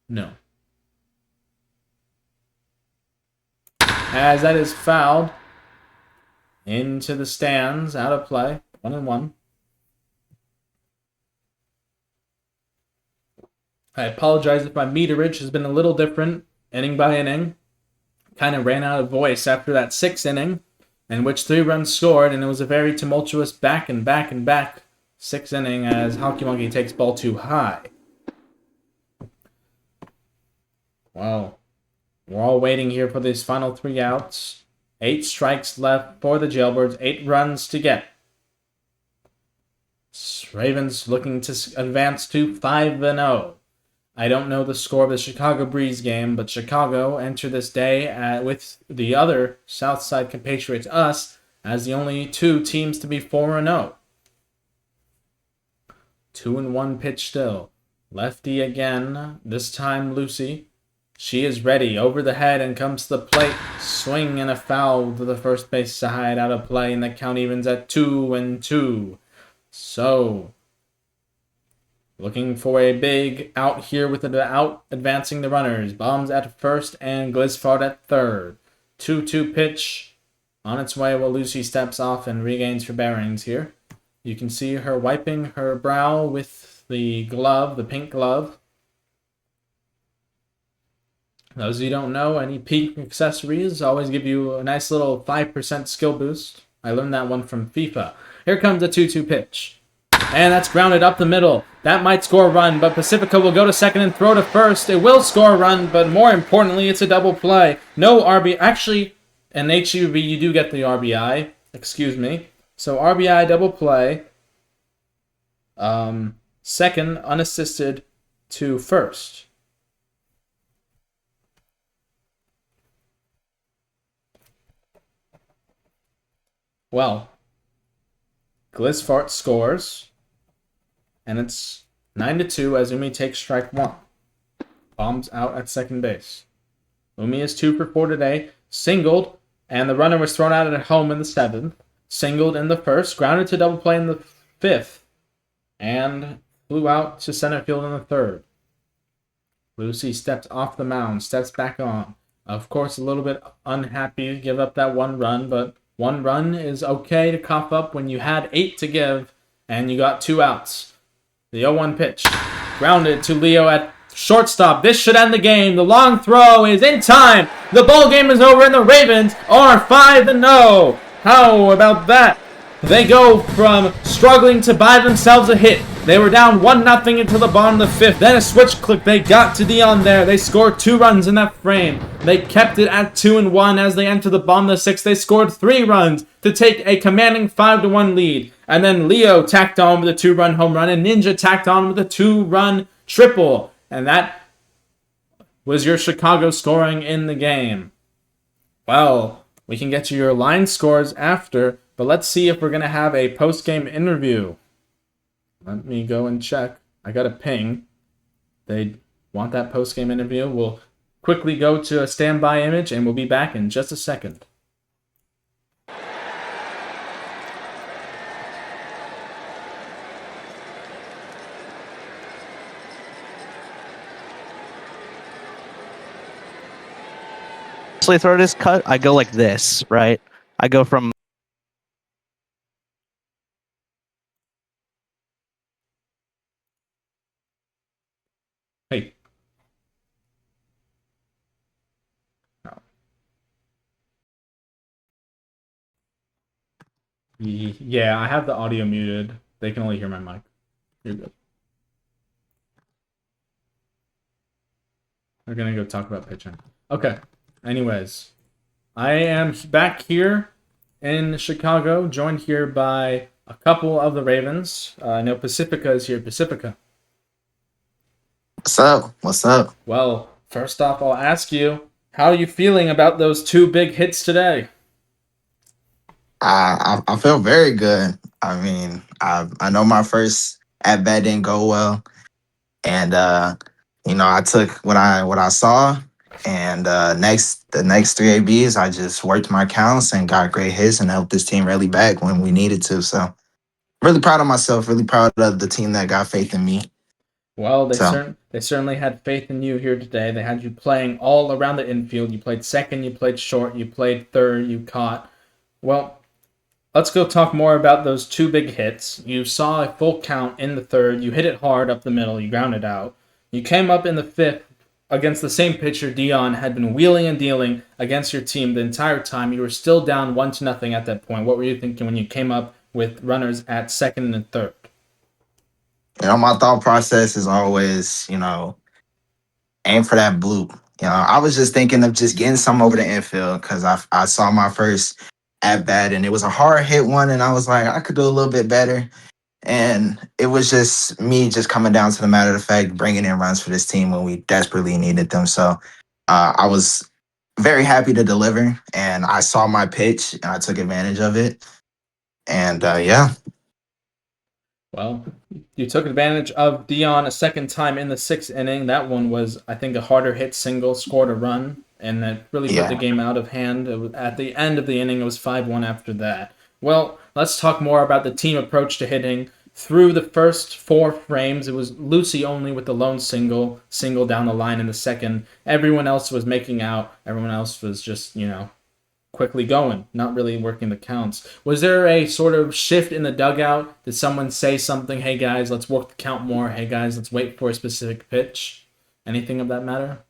No. As that is fouled into the stands, out of play, 1-1. I apologize if my meterage has been a little different, inning by inning. Kind of ran out of voice after that 6th inning, in which 3 runs scored, and it was a very tumultuous back and back 6th inning as Hockey Monkey takes ball 2 high. Well, we're all waiting here for these final 3 outs. 8 strikes left for the Jailbirds, 8 runs to get. Ravens looking to advance to 5-0. I don't know the score of the Chicago Breeze game, but Chicago enter this day with the other Southside compatriots, us, as the only 2 teams to be 4-0. 2-1 pitch still. Lefty again, this time Lucy. She is ready, over the head, and comes to the plate. Swing and a foul to the first base side, out of play, and the count evens at 2-2. So, looking for a big out here with the out advancing the runners. Bombs at first and Glisfart at third. 2-2 pitch on its way while Lucy steps off and regains her bearings here. You can see her wiping her brow with the glove, the pink glove. Those of you who don't know, any pink accessories always give you a nice little 5% skill boost. I learned that one from FIFA. Here comes a 2-2 pitch. And that's grounded up the middle. That might score a run, but Pacifica will go to second and throw to first. It will score a run, but more importantly, it's a double play. No RBI. Actually, in HUB, you do get the RBI. Excuse me. So RBI double play. Second, unassisted to first. Well, Glisfart scores, and it's 9-2 as Umi takes strike one. Bombs out at second base. Umi is 2 for 4 today, singled, and the runner was thrown out at home in the 7th, singled in the 1st, grounded to double play in the 5th, and flew out to center field in the 3rd. Lucy steps off the mound, steps back on. Of course, a little bit unhappy to give up that 1 run, but 1 run is okay to cough up when you had 8 to give and you got 2 outs. The 0-1 pitch, grounded to Leo at shortstop. This should end the game. The long throw is in time. The ball game is over and the Ravens are 5-0. How about that? They go from struggling to buy themselves a hit. They were down 1-0 into the bottom of the 5th. Then a switch click. They got to Dion there. They scored 2 runs in that frame. They kept it at 2-1 as they entered the bottom of the 6th. They scored 3 runs to take a commanding 5-1 lead. And then Leo tacked on with a 2-run home run, and Ninja tacked on with a 2-run triple. And that was your Chicago scoring in the game. Well, we can get you your line scores after, but let's see if we're going to have a post-game interview. Let me go and check. I got a ping. They want that post-game interview. We'll quickly go to a standby image, and we'll be back in just a second. Throw this cut, I go like this, right? I go from Hey. Yeah, I have the audio muted. They can only hear my mic. You're good. We're gonna go talk about pitching. Okay. Anyways, I am back here in Chicago, joined here by a couple of the Ravens. I know Pacifica is here. Pacifica. What's up? What's up? Well, first off, I'll ask you, how are you feeling about those 2 big hits today? I feel very good. I mean, I know my first at bat didn't go well, and I took what I saw, and the next 3 ABs, I just worked my counts and got great hits and helped this team rally back when we needed to. So, really proud of myself. Really proud of the team that got faith in me. Well, they certainly had faith in you here today. They had you playing all around the infield. You played second, you played short, you played third, you caught. Well, let's go talk more about those 2 big hits. You saw a full count in the 3rd. You hit it hard up the middle. You grounded out. You came up in the 5th against the same pitcher. Dion had been wheeling and dealing against your team the entire time. You were still down 1-0 at that point. What were you thinking when you came up with runners at second and third? My thought process is always, aim for that bloop. I was just thinking of just getting some over the infield because I saw my first at bat and it was a hard hit one, and I was like, I could do a little bit better. And it was just me just coming down to the matter of fact, bringing in runs for this team when we desperately needed them. So I was very happy to deliver, and I saw my pitch and I took advantage of it. And yeah. Well, you took advantage of Dion a second time in the 6th inning. That one was, I think, a harder hit single, scored a run, and that really put the game out of hand. At the end of the inning, it was 5-1 after that. Well, let's talk more about the team approach to hitting. Through the first 4 frames, it was Lucy only with the lone single down the line in the 2nd. Everyone else was making out. Everyone else was just, quickly going, not really working the counts. Was there a sort of shift in the dugout? Did someone say something? Hey guys, let's work the count more. Hey guys, let's wait for a specific pitch. Anything of that matter?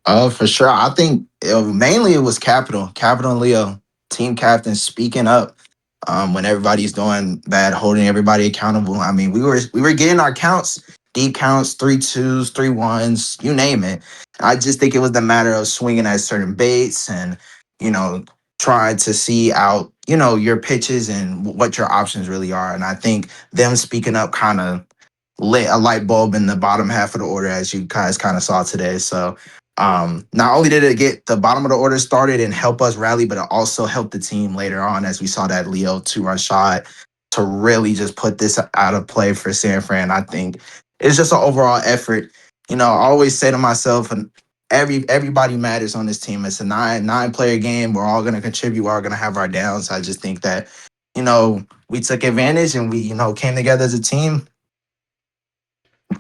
For sure. I think mainly it was Capital and Leo, team captains speaking up when everybody's doing bad, holding everybody accountable. I mean, we were getting our counts, deep counts, 3-2s, 3-1s, you name it. I just think it was the matter of swinging at certain baits and you know trying to see out your pitches and what your options really are. And I think them speaking up kind of lit a light bulb in the bottom half of the order, as you guys kind of saw today. So not only did it get the bottom of the order started and help us rally, but it also helped the team later on as we saw that Leo 2-run shot to really just put this out of play for San Fran. I think it's just an overall effort. I always say to myself, and everybody matters on this team. It's a nine player game. We're all gonna contribute. We're all gonna have our downs. I just think that, we took advantage and we, came together as a team,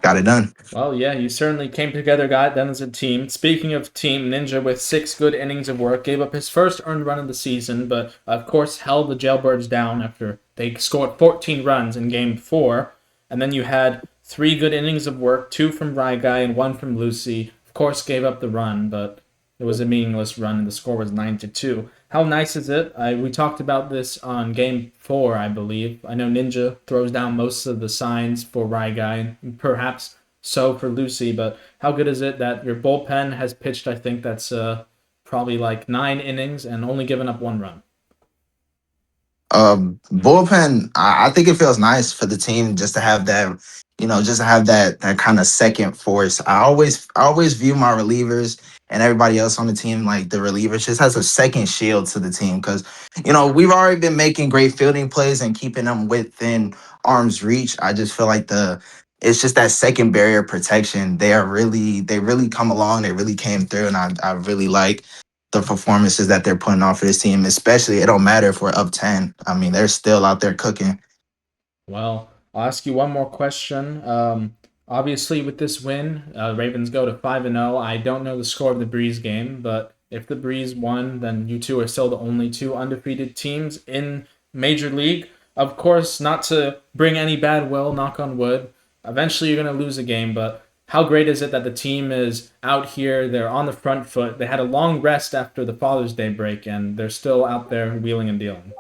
got it done. Well, yeah, you certainly came together, got it done as a team. Speaking of team, Ninja with 6 good innings of work gave up his first earned run of the season, but of course held the Jailbirds down after they scored 14 runs in Game 4. And then you had 3 good innings of work, 2 from Rye Guy and 1 from Lucy. Of course, gave up the run, but it was a meaningless run, and the score was 9-2. How nice is it? We talked about this on Game 4, I believe. I know Ninja throws down most of the signs for Rye Guy, and perhaps so for Lucy, but how good is it that your bullpen has pitched, I think that's probably like 9 innings and only given up 1 run? Bullpen, I think it feels nice for the team just to have that, just to have that kind of second force. I always view my relievers and everybody else on the team like the relievers just has a second shield to the team because we've already been making great fielding plays and keeping them within arm's reach. I just feel like it's just that second barrier protection. They really come along. They really came through, and I really like the performances that they're putting on for this team, especially it don't matter if we're up 10. I mean, they're still out there cooking. Well, I'll ask you one more question. Obviously, with this win, Ravens go to 5-0. I don't know the score of the Breeze game, but if the Breeze won, then you two are still the only 2 undefeated teams in Major League. Of course, not to bring any bad will, knock on wood. Eventually, you're going to lose a game, but how great is it that the team is out here? They're on the front foot. They had a long rest after the Father's Day break, and they're still out there wheeling and dealing.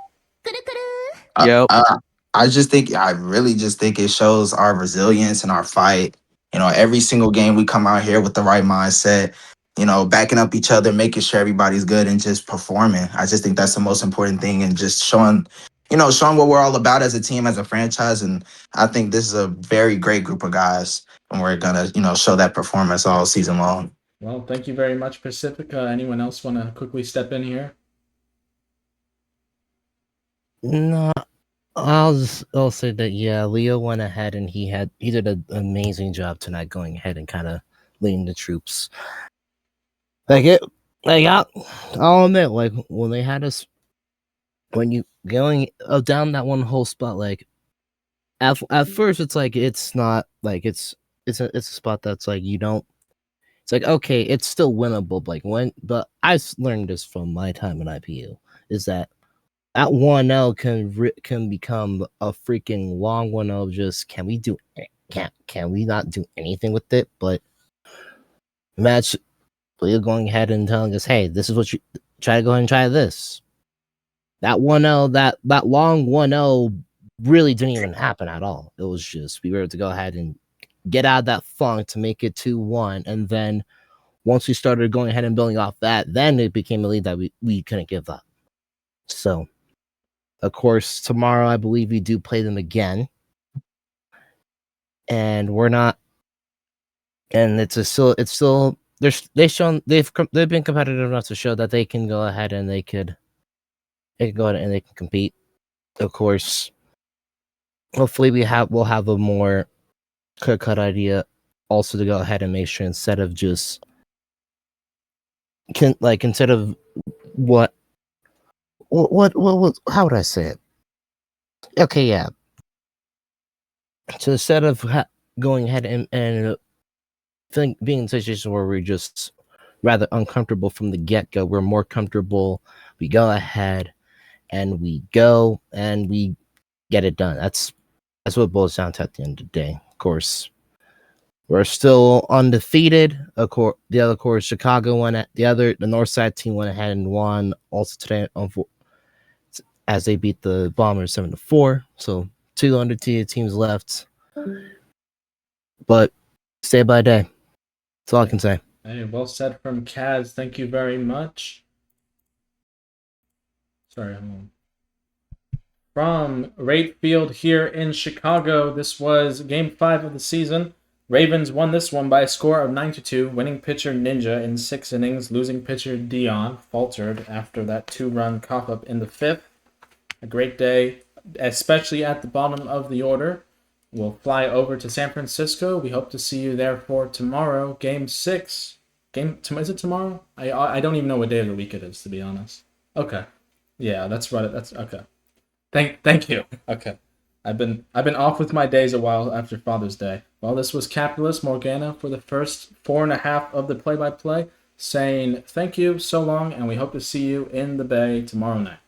I, Yep. I, I really just think it shows our resilience and our fight. Every single game we come out here with the right mindset, backing up each other, making sure everybody's good and just performing. I just think that's the most important thing and just showing what we're all about as a team, as a franchise. And I think this is a very great group of guys and we're going to, show that performance all season long. Well, thank you very much, Pacifica. Anyone else want to quickly step in here? No, I'll say that yeah, Leo went ahead and he did an amazing job tonight, going ahead and kind of leading the troops. I'll admit, like when they had us, when you going down that one whole spot, like at first it's like it's not like it's a spot that's like you don't. It's like okay, it's still winnable. But I learned this from my time in IPU is that 1-0 can become a freaking long 1-0. Just can we not do anything with it? But match Leo going ahead and telling us, hey, this is what you try to go ahead and try this. That 1-0, that long 1-0 really didn't even happen at all. It was just we were able to go ahead and get out of that funk to make it 2-1, and then once we started going ahead and building off that, then it became a lead that we couldn't give up. So, of course, tomorrow I believe we do play them again, and we're not. And it's still they've been competitive enough to show that they can go ahead and they can go ahead and they can compete. Of course, hopefully we'll have a more clear-cut idea also to go ahead and make sure instead of just instead of what how would I say it? Okay, yeah. So instead of going ahead and being in a situation where we're just rather uncomfortable from the get-go, we're more comfortable. We go ahead and we get it done. That's what it boils down to at the end of the day. Of course, we're still undefeated. Of course, Chicago won. The north side team went ahead and won also today. as they beat the Bombers 7-4. So 2 undefeated teams left. But stay by day. That's all I can say. Hey, well said from Kaz. Thank you very much. Sorry, I'm on. From Rate Field here in Chicago, this was Game 5 of the season. Ravens won this one by a score of 9-2. Winning pitcher Ninja in 6 innings. Losing pitcher Dion faltered after that 2-run cough-up in the 5th. A great day, especially at the bottom of the order. We'll fly over to San Francisco. We hope to see you there for tomorrow, Game 6. Is it tomorrow? I don't even know what day of the week it is, to be honest. Okay. Yeah, that's right. That's okay. Thank you. Okay. I've been off with my days a while after Father's Day. Well, this was Capitalist Morgana for the first 4.5 of the play-by-play, saying thank you, so long, and we hope to see you in the Bay tomorrow night.